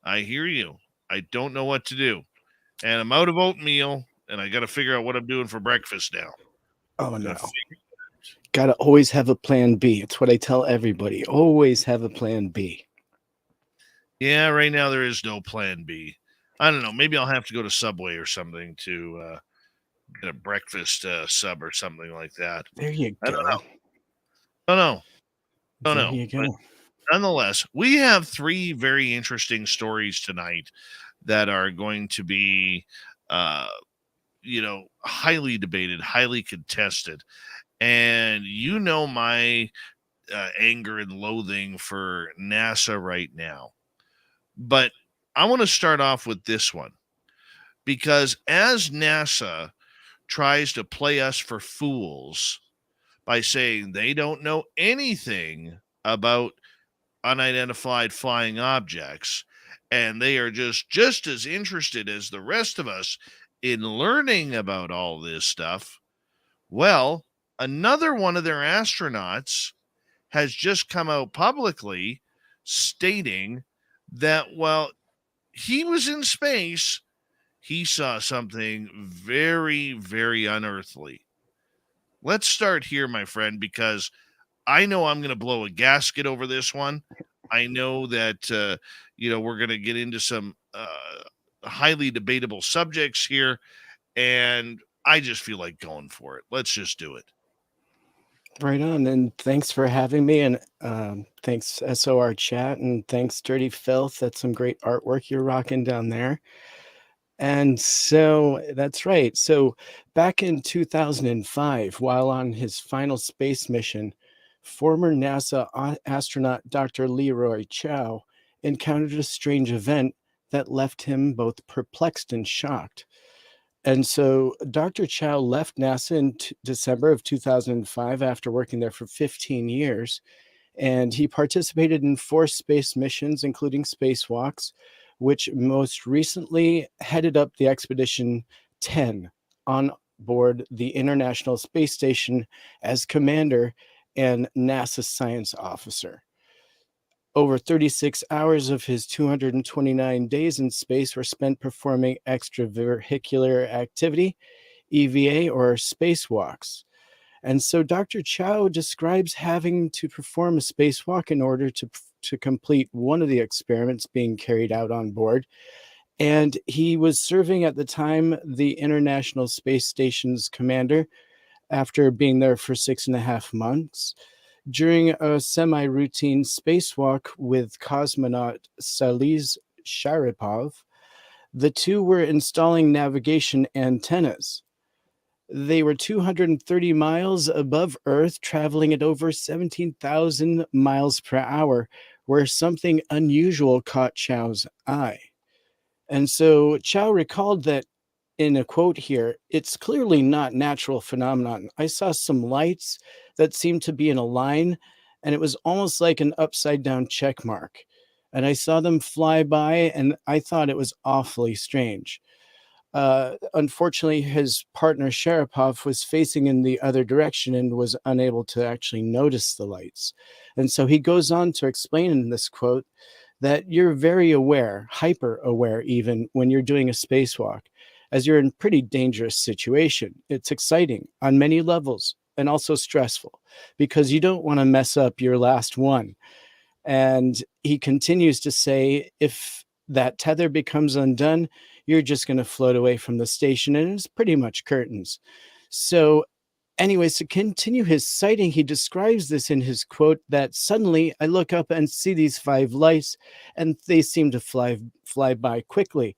I hear you. I don't know what to do. And I'm out of oatmeal, and I got to figure out what I'm doing for breakfast now.
Oh, no. Gotta always have a plan B. It's what I tell everybody. Always have a plan B.
Yeah, right now there is no plan B. I don't know. Maybe I'll have to go to Subway or something to get a breakfast sub or something like that.
There you go.
I don't know. Don't know.
There you go.
But nonetheless, we have 3 very interesting stories tonight that are going to be, highly debated, highly contested. And my anger and loathing for NASA right now. But I want to start off with this one, because as NASA tries to play us for fools by saying they don't know anything about unidentified flying objects, and they are just as interested as the rest of us in learning about all this stuff, well, another one of their astronauts has just come out publicly stating that while he was in space, he saw something very, very unearthly. Let's start here, my friend, because I know I'm going to blow a gasket over this one. I know that, we're going to get into some highly debatable subjects here. And I just feel like going for it. Let's just do it.
Right on. And thanks for having me. And thanks, SOR Chat. And thanks, Dirty Filth. That's some great artwork you're rocking down there. And so that's right. So back in 2005, while on his final space mission, former NASA astronaut Dr. Leroy Chow encountered a strange event that left him both perplexed and shocked. And so Dr. Chow left NASA in December of 2005 after working there for 15 years. And he participated in 4 space missions, including spacewalks, which most recently headed up the Expedition 10 on board the International Space Station as commander and NASA science officer. Over 36 hours of his 229 days in space were spent performing extravehicular activity, EVA, or spacewalks. And so Dr. Chow describes having to perform a spacewalk in order to complete one of the experiments being carried out on board. And he was serving at the time the International Space Station's commander after being there for 6.5 months. During a semi-routine spacewalk with cosmonaut Saliz Sharipov, the two were installing navigation antennas. They were 230 miles above Earth, traveling at over 17,000 miles per hour, where something unusual caught Chow's eye. And so Chow recalled that in a quote here, "It's clearly not natural phenomenon. I saw some lights that seemed to be in a line, and it was almost like an upside down check mark. And I saw them fly by, and I thought it was awfully strange." Unfortunately, his partner Sharapov was facing in the other direction and was unable to actually notice the lights. And so he goes on to explain in this quote that you're very aware, hyper aware even, when you're doing a spacewalk, as you're in a pretty dangerous situation. It's exciting on many levels and also stressful because you don't want to mess up your last one. And he continues to say, if that tether becomes undone, you're just going to float away from the station, and it's pretty much curtains. So anyways, to continue his sighting, he describes this in his quote that suddenly I look up and see these 5 lights, and they seem to fly by quickly.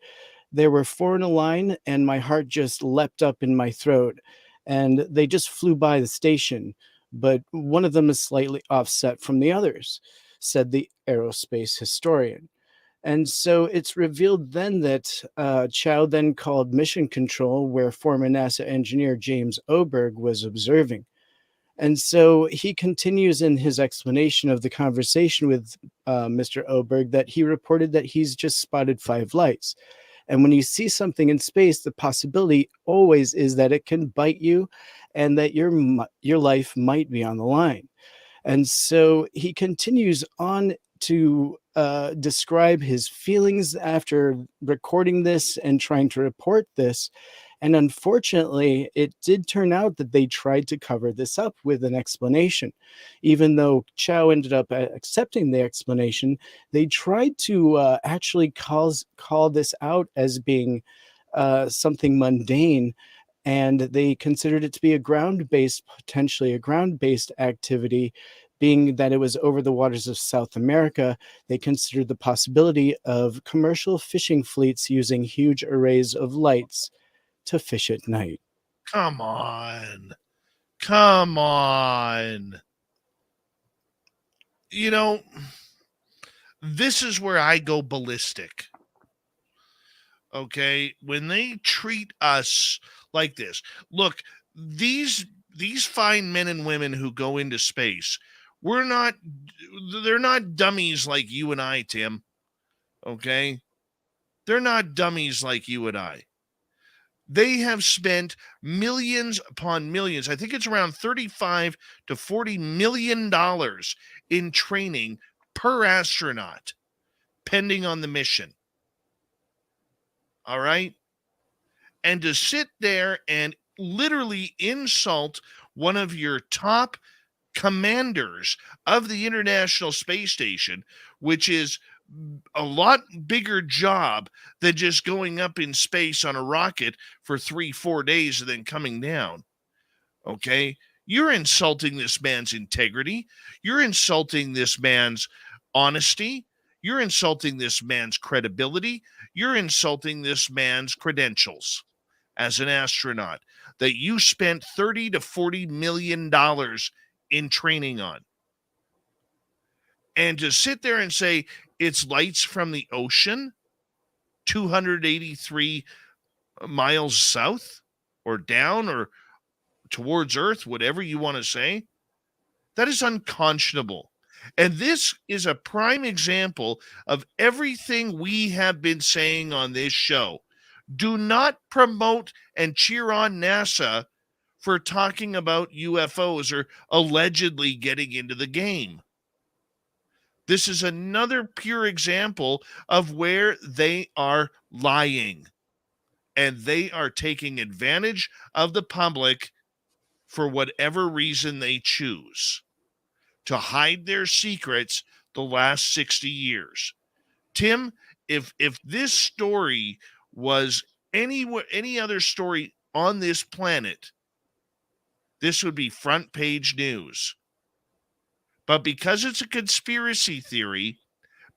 There were 4 in a line, and my heart just leapt up in my throat, and they just flew by the station, but one of them is slightly offset from the others, said the aerospace historian. And so it's revealed then that Chow then called mission control, where former NASA engineer James Oberg was observing. And so he continues in his explanation of the conversation with Mr. Oberg that he reported that he's just spotted 5 lights. And when you see something in space, the possibility always is that it can bite you and that your life might be on the line. And so he continues on to describe his feelings after recording this and trying to report this. And unfortunately, it did turn out that they tried to cover this up with an explanation. Even though Chow ended up accepting the explanation, they tried to actually call this out as being something mundane. And they considered it to be potentially a ground-based activity, being that it was over the waters of South America. They considered the possibility of commercial fishing fleets using huge arrays of lights to fish at night.
Come on. Come on. You know, this is where I go ballistic. Okay? When they treat us like this. Look, these fine men and women who go into space, they're not dummies like you and I, Tim. Okay? They're not dummies like you and I. They have spent millions upon millions. I think it's around $35 to $40 million in training per astronaut, pending on the mission. All right? And to sit there and literally insult one of your top commanders of the International Space Station, which is a lot bigger job than just going up in space on a rocket for 3-4 days and then coming down. Okay? You're insulting this man's integrity. You're insulting this man's honesty. You're insulting this man's credibility. You're insulting this man's credentials as an astronaut that you spent $30 to $40 million in training on. And to sit there and say it's lights from the ocean 283 miles south or down or towards Earth, whatever you want to say, that is unconscionable. And this is a prime example of everything we have been saying on this show. Do not promote and cheer on NASA for talking about UFOs or allegedly getting into the game. This is another pure example of where they are lying. And they are taking advantage of the public for whatever reason they choose to hide their secrets the last 60 years. Tim, if this story was any other story on this planet, this would be front page news. But because it's a conspiracy theory,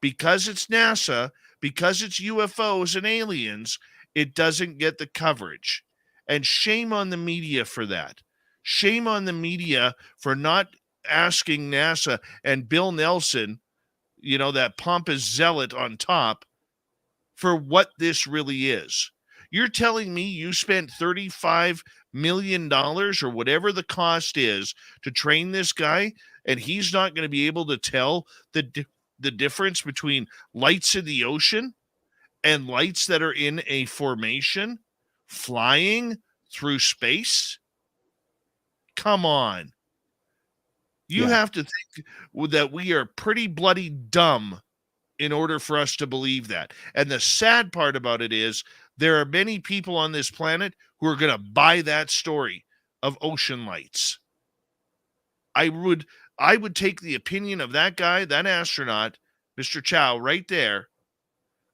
because it's NASA, because it's UFOs and aliens, it doesn't get the coverage. And shame on the media for that. Shame on the media for not asking NASA and Bill Nelson, that pompous zealot on top, for what this really is. You're telling me you spent $35 million or whatever the cost is to train this guy, and he's not going to be able to tell the difference between lights in the ocean and lights that are in a formation flying through space? Come on. You have to think that we are pretty bloody dumb in order for us to believe that. And the sad part about it is there are many people on this planet who are going to buy that story of ocean lights. I would take the opinion of that guy, that astronaut, Mr. Chow, right there,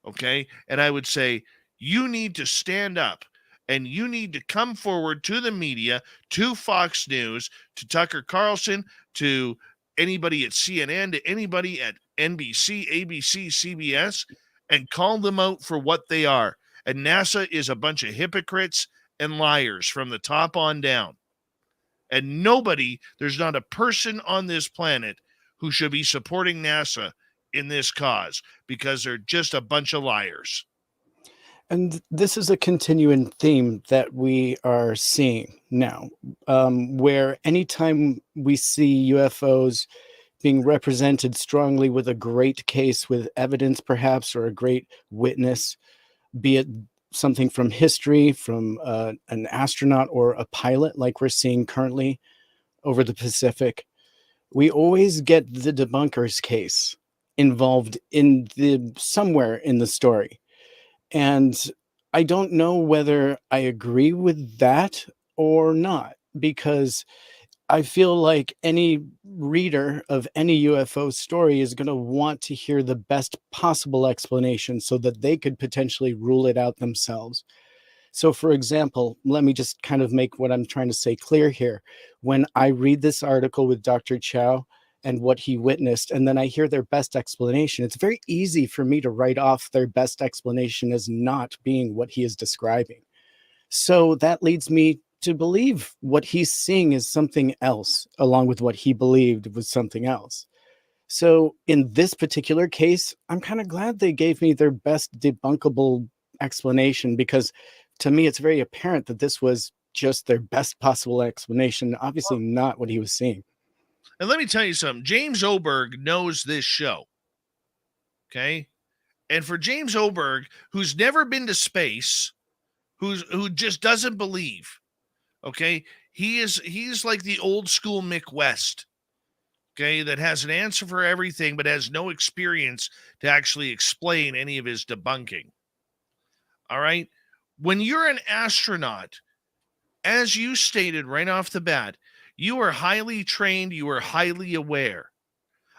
okay? And I would say, you need to stand up and you need to come forward to the media, to Fox News, to Tucker Carlson, to anybody at CNN, to anybody at NBC, ABC, CBS, and call them out for what they are. And NASA is a bunch of hypocrites and liars from the top on down. And there's not a person on this planet who should be supporting NASA in this cause, because they're just a bunch of liars.
And this is a continuing theme that we are seeing now, where anytime we see UFOs being represented strongly with a great case, with evidence perhaps, or a great witness, be it something from history, from an astronaut or a pilot like we're seeing currently over the Pacific, we always get the debunker's case involved in somewhere in the story. And I don't know whether I agree with that or not, because I feel like any reader of any UFO story is going to want to hear the best possible explanation so that they could potentially rule it out themselves. So, for example, let me just kind of make what I'm trying to say clear here. When I read this article with Dr. Chow and what he witnessed, and then I hear their best explanation, it's very easy for me to write off their best explanation as not being what he is describing. So that leads me to believe what he's seeing is something else, along with what he believed was something else. So in this particular case, I'm kind of glad they gave me their best debunkable explanation, because to me, it's very apparent that this was just their best possible explanation, obviously not what he was seeing.
And let me tell you something. James Oberg knows this show. Okay? And for James Oberg, who's never been to space, who just doesn't believe, okay? He's like the old school Mick West, okay, that has an answer for everything but has no experience to actually explain any of his debunking. All right? When you're an astronaut, as you stated right off the bat, you are highly trained, you are highly aware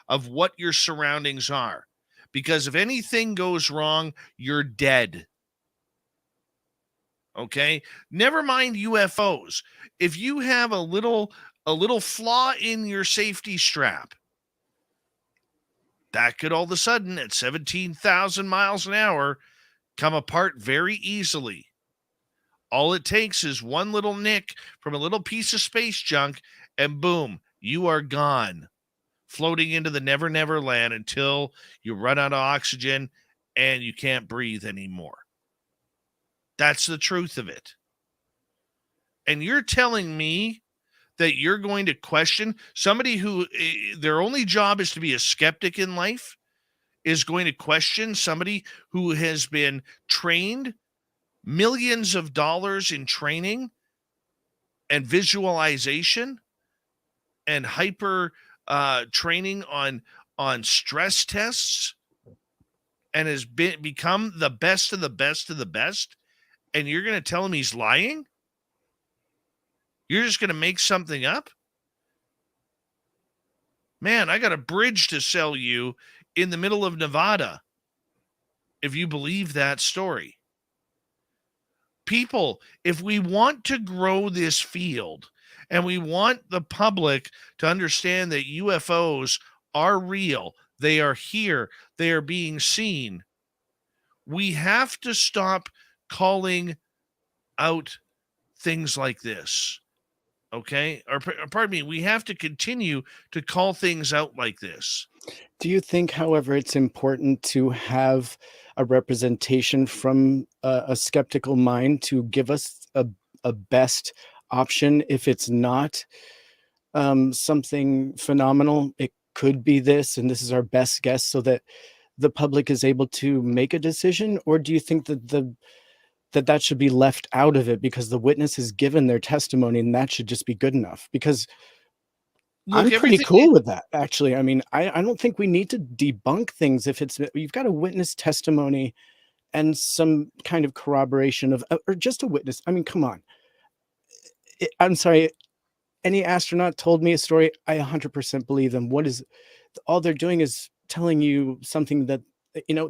of what your surroundings are. because if anything goes wrong, you're dead. Okay? Never mind UFOs. If you have a little flaw in your safety strap, that could all of a sudden at 17,000 miles an hour come apart very easily. All it takes is one little nick from a little piece of space junk, and boom, you are gone, floating into the never, never land until you run out of oxygen and you can't breathe anymore. That's the truth of it. And you're telling me that you're going to question somebody who their only job is to be a skeptic in life, is going to question somebody who has been trained millions of dollars in training and visualization and hyper training on stress tests, and has become the best of the best of the best, and you're going to tell him he's lying? You're just going to make something up? Man, I got a bridge to sell you in the middle of Nevada if you believe that story. People, if we want to grow this field and we want the public to understand that UFOs are real, they are here, they are being seen, we have to stop calling out things like this. Okay? Or pardon me, we have to continue to call things out like this.
Do you think, however, it's important to have a representation from a skeptical mind to give us a best option? If it's not something phenomenal, it could be this, and this is our best guess, so that the public is able to make a decision? Or do you think that that should be left out of it because the witness has given their testimony and that should just be good enough? Because I'm pretty cool with that, actually. I mean, I don't think we need to debunk things if you've got a witness testimony and some kind of corroboration of, or just a witness. I mean, come on. I'm sorry. Any astronaut told me a story, I 100% believe them. All they're doing is telling you something that,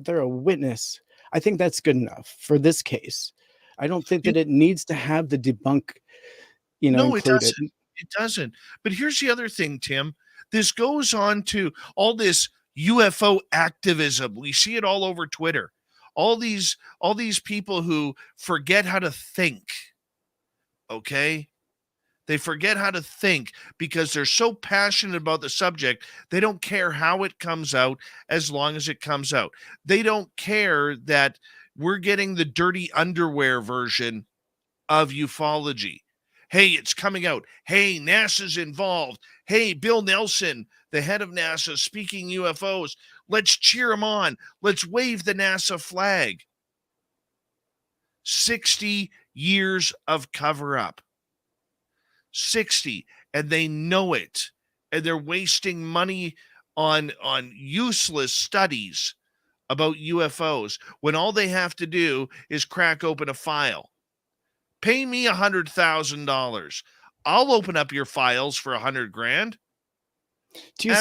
they're a witness. I think that's good enough for this case. I don't think that it needs to have the debunk,
no,
included.
It doesn't. But here's the other thing, Tim. This goes on to all this UFO activism. We see it all over Twitter. All these people who forget how to think. Okay? They forget how to think because they're so passionate about the subject. They don't care how it comes out as long as it comes out. They don't care that we're getting the dirty underwear version of ufology. Hey, it's coming out. Hey, NASA's involved. Hey, Bill Nelson, the head of NASA, speaking UFOs. Let's cheer him on. Let's wave the NASA flag. 60 years of cover-up. 60, and they know it. And they're wasting money on useless studies about UFOs when all they have to do is crack open a file. Pay me $100,000. I'll open up your files for $100,000.
Do you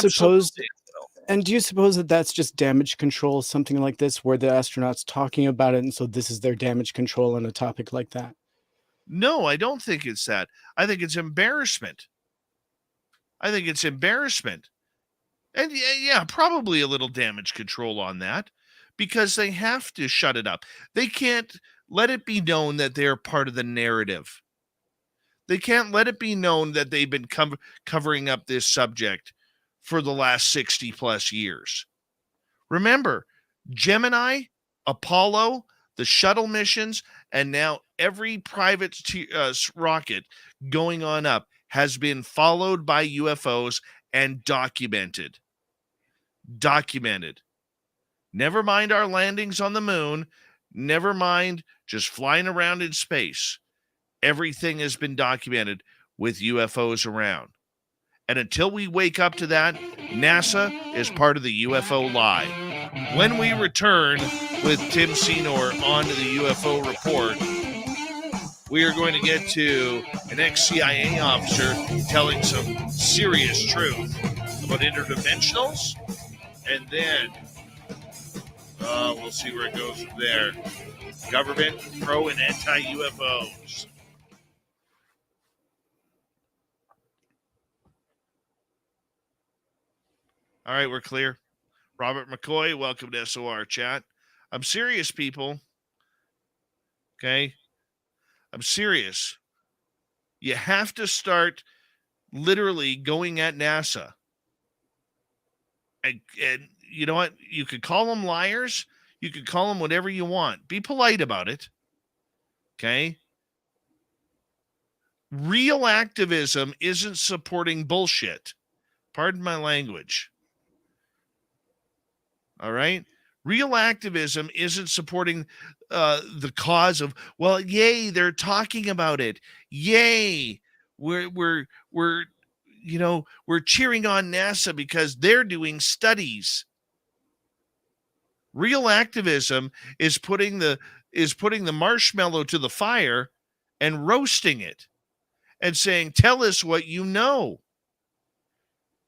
suppose that that's just damage control, something like this, where the astronaut's talking about it, and so this is their damage control on a topic like that?
No, I don't think it's that. I think it's embarrassment. And yeah, probably a little damage control on that, because they have to shut it up. They can't let it be known that they're part of the narrative. They can't let it be known that they've been covering up this subject for the last 60 plus years. Remember, Gemini, Apollo, the shuttle missions, and now every private rocket going on up has been followed by UFOs and documented. Never mind our landings on the moon. Never mind just flying around in space. Everything has been documented with UFOs around. And until we wake up to that, NASA is part of the UFO lie. When we return with Tim Senor on to the UFO Report, we are going to get to an ex-CIA officer telling some serious truth about interdimensionals, and then We'll see where it goes from there. Government, pro and anti-UFOs. All right, we're clear. Robert McCoy, welcome to SOR chat. I'm serious, people. Okay? I'm serious. You have to start literally going at NASA. And you know what? You could call them liars. You could call them whatever you want. Be polite about it. Okay? Real activism isn't supporting bullshit. Pardon my language. All right? Real activism isn't supporting the cause of, well, yay, they're talking about it. Yay. We're cheering on NASA because they're doing studies. Real activism is putting the marshmallow to the fire and roasting it and saying, tell us what you know.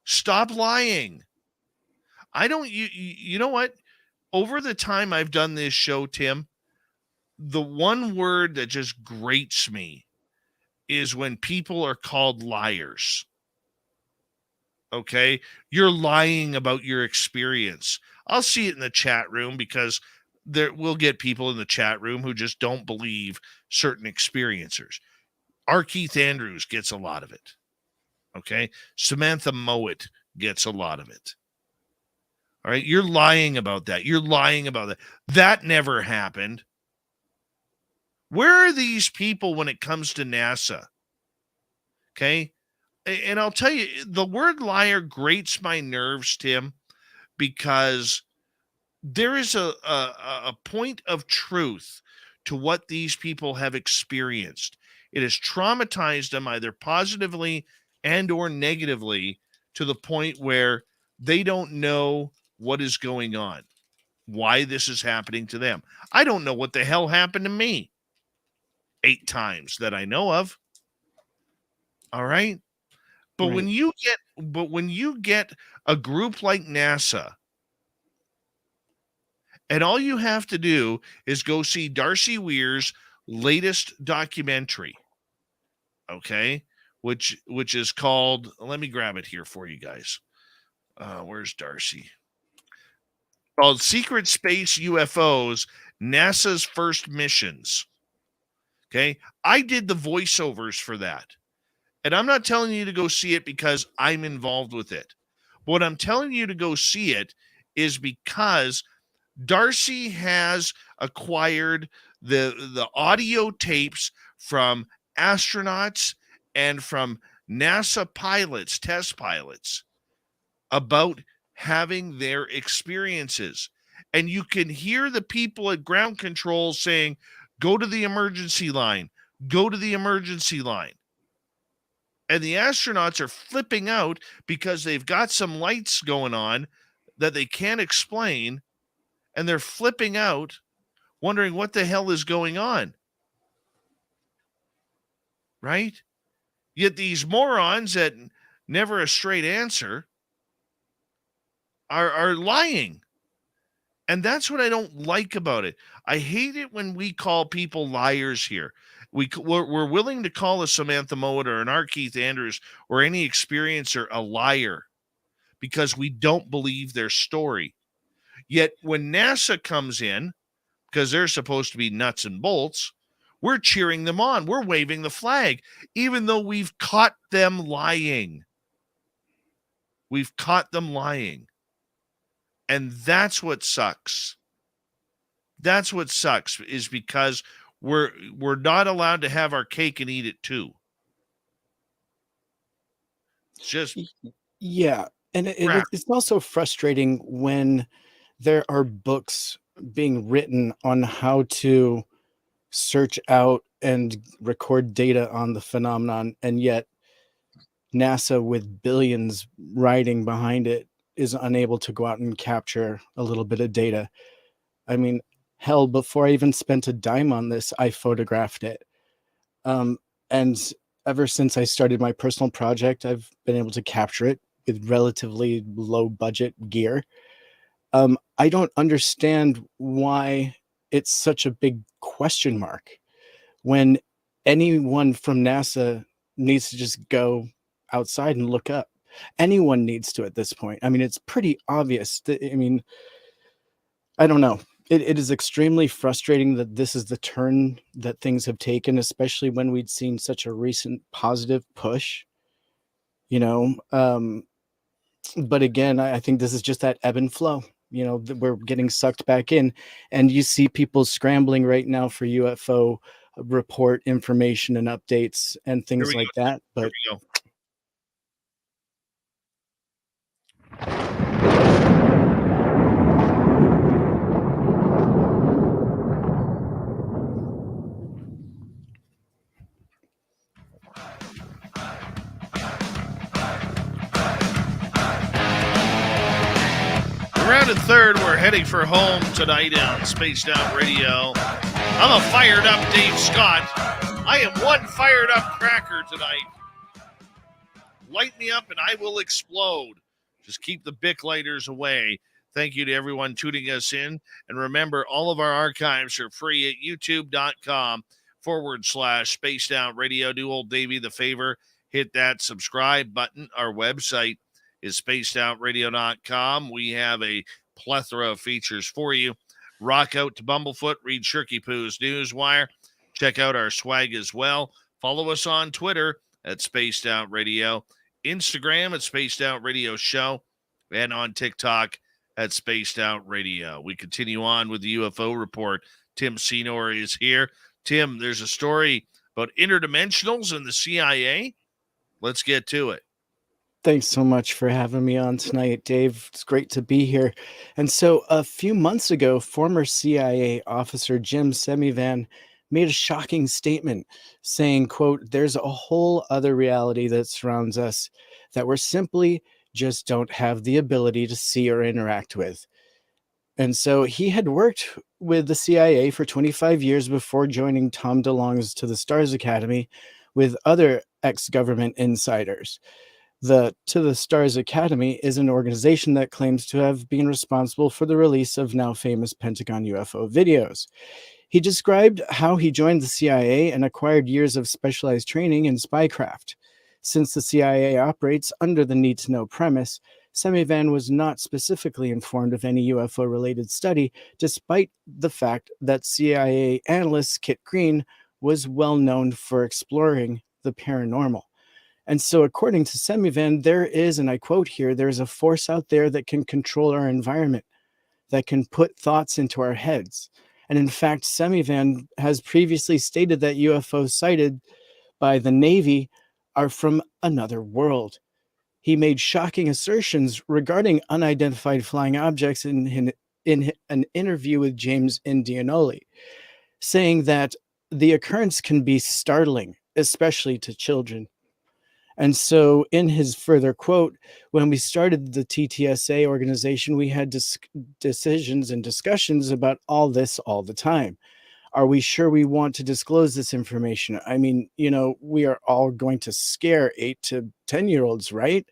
Stop lying. You know what? Over the time I've done this show, Tim, the one word that just grates me is when people are called liars. Okay? You're lying about your experience. I'll see it in the chat room because we'll get people in the chat room who just don't believe certain experiencers. R. Keith Andrews gets a lot of it. Okay? Samantha Mowat gets a lot of it. All right? You're lying about that. You're lying about that. That never happened. Where are these people when it comes to NASA? Okay? And I'll tell you, the word liar grates my nerves, Tim, because there is a point of truth to what these people have experienced. It has traumatized them either positively and or negatively to the point where they don't know what is going on, why this is happening to them. I don't know what the hell happened to me 8 times that I know of. All right? But
Right.
when you get a group like NASA, and all you have to do is go see Darcy Weir's latest documentary, okay, which is called, let me grab it here for you guys. Where's Darcy? Called Secret Space UFOs, NASA's First Missions. Okay, I did the voiceovers for that. And I'm not telling you to go see it because I'm involved with it. What I'm telling you to go see it is because Darcy has acquired the audio tapes from astronauts and from NASA pilots, test pilots, about having their experiences. And you can hear the people at ground control saying, go to the emergency line, go to the emergency line. And the astronauts are flipping out because they've got some lights going on that they can't explain. And they're flipping out, wondering what the hell is going on. Right? Yet these morons that never a straight answer are lying. And that's what I don't like about it. I hate it when we call people liars here. We're willing to call a Samantha Mowat or an R. Keith Andrews or any experiencer a liar because we don't believe their story. Yet when NASA comes in, because they're supposed to be nuts and bolts, we're cheering them on. We're waving the flag, even though we've caught them lying. We've caught them lying. And that's what sucks. That's what sucks, is because we're not allowed to have our cake and eat it too. It's just
Yeah. And
crap.
it's also frustrating when there are books being written on how to search out and record data on the phenomenon, and yet NASA, with billions riding behind it, is unable to go out and capture a little bit of data. I mean, hell, before I even spent a dime on this, I photographed it. And ever since I started my personal project, I've been able to capture it with relatively low budget gear. I don't understand why it's such a big question mark when anyone from NASA needs to just go outside and look up. Anyone needs to at this point. I mean, it's pretty obvious. I mean, I don't know. It is extremely frustrating that this is the turn that things have taken, especially when we'd seen such a recent positive push, you know. But again, I think this is just that ebb and flow. We're getting sucked back in, and you see people scrambling right now for UFO report information and updates and
Here
things
we
like
go.
that.
Here
But
we go. Around at third, we're heading for home tonight on Spaced Out Radio. I'm a fired up Dave Scott. I am one fired up cracker tonight. Light me up and I will explode. Just keep the Bic lighters away. Thank you to everyone tuning us in. And remember, all of our archives are free at youtube.com/Spaced Out Radio. Do old Davey the favor. Hit that subscribe button. Our website is spacedoutradio.com. We have a plethora of features for you. Rock out to Bumblefoot, read Shirky Poo's Newswire. Check out our swag as well. Follow us on Twitter at Spaced Out Radio, Instagram at Spaced Out Radio Show, and on TikTok at Spaced Out Radio. We continue on with the UFO report. Tim Senor is here. Tim, there's a story about interdimensionals and the CIA. Let's get to it.
thanks so much for having me on tonight, Dave. It's great to be here. And so a few months ago, former CIA officer Jim Semivan made a shocking statement saying, quote, "There's a whole other reality that surrounds us that we're simply just don't have the ability to see or interact with." And so he had worked with the CIA for 25 years before joining Tom DeLonge's To the Stars Academy with other ex-government insiders. The To the Stars Academy is an organization that claims to have been responsible for the release of now famous Pentagon UFO videos. He described how he joined the CIA and acquired years of specialized training in spycraft. Since the CIA operates under the need-to-know premise, Semivan was not specifically informed of any UFO-related study, despite the fact that CIA analyst Kit Green was well known for exploring the paranormal. And so according to Semivan, there is, and I quote here, "There's a force out there that can control our environment, that can put thoughts into our heads." And in fact, Semivan has previously stated that UFOs sighted by the Navy are from another world. He made shocking assertions regarding unidentified flying objects in an interview with James Indianoli, saying that the occurrence can be startling, especially to children. And so in his further quote, "When we started the TTSA organization, we had decisions and discussions about all this all the time. Are we sure we want to disclose this information? I mean, we are all going to scare 8 to 10-year-olds, right?"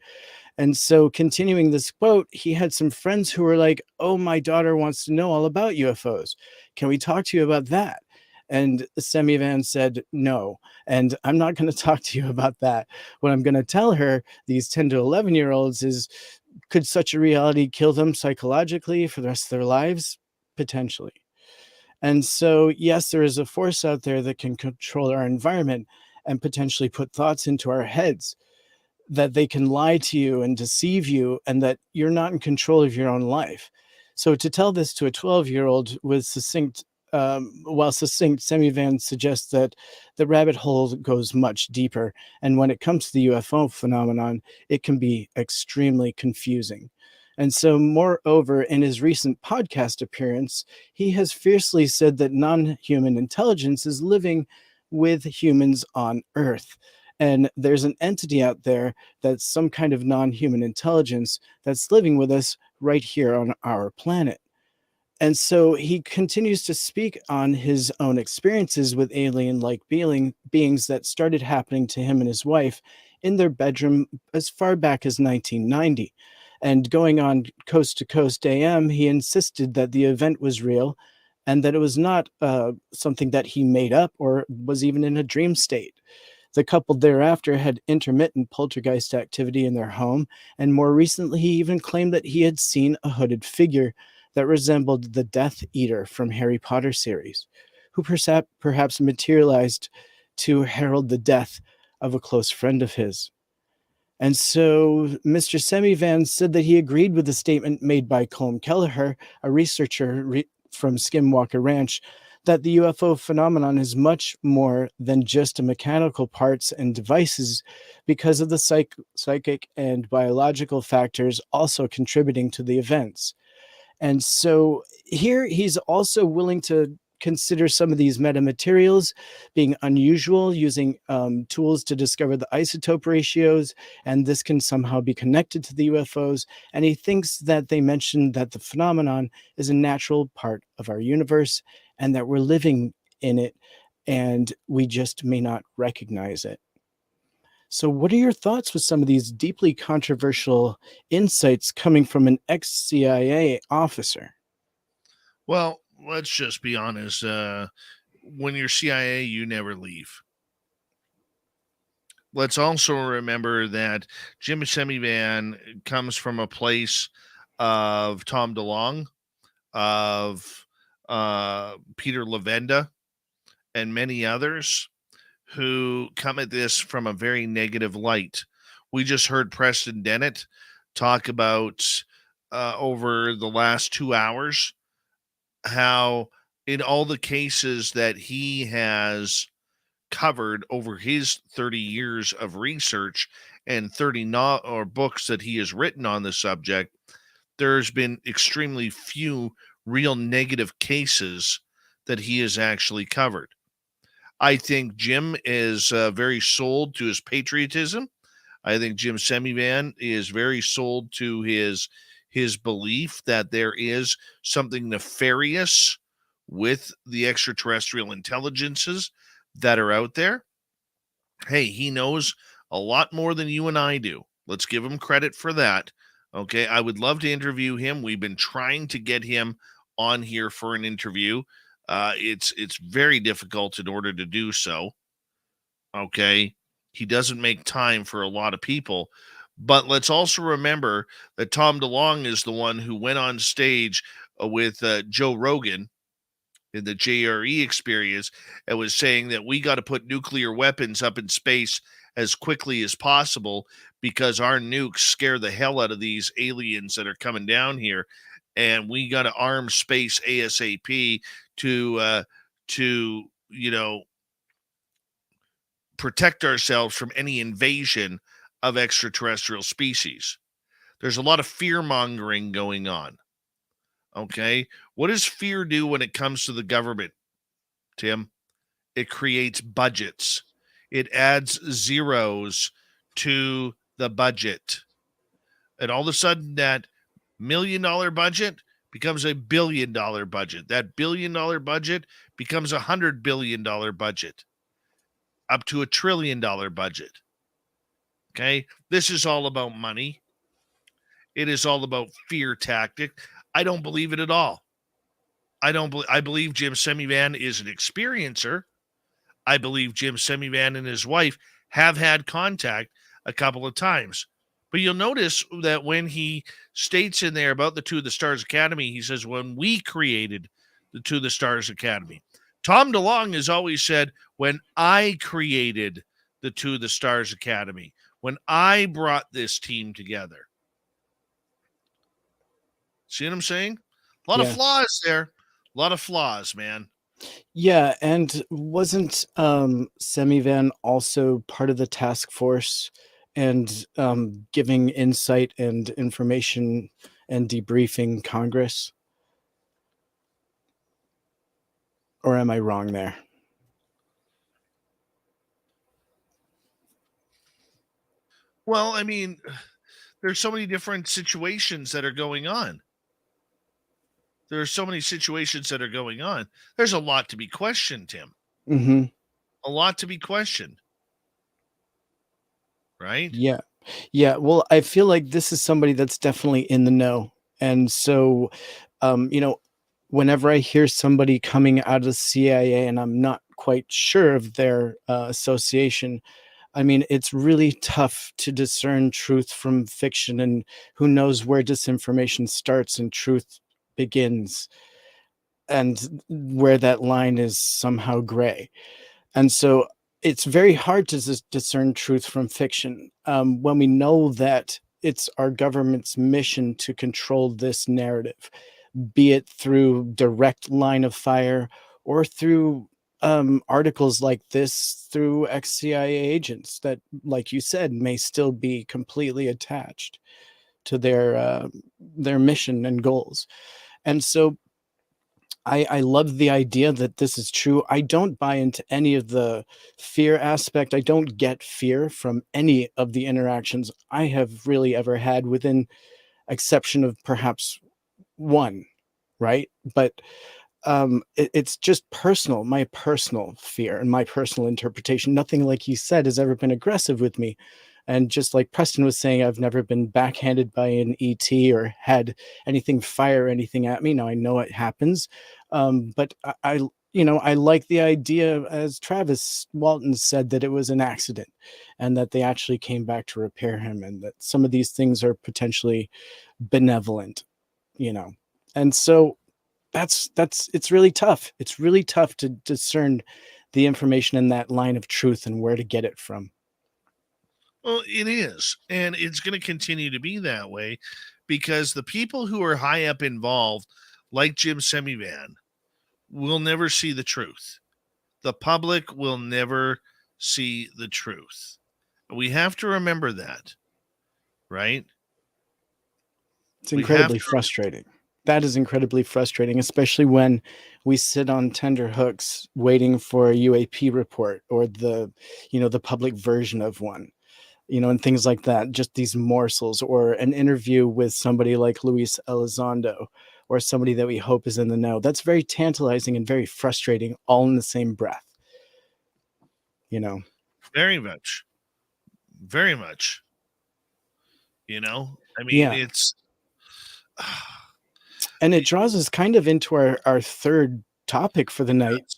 And so continuing this quote, he had some friends who were like, "Oh, my daughter wants to know all about UFOs. Can we talk to you about that?" And Semivan said, "No, and I'm not going to talk to you about that. What I'm going to tell her, these 10 to 11-year-olds, is, could such a reality kill them psychologically for the rest of their lives? Potentially." And so, yes, there is a force out there that can control our environment and potentially put thoughts into our heads, that they can lie to you and deceive you, and that you're not in control of your own life. So to tell this to a 12-year-old with succinct, Semivan suggests that the rabbit hole goes much deeper. And when it comes to the UFO phenomenon, it can be extremely confusing. And so, moreover, in his recent podcast appearance, he has fiercely said that non-human intelligence is living with humans on Earth. And there's an entity out there that's some kind of non-human intelligence that's living with us right here on our planet. And so he continues to speak on his own experiences with alien-like beings that started happening to him and his wife in their bedroom as far back as 1990. And going on Coast to Coast AM, he insisted that the event was real and that it was not something that he made up or was even in a dream state. The couple thereafter had intermittent poltergeist activity in their home, and more recently, he even claimed that he had seen a hooded figure that resembled the Death Eater from Harry Potter series, who perhaps materialized to herald the death of a close friend of his. And so Mr. Semivan said that he agreed with the statement made by Colm Kelleher, a researcher from Skinwalker Ranch, that the UFO phenomenon is much more than just a mechanical parts and devices because of the psychic and biological factors also contributing to the events. And so here he's also willing to consider some of these metamaterials being unusual, using tools to discover the isotope ratios, and this can somehow be connected to the UFOs. And he thinks that they mentioned that the phenomenon is a natural part of our universe and that we're living in it, and we just may not recognize it. So what are your thoughts with some of these deeply controversial insights coming from an ex-CIA officer?
Well, let's just be honest. When you're CIA, you never leave. Let's also remember that Jim Semivan comes from a place of Tom DeLonge, of Peter Lavenda, and many others who come at this from a very negative light. We just heard Preston Dennett talk about over the last 2 hours how in all the cases that he has covered over his 30 years of research and 30 books that he has written on the subject, there's been extremely few real negative cases that he has actually covered. I think Jim is very sold to his patriotism. I think Jim Semivan is very sold to his belief that there is something nefarious with the extraterrestrial intelligences that are out there. Hey, he knows a lot more than you and I do. Let's give him credit for that. Okay, I would love to interview him. We've been trying to get him on here for an interview. It's very difficult in order to do so. Okay, he doesn't make time for a lot of people. But let's also remember that Tom DeLonge is the one who went on stage with Joe Rogan in the JRE experience and was saying that we got to put nuclear weapons up in space as quickly as possible because our nukes scare the hell out of these aliens that are coming down here, and we got to arm space ASAP to protect ourselves from any invasion of extraterrestrial species. There's a lot of fear mongering going on. Okay. What does fear do when it comes to the government, Tim? It creates budgets. It adds zeros to the budget. And all of a sudden that $1 million budget becomes a $1 billion budget. That $1 billion budget becomes a $100 billion budget, up to a $1 trillion budget. Okay. This is all about money. It is all about fear tactic. I don't believe it at all. I believe Jim Semivan is an experiencer. I believe Jim Semivan and his wife have had contact a couple of times. But you'll notice that when he states in there about the Two of the Stars Academy, he says, when we created the Two of the Stars Academy. Tom DeLonge has always said, when I created the Two of the Stars Academy, when I brought this team together. See what I'm saying? A lot of flaws there. A lot of flaws, man.
Yeah, and wasn't Semivan also part of the task force and giving insight and information and debriefing Congress? Or am I wrong there?
Well, I mean, there's so many different situations that are going on. There are so many situations that are going on. There's a lot to be questioned, Tim.
Mm-hmm.
A lot to be questioned. Right?
Yeah. Yeah, well, I feel like this is somebody that's definitely in the know. And so, you know, whenever I hear somebody coming out of the CIA and I'm not quite sure of their association, I mean, it's really tough to discern truth from fiction, and who knows where disinformation starts and truth begins, and where that line is somehow gray. And so it's very hard to discern truth from fiction when we know that it's our government's mission to control this narrative, be it through direct line of fire or through articles like this through ex-CIA agents that, like you said, may still be completely attached to their mission and goals. And so I love the idea that this is true. I don't buy into any of the fear aspect. I don't get fear from any of the interactions I have really ever had, within exception of perhaps one, right? But it's just personal, my personal fear and my personal interpretation. Nothing, like you said, has ever been aggressive with me. And just like Preston was saying, I've never been backhanded by an ET or had anything fire anything at me. Now I know it happens, but I like the idea, as Travis Walton said, that it was an accident, and that they actually came back to repair him, and that some of these things are potentially benevolent, you know. And so that's it's really tough. It's really tough to discern the information in that line of truth and where to get it from.
Well, it is. And it's going to continue to be that way because the people who are high up involved, like Jim Semivan, will never see the truth. The public will never see the truth. We have to remember that, right?
It's incredibly frustrating. That is incredibly frustrating, especially when we sit on tender hooks waiting for a UAP report or the public version of one, and things like that. Just these morsels, or an interview with somebody like Luis Elizondo, or somebody that we hope is in the know. That's very tantalizing and very frustrating, all in the same breath.
Very much. Very much. I mean,
Yeah.
it's...
And it draws us kind of into our third topic for the night.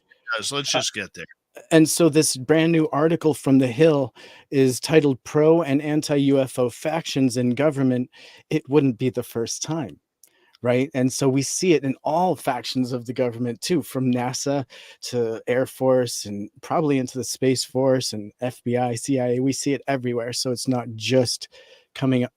Let's just get there.
And so this brand new article from The Hill is titled "Pro and Anti-UFO Factions in Government. It Wouldn't Be the First Time." Right. And so we see it in all factions of the government, too, from NASA to Air Force and probably into the Space Force and FBI, CIA. We see it everywhere. So it's not just coming,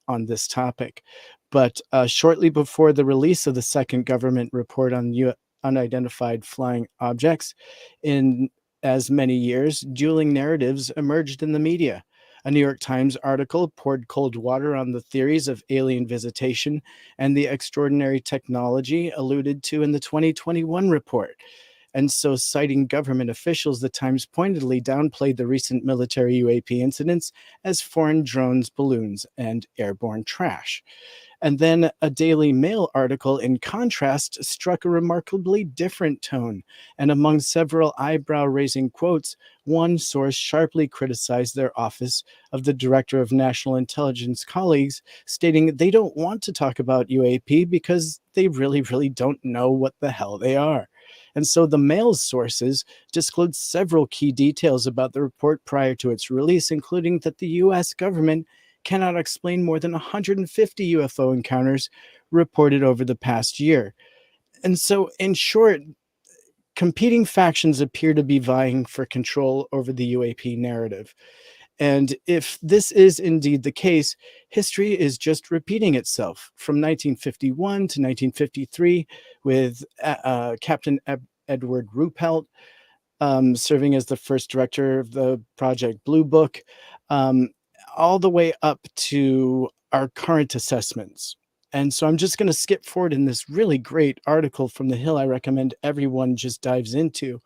on this topic. But shortly before the release of the second government report on unidentified flying objects in as many years, dueling narratives emerged in the media. A New York Times article poured cold water on the theories of alien visitation and the extraordinary technology alluded to in the 2021 report. And so, citing government officials, the Times pointedly downplayed the recent military UAP incidents as foreign drones, balloons, and airborne trash. And then a Daily Mail article, in contrast, struck a remarkably different tone. And among several eyebrow-raising quotes, one source sharply criticized their Office of the Director of National Intelligence colleagues, stating they don't want to talk about UAP because they really, really don't know what the hell they are. And so the Mail's sources disclosed several key details about the report prior to its release, including that the U.S. government cannot explain more than 150 UFO encounters reported over the past year. And so, in short, competing factions appear to be vying for control over the UAP narrative. And if this is indeed the case, history is just repeating itself from 1951 to 1953, with Captain Edward Ruppelt serving as the first director of the Project Blue Book, all the way up to our current assessments. And so I'm just going to skip forward in this really great article from The Hill I recommend everyone just dives into.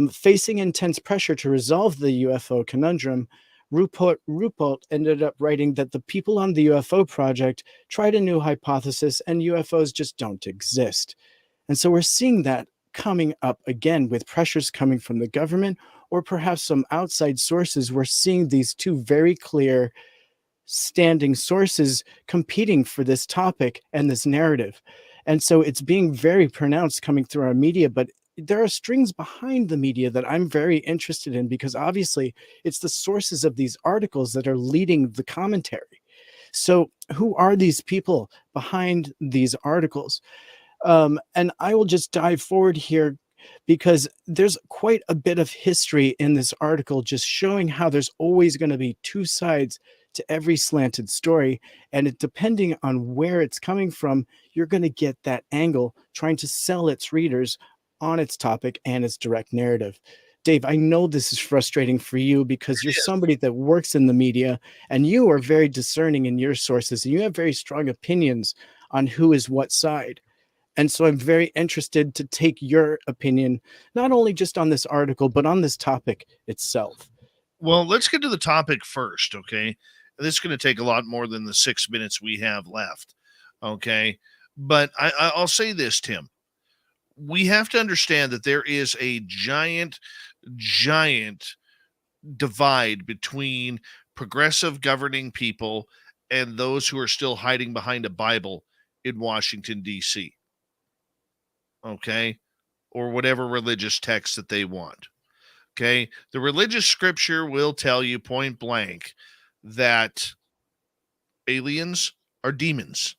Facing intense pressure to resolve the UFO conundrum, Ruppelt ended up writing that the people on the UFO project tried a new hypothesis and UFOs just don't exist. And so we're seeing that coming up again with pressures coming from the government or perhaps some outside sources. We're seeing these two very clear standing sources competing for this topic and this narrative. And so it's being very pronounced coming through our media, but there are strings behind the media that I'm very interested in, because obviously it's the sources of these articles that are leading the commentary. So who are these people behind these articles? And I will just dive forward here, because there's quite a bit of history in this article just showing how there's always going to be two sides to every slanted story. And it, depending on where it's coming from, you're going to get that angle trying to sell its readers on its topic and its direct narrative. Dave, I know this is frustrating for you because you're somebody that works in the media and you are very discerning in your sources and you have very strong opinions on who is what side. And so I'm very interested to take your opinion, not only just on this article, but on this topic itself.
Well, let's get to the topic first, okay? This is going to take a lot more than the 6 minutes we have left, okay? But I'll say this, Tim. We have to understand that there is a giant divide between progressive governing people and those who are still hiding behind a Bible in Washington, D.C., okay? Or whatever religious text that they want. Okay, the religious scripture will tell you point blank that aliens are demons.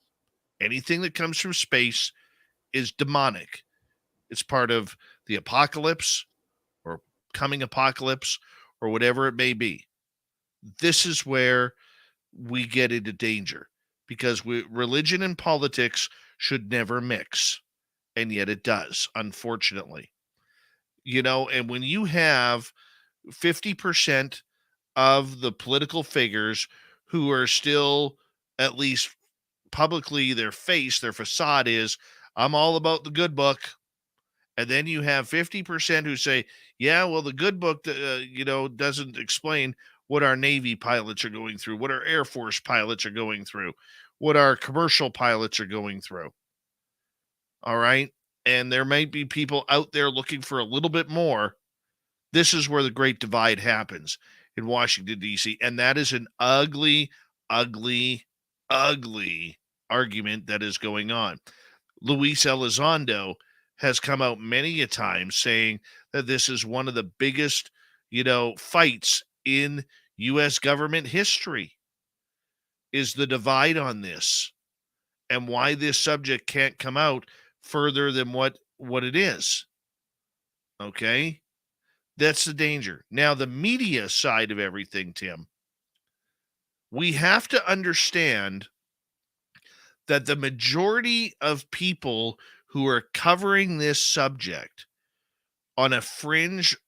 Anything that comes from space is demonic. It's part of the apocalypse or coming apocalypse or whatever it may be. This is where we get into danger, because religion and politics should never mix, and yet it does, unfortunately. You know, and when you have 50% of the political figures who are still, at least publicly, their facade is, I'm all about the good book. And then you have 50% who say, yeah, well, the good book, doesn't explain what our Navy pilots are going through, what our Air Force pilots are going through, what our commercial pilots are going through. All right. And there might be people out there looking for a little bit more. This is where the great divide happens in Washington, D.C. And that is an ugly, ugly, ugly argument that is going on. Luis Elizondo has come out many a time saying that this is one of the biggest, fights in U.S. government history, is the divide on this and why this subject can't come out further than what it is. Okay? That's the danger. Now, the media side of everything, Tim, we have to understand that the majority of people who are covering this subject on a fringe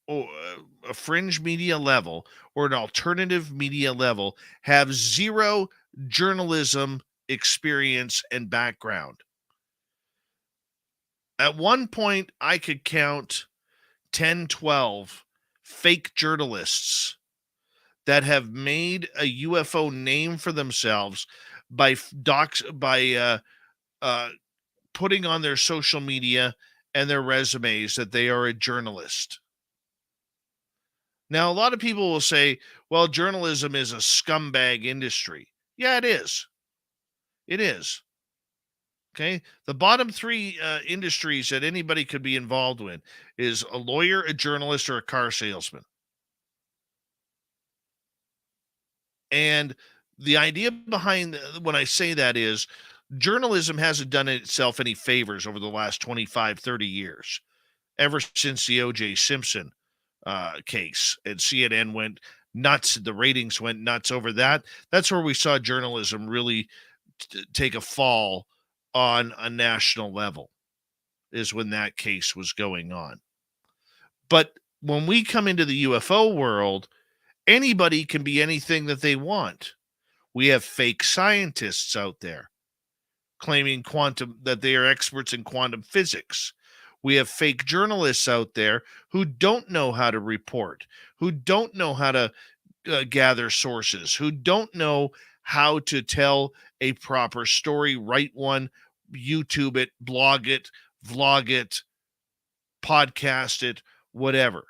media level or an alternative media level have zero journalism experience and background. At one point, I could count 10, 12 fake journalists that have made a UFO name for themselves by putting on their social media and their resumes that they are a journalist. Now, a lot of people will say, well, journalism is a scumbag industry. Yeah, it is. It is. Okay, the bottom three industries that anybody could be involved with is a lawyer, a journalist, or a car salesman. And the idea behind when I say that is journalism hasn't done itself any favors over the last 25, 30 years, ever since the O.J. Simpson case. And CNN went nuts. The ratings went nuts over that. That's where we saw journalism really take a fall on a national level, is when that case was going on. But when we come into the UFO world, anybody can be anything that they want. We have fake scientists out there claiming that they are experts in quantum physics. We have fake journalists out there who don't know how to report, who don't know how to gather sources, who don't know how to tell a proper story, write one, YouTube it, blog it, vlog it, podcast it, whatever.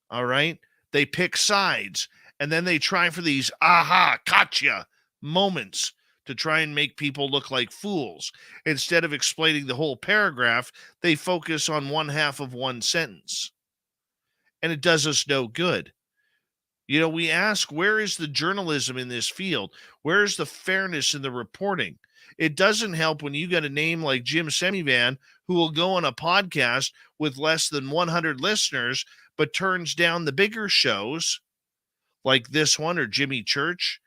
All right? They pick sides, and then they try for these aha, gotcha moments to try and make people look like fools. Instead of explaining the whole paragraph, they focus on one half of one sentence. And it does us no good. You know, we ask, where is the journalism in this field? Where is the fairness in the reporting? It doesn't help when you got a name like Jim Semivan, who will go on a podcast with less than 100 listeners, but turns down the bigger shows like this one or Jimmy Church,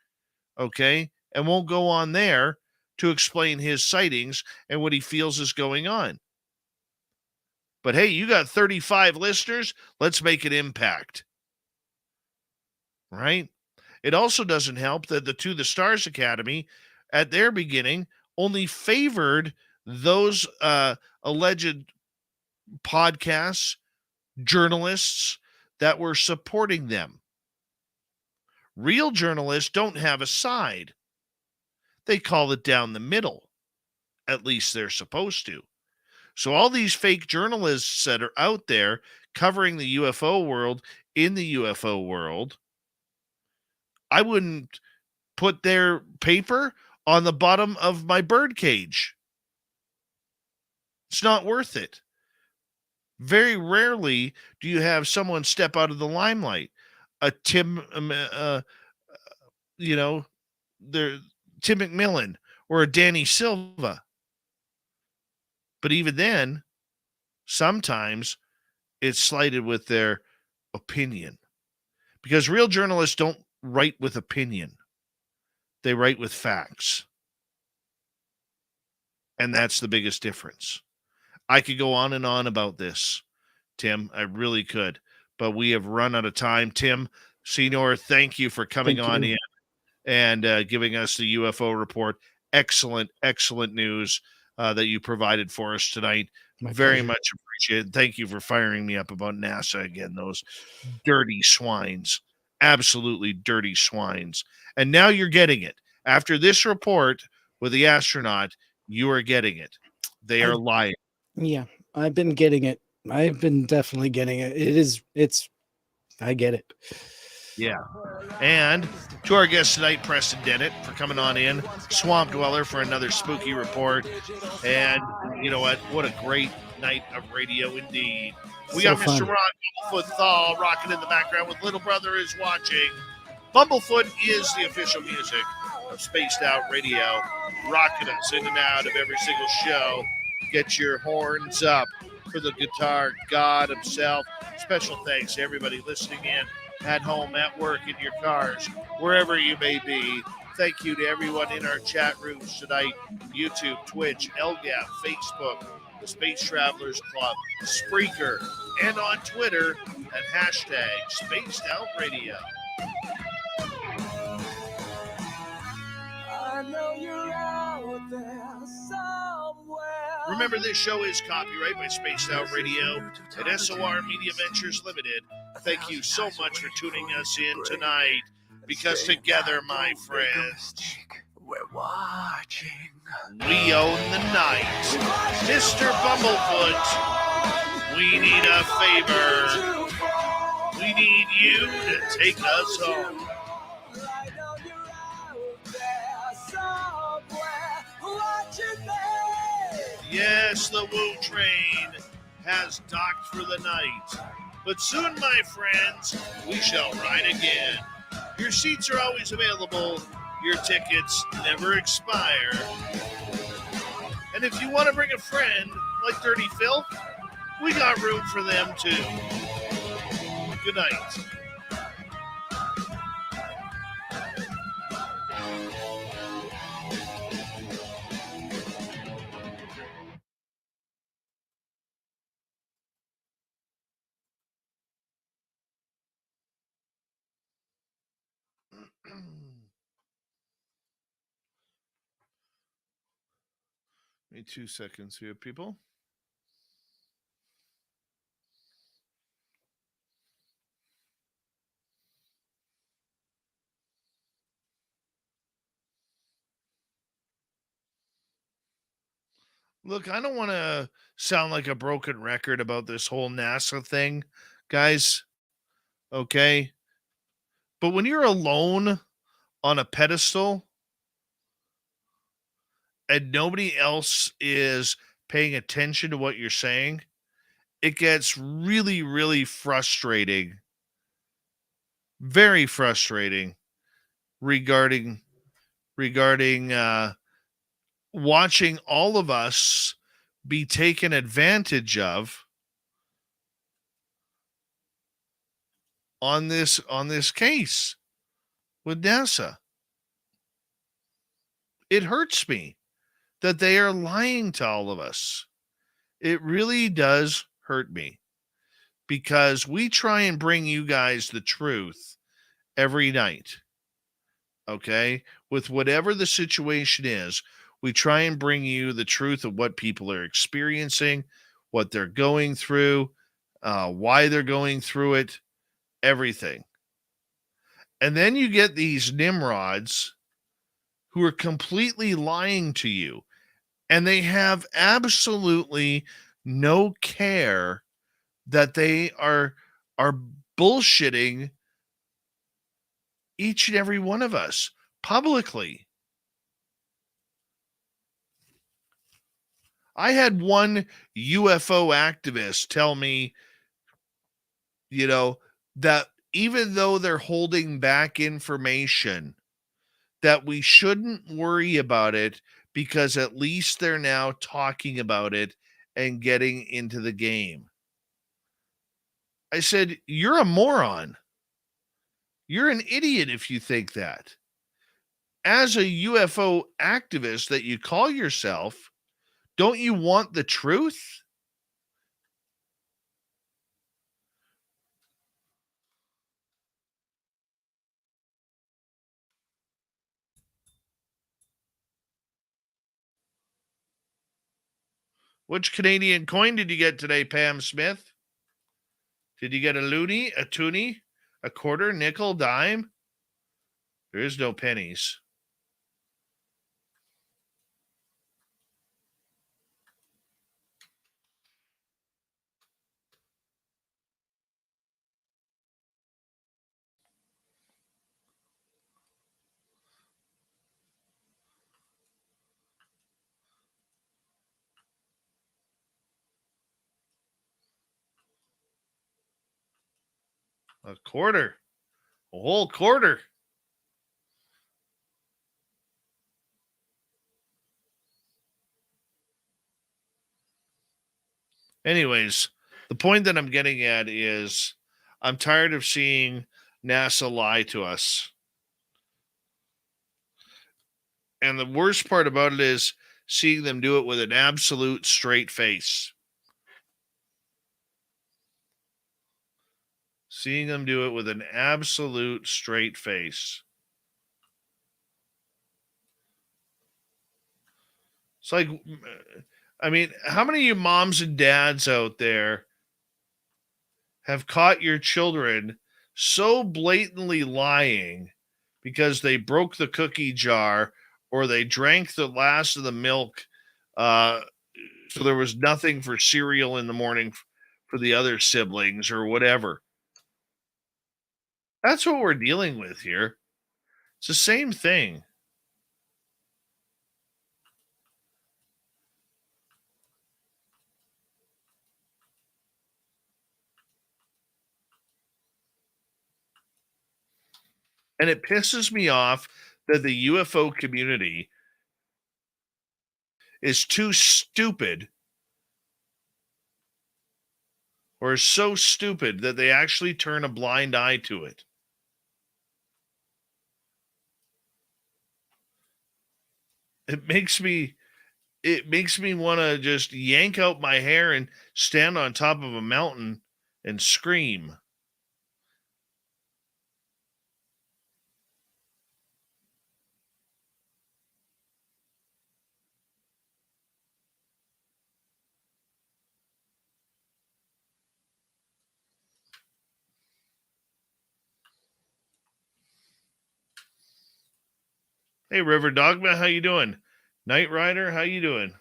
okay, and won't go on there to explain his sightings and what he feels is going on. But hey, you got 35 listeners, let's make an impact. Right? It also doesn't help that the To the Stars Academy, at their beginning, only favored those alleged podcasts, journalists that were supporting them. Real journalists don't have a side. They call it down the middle. At least they're supposed to. So all these fake journalists that are out there covering the UFO world in the UFO world, I wouldn't put their paper on the bottom of my bird cage. It's not worth it. Very rarely do you have someone step out of the limelight. A Tim, Tim McMillan or a Danny Silva. But even then, sometimes it's slighted with their opinion. Because real journalists don't write with opinion. They write with facts. And that's the biggest difference. I could go on and on about this, Tim. I really could. But we have run out of time. Tim Senor, thank you for coming on in and giving us the UFO report. Excellent, excellent news that you provided for us tonight. Very much appreciated. Thank you for firing me up about NASA again. Those dirty swines. Absolutely dirty swines. And now you're getting it. After this report with the astronaut, you are getting it. They are lying.
Yeah, I've been getting it. I've been definitely getting it. I get it.
Yeah. And to our guest tonight, Preston Dennett, for coming on in. Swamp Dweller for another spooky report. And you know what? What a great night of radio indeed. We got Mr. Ron Bumblefoot Thal rocking in the background with Little Brother is Watching. Bumblefoot is the official music of Spaced Out Radio, rocking us in and out of every single show. Get your horns up for the guitar god himself. Special thanks to everybody listening in at home, at work, in your cars, wherever you may be. Thank you to everyone in our chat rooms tonight, YouTube, Twitch, LGAP, Facebook, the Space Travelers Club, Spreaker, and on Twitter at hashtag Spaced Out Radio. I know you're out there somewhere. Remember, this show is copyright by Spaced Out Radio and SOR Media Ventures Limited. Thank you so much for tuning us in tonight, because together, my friends, we're watching. We own the night. Mr. Bumblefoot, we need a favor. We need you to take us home. Yes, the Woo train has docked for the night. But soon, my friends, we shall ride again. Your seats are always available. Your tickets never expire. And if you want to bring a friend like Dirty Filth, we got room for them too. Good night. Give me 2 seconds here, people. Look, I don't want to sound like a broken record about this whole NASA thing, guys. Okay. But when you're alone on a pedestal and nobody else is paying attention to what you're saying, it gets really, really frustrating. Very frustrating regarding watching all of us be taken advantage of on this case with NASA. It hurts me that they are lying to all of us. It really does hurt me because we try and bring you guys the truth every night. Okay? With whatever the situation is, we try and bring you the truth of what people are experiencing, what they're going through, why they're going through it, everything. And then you get these nimrods who are completely lying to you, and they have absolutely no care that they are bullshitting each and every one of us publicly. I had one UFO activist tell me, that even though they're holding back information, that we shouldn't worry about it because at least they're now talking about it and getting into the game. I said, you're a moron. You're an idiot if you think that. As a UFO activist that you call yourself, don't you want the truth? Which Canadian coin did you get today, Pam Smith? Did you get a loonie, a toonie, a quarter, nickel, dime? There is no pennies. A quarter. A whole quarter. Anyways, the point that I'm getting at is I'm tired of seeing NASA lie to us. And the worst part about it is seeing them do it with an absolute straight face. Seeing them do it with an absolute straight face. It's like, I mean, how many of you moms and dads out there have caught your children so blatantly lying because they broke the cookie jar or they drank the last of the milk, so there was nothing for cereal in the morning for the other siblings or whatever? That's what we're dealing with here. It's the same thing. And it pisses me off that the UFO community is too stupid or is so stupid that they actually turn a blind eye to it. It makes me want to just yank out my hair and stand on top of a mountain and scream. Hey, River Dogma, how you doing? Knight Rider, how you doing?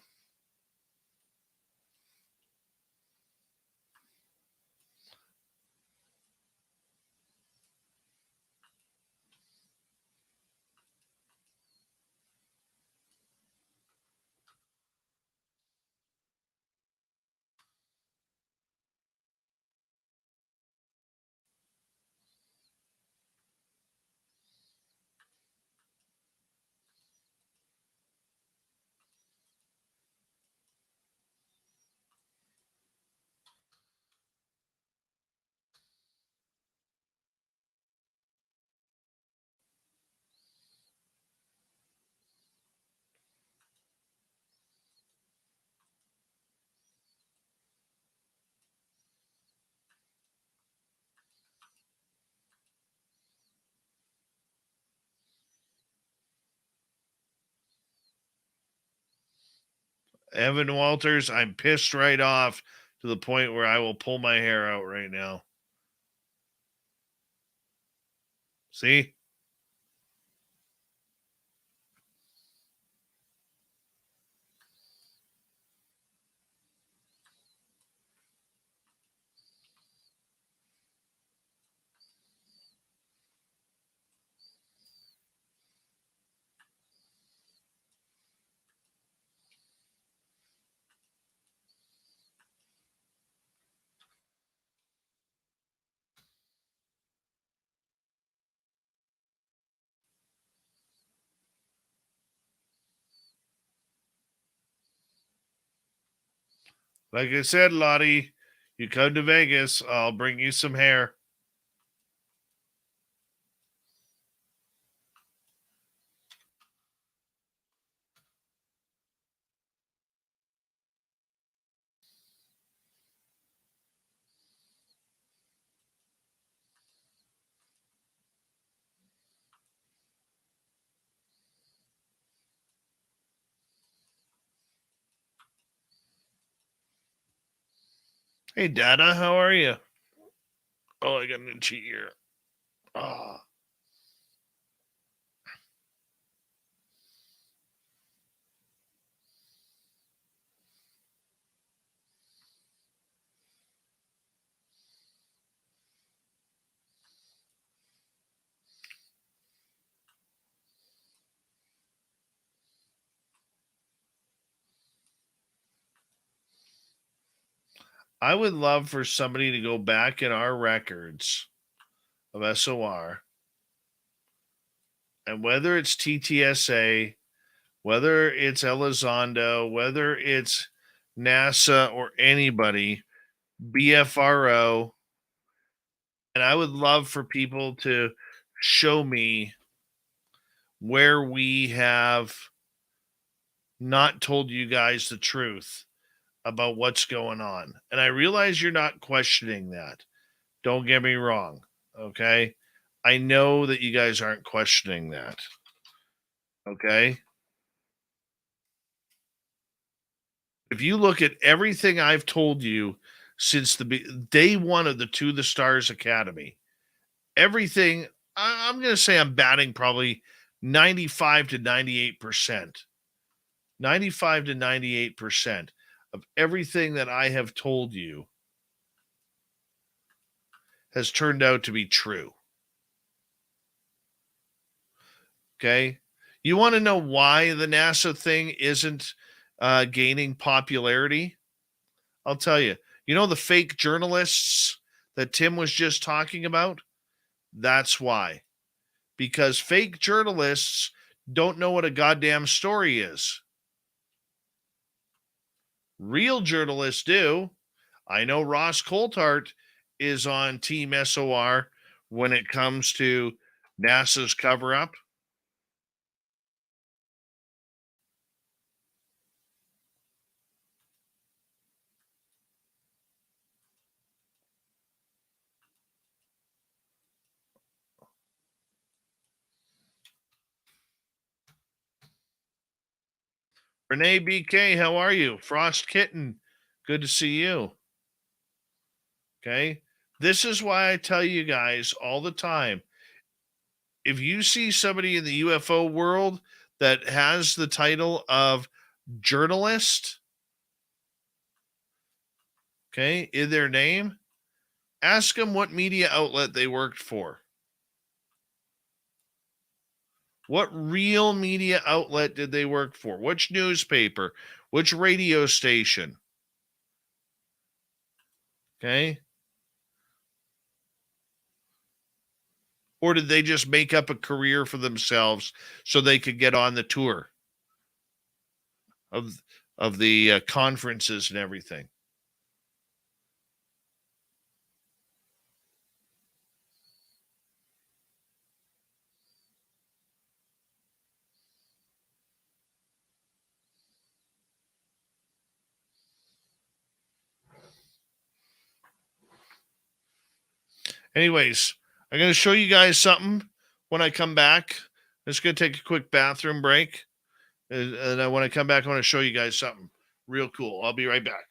Evan Walters, I'm pissed right off to the point where I will pull my hair out right now. See? Like I said, Lottie, you come to Vegas, I'll bring you some hair. Hey, Dada, how are you? Oh, I got an itchy ear. Oh. I would love for somebody to go back in our records of SOR, and whether it's TTSA, whether it's Elizondo, whether it's NASA or anybody, BFRO, and I would love for people to show me where we have not told you guys the truth about what's going on. And I realize you're not questioning that. Don't get me wrong. Okay. I know that you guys aren't questioning that. Okay. If you look at everything I've told you since the day one of the To the Stars Academy, everything, I'm going to say I'm batting probably 95 to 98%. 95 to 98% of everything that I have told you has turned out to be true. Okay. You want to know why the NASA thing isn't gaining popularity? I'll tell you. You know the fake journalists that Tim was just talking about? That's why. Because fake journalists don't know what a goddamn story is. Real journalists do. I know Ross Coulthart is on Team SOR when it comes to NASA's cover up. Renee BK, how are you? Frost Kitten, good to see you. Okay. This is why I tell you guys all the time, if you see somebody in the UFO world that has the title of journalist, okay, in their name, ask them what media outlet they worked for. What real media outlet did they work for? Which newspaper? Which radio station? Okay. Or did they just make up a career for themselves so they could get on the tour of the conferences and everything? Anyways, I'm going to show you guys something when I come back. I'm just going to take a quick bathroom break. And when I come back, I want to show you guys something. Real cool. I'll be right back.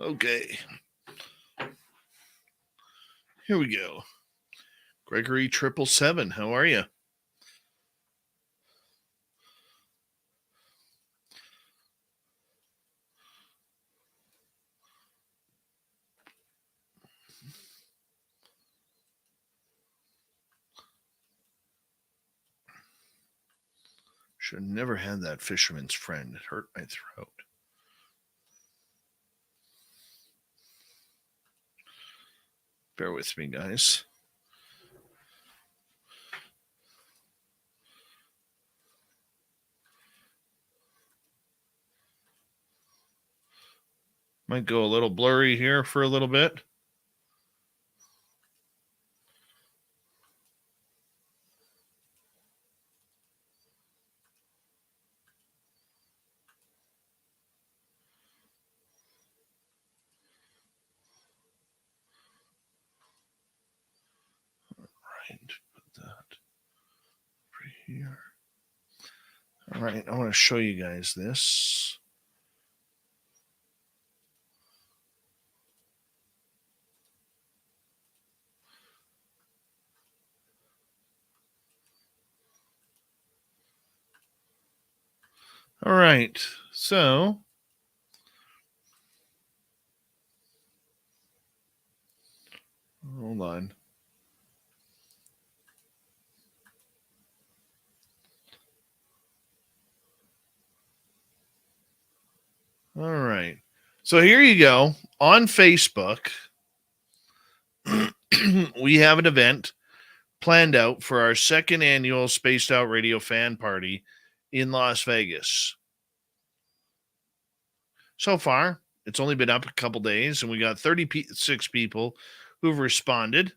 Okay. Here we go. Gregory 777, how are you? Should have never had that fisherman's friend. It hurt my throat. Bear with me, guys. Might go a little blurry here for a little bit. Put that right here. All right, I want to show you guys this. All right, so hold on. All right. So here you go. On Facebook, we have an event planned out for our second annual Spaced Out Radio fan party in Las Vegas. So far, it's only been up a couple days, and we got 36 people who've responded.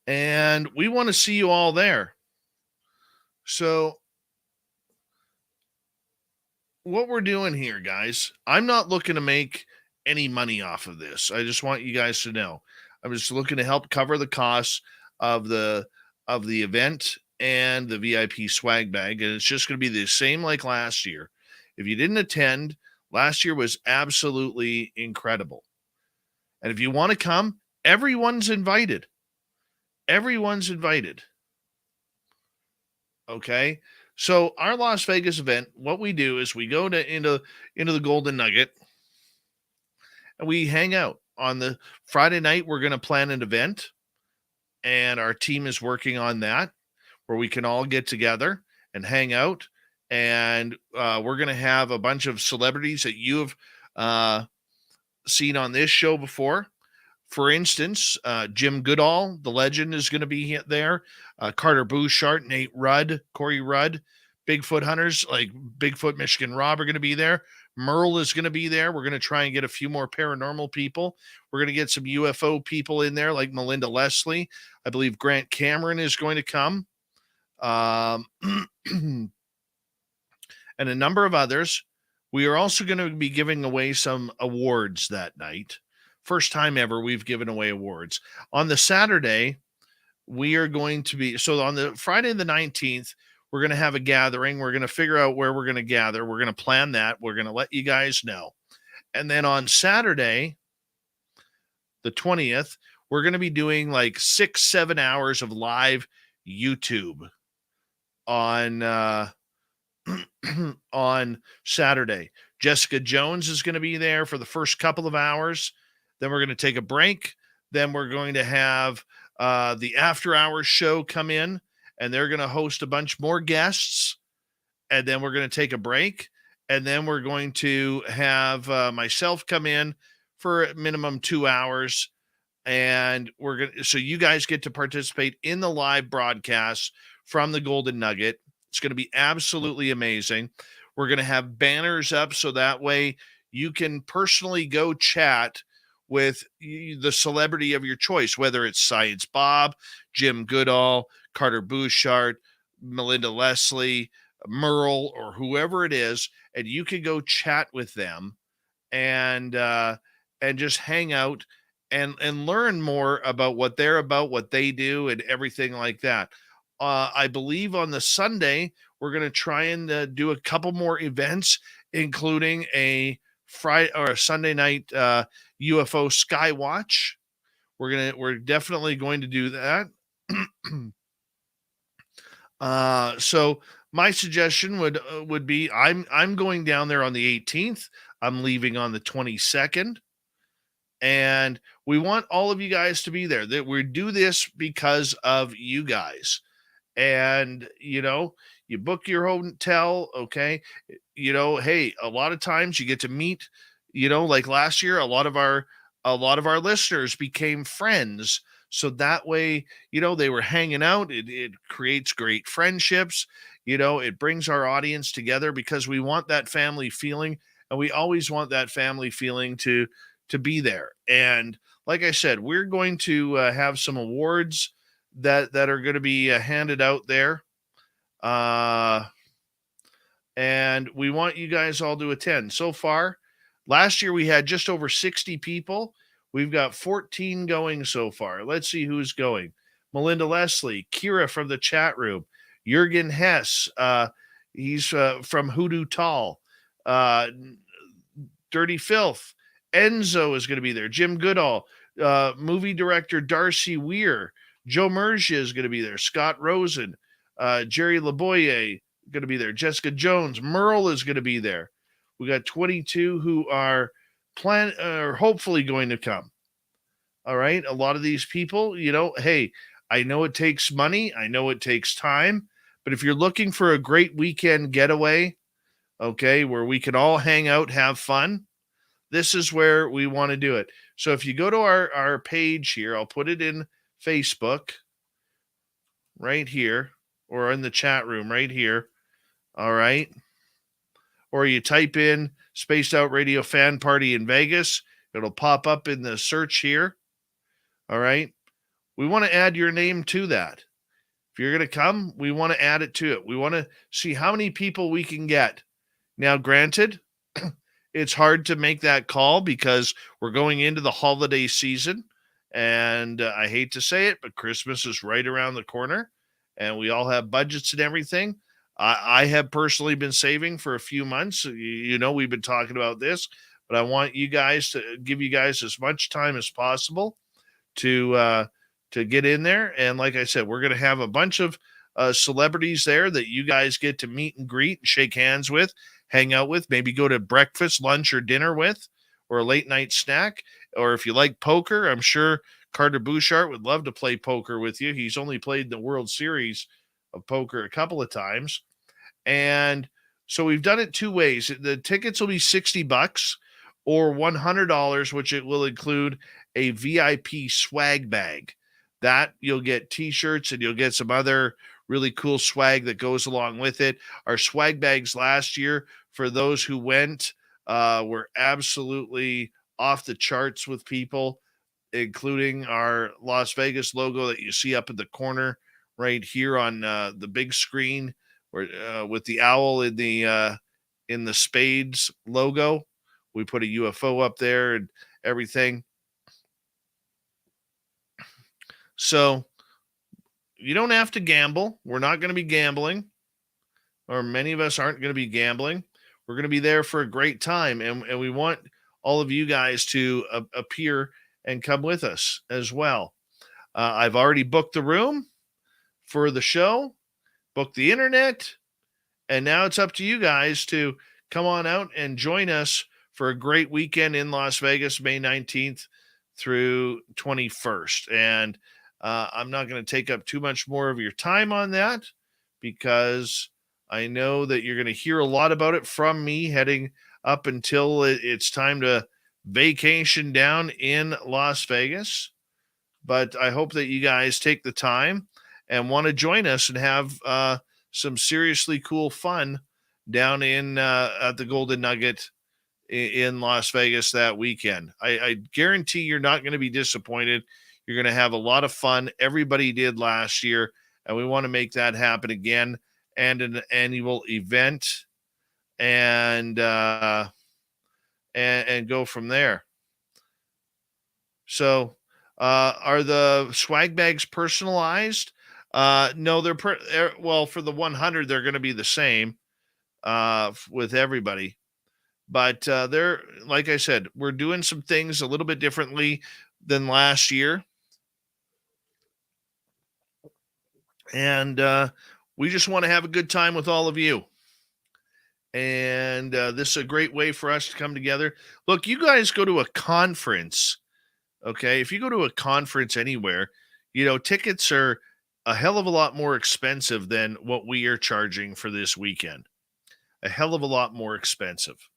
And we want to see you all there. So what we're doing here, guys, I'm not looking to make any money off of this. I just want you guys to know. I'm just looking to help cover the costs of the event and the VIP swag bag. And it's just going to be the same like last year. If you didn't attend, last year was absolutely incredible. And if you want to come, everyone's invited. Everyone's invited. Okay? So our Las Vegas event, what we do is we go into the Golden Nugget and we hang out. On the Friday night, we're going to plan an event, and our team is working on that, where we can all get together and hang out. And we're going to have a bunch of celebrities that you have seen on this show before. For instance, Jim Goodall, the legend, is going to be there. Carter Bouchard, Nate Rudd, Corey Rudd, Bigfoot hunters like Bigfoot Michigan Rob are going to be there. Merle is going to be there. We're going to try and get a few more paranormal people. We're going to get some UFO people in there like Melinda Leslie. I believe Grant Cameron is going to come. And a number of others. We are also going to be giving away some awards that night. First time ever we've given away awards. On the Saturday, we are going to be, so on the Friday the 19th, we're going to have a gathering. We're going to figure out where we're going to gather. We're going to plan that. We're going to let you guys know. And then on Saturday, the 20th, we're going to be doing like 6-7 hours of live YouTube on on Saturday. Jessica Jones is going to be there for the first couple of hours. Then we're going to take a break. Then we're going to have the after hours show come in, and they're going to host a bunch more guests. And then we're going to take a break. And then we're going to have myself come in for a minimum 2 hours. And so you guys get to participate in the live broadcast from the Golden Nugget. It's going to be absolutely amazing. We're going to have banners up so that way you can personally go chat with the celebrity of your choice, whether it's Science Bob, Jim Goodall, Carter Bouchard, Melinda Leslie, Merle, or whoever it is, and you can go chat with them and just hang out and learn more about what they're about, what they do, and everything like that. I believe on the Sunday, we're going to try and do a couple more events, including a Friday or a Sunday night UFO Sky Watch. We're definitely going to do that. So my suggestion would be I'm going down there on the 18th. I'm leaving on the 22nd. And we want all of you guys to be there. That we do this because of you guys. And, you book your hotel, okay? Hey, a lot of times you get to meet, like last year, a lot of our a lot of our listeners became friends. So that way, they were hanging out. It creates great friendships. It brings our audience together because we want that family feeling, and we always want that family feeling to be there. And like I said, we're going to have some awards that are going to be handed out there. And we want you guys all to attend. So far, last year we had just over 60 people. We've got 14 going so far. Let's see who's going. Melinda Leslie, Kira from the chat room, Jürgen Hess, he's from Hoodoo Tall, Dirty Filth, Enzo is going to be there, Jim Goodall, movie director Darcy Weir, Joe Mergia is going to be there, Scott Rosen, Jerry Laboye going to be there, Jessica Jones, Merle is going to be there. We got 22 who are hopefully going to come. All right. A lot of these people, hey, I know it takes money. I know it takes time. But if you're looking for a great weekend getaway, okay, where we can all hang out, have fun, this is where we want to do it. So if you go to our page here, I'll put it in Facebook right here, or in the chat room right here. All right. Or you type in Spaced Out Radio Fan Party in Vegas. It'll pop up in the search here. All right. We want to add your name to that. If you're going to come, we want to add it to it. We want to see how many people we can get. Now, granted, it's hard to make that call because we're going into the holiday season. And I hate to say it, but Christmas is right around the corner. And we all have budgets and everything. I have personally been saving for a few months. We've been talking about this, but I want you guys to give you guys as much time as possible to get in there. And like I said, we're going to have a bunch of celebrities there that you guys get to meet and greet and shake hands with, hang out with, maybe go to breakfast, lunch, or dinner with, or a late night snack. Or if you like poker, I'm sure Carter Bouchard would love to play poker with you. He's only played the World Series of poker a couple of times. And so we've done it two ways. The tickets will be $60 or $100, which it will include a VIP swag bag. That you'll get t-shirts and you'll get some other really cool swag that goes along with it. Our swag bags last year, for those who went, were absolutely off the charts with people, including our Las Vegas logo that you see up in the corner right here on the big screen, with the owl in the spades logo. We put a UFO up there and everything. So you don't have to gamble. We're not going to be gambling, or many of us aren't going to be gambling. We're going to be there for a great time, and we want all of you guys to appear and come with us as well. I've already booked the room for the show, booked the internet, and now it's up to you guys to come on out and join us for a great weekend in Las Vegas, May 19th through 21st. And I'm not going to take up too much more of your time on that, because I know that you're going to hear a lot about it from me heading up until it's time to vacation down in Las Vegas. But I hope that you guys take the time and want to join us and have some seriously cool fun down in at the Golden Nugget in Las Vegas that weekend. I guarantee you're not going to be disappointed. You're going to have a lot of fun. Everybody did last year, and we want to make that happen again, and an annual event, and go from there. So, are the swag bags personalized? No, well, for the 100, they're going to be the same with everybody. But they're, like I said, we're doing some things a little bit differently than last year. And we just want to have a good time with all of you. And this is a great way for us to come together. Look, you guys go to a conference, okay? If you go to a conference anywhere, tickets are a hell of a lot more expensive than what we are charging for this weekend. A hell of a lot more expensive.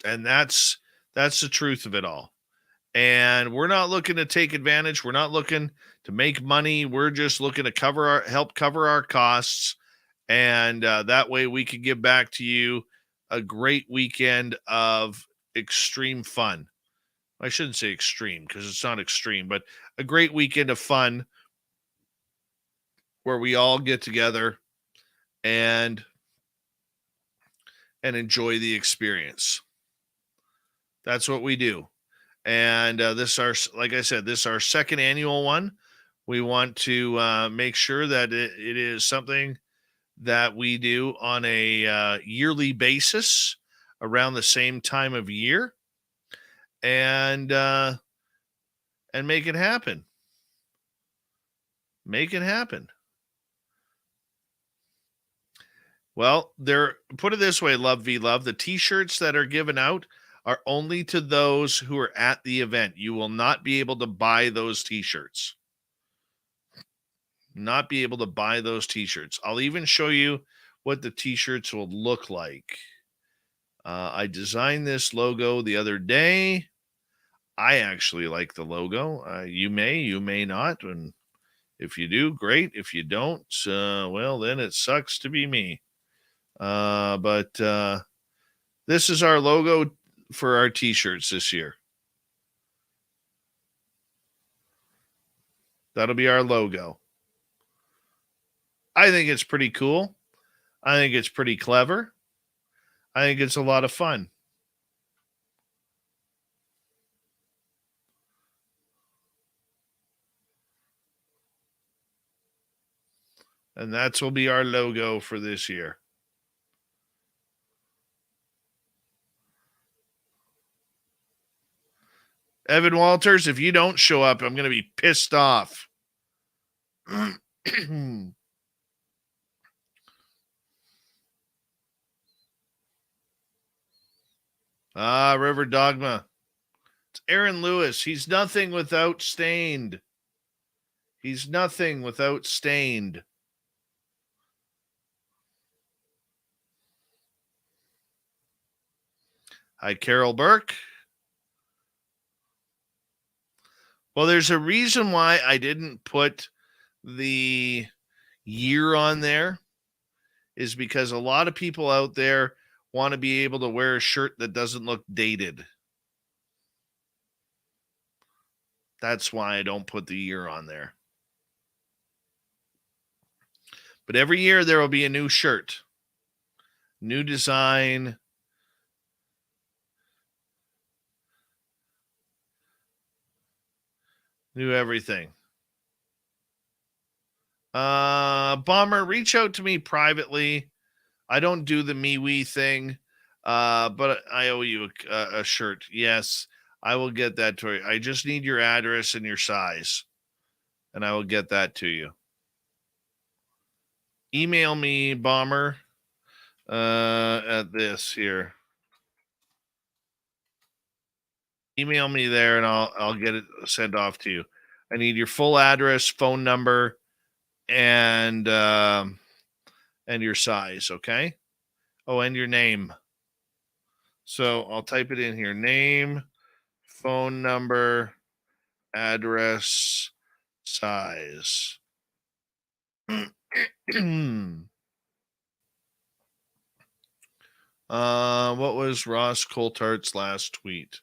And that's the truth of it all. And we're not looking to take advantage. We're not looking to make money. We're just looking to help cover our costs. And that way we can give back to you a great weekend of extreme fun. I shouldn't say extreme because it's not extreme, but a great weekend of fun where we all get together and enjoy the experience. That's what we do. And like I said, this is our second annual one. We want to make sure that it is something that we do on a yearly basis around the same time of year, and make it happen. Make it happen. Well, put it this way, Love V Love. The t-shirts that are given out are only to those who are at the event. You will not be able to buy those t-shirts. Not be able to buy those t-shirts. I'll even show you what the t-shirts will look like. I designed this logo the other day. I actually like the logo. You may not. And if you do, great. If you don't, well, then it sucks to be me. But this is our logo for our t-shirts this year. That'll be our logo. I think it's pretty cool. I think it's pretty clever. I think it's a lot of fun. And that will be our logo for this year. Evan Walters, if you don't show up, I'm going to be pissed off. River Dogma. It's Aaron Lewis. He's nothing without Stained. He's nothing without Stained. Hi, Carol Burke. Well, there's a reason why I didn't put the year on there, is because a lot of people out there want to be able to wear a shirt that doesn't look dated. That's why I don't put the year on there. But every year there will be a new shirt, new design, new everything. Bomber, reach out to me privately. I don't do the MeWe thing, but I owe you a shirt. Yes, I will get that to you. I just need your address and your size, and I will get that to you. Email me, Bomber, at this here. Email me there, and I'll get it sent off to you. I need your full address, phone number, and your size, okay? Oh, and your name. So I'll type it in here: name, phone number, address, size. What was Ross Coulthardt's last tweet?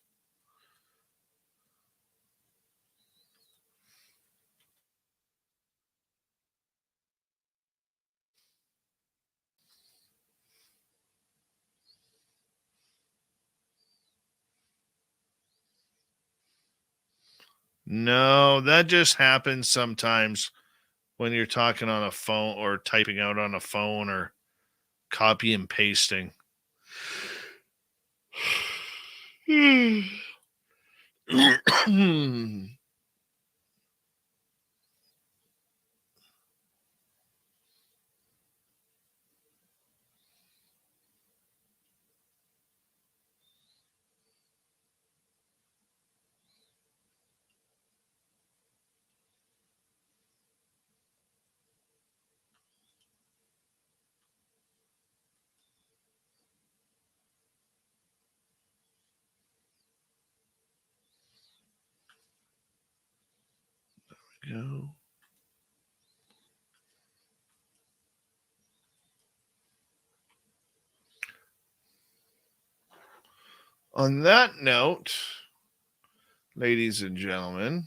No, that just happens sometimes when you're talking on a phone or typing out on a phone or copy and pasting. go. On that note, ladies and gentlemen,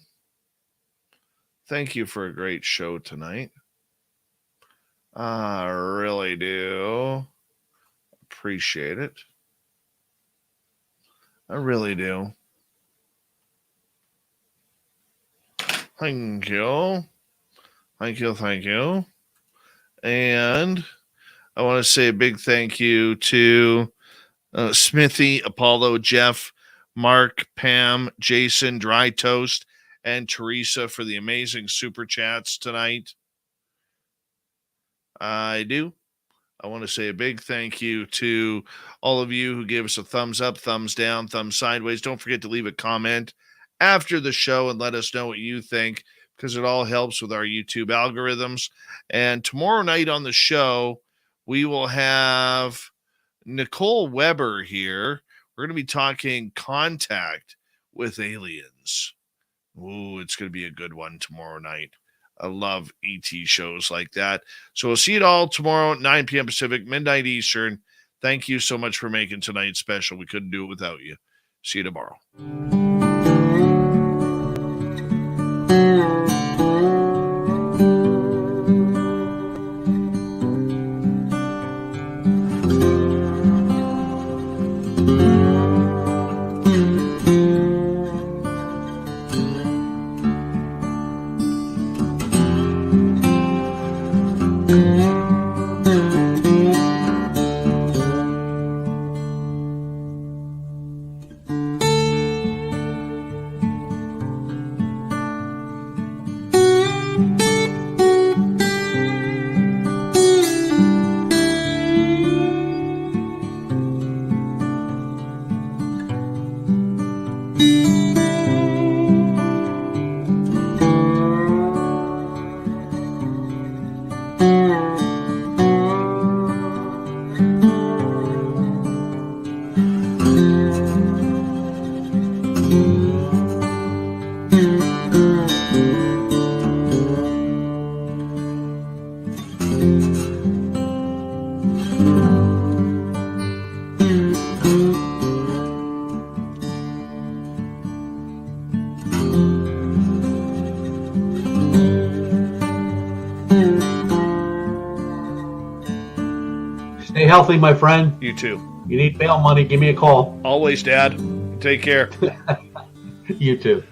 thank you for a great show tonight. I really do appreciate it. I really do. Thank you. Thank you. Thank you. And I want to say a big thank you to Smithy, Apollo, Jeff, Mark, Pam, Jason, Dry Toast, and Teresa for the amazing super chats tonight. I want to say a big thank you to all of you who gave us a thumbs up, thumbs down, thumbs sideways. Don't forget to leave a comment after the show and let us know what you think, because it all helps with our YouTube algorithms. And tomorrow night on the show, we will have Nicole Weber here. We're going to be talking contact with aliens. Ooh, it's going to be a good one tomorrow night. I love ET shows like that. So we'll see it all tomorrow at 9 p.m. Pacific, midnight Eastern. Thank you so much for making tonight special. We couldn't do it without you. See you tomorrow.
Stay healthy, my friend.
You too.
You need bail money, give me a call.
Always, Dad. Take care.
You too.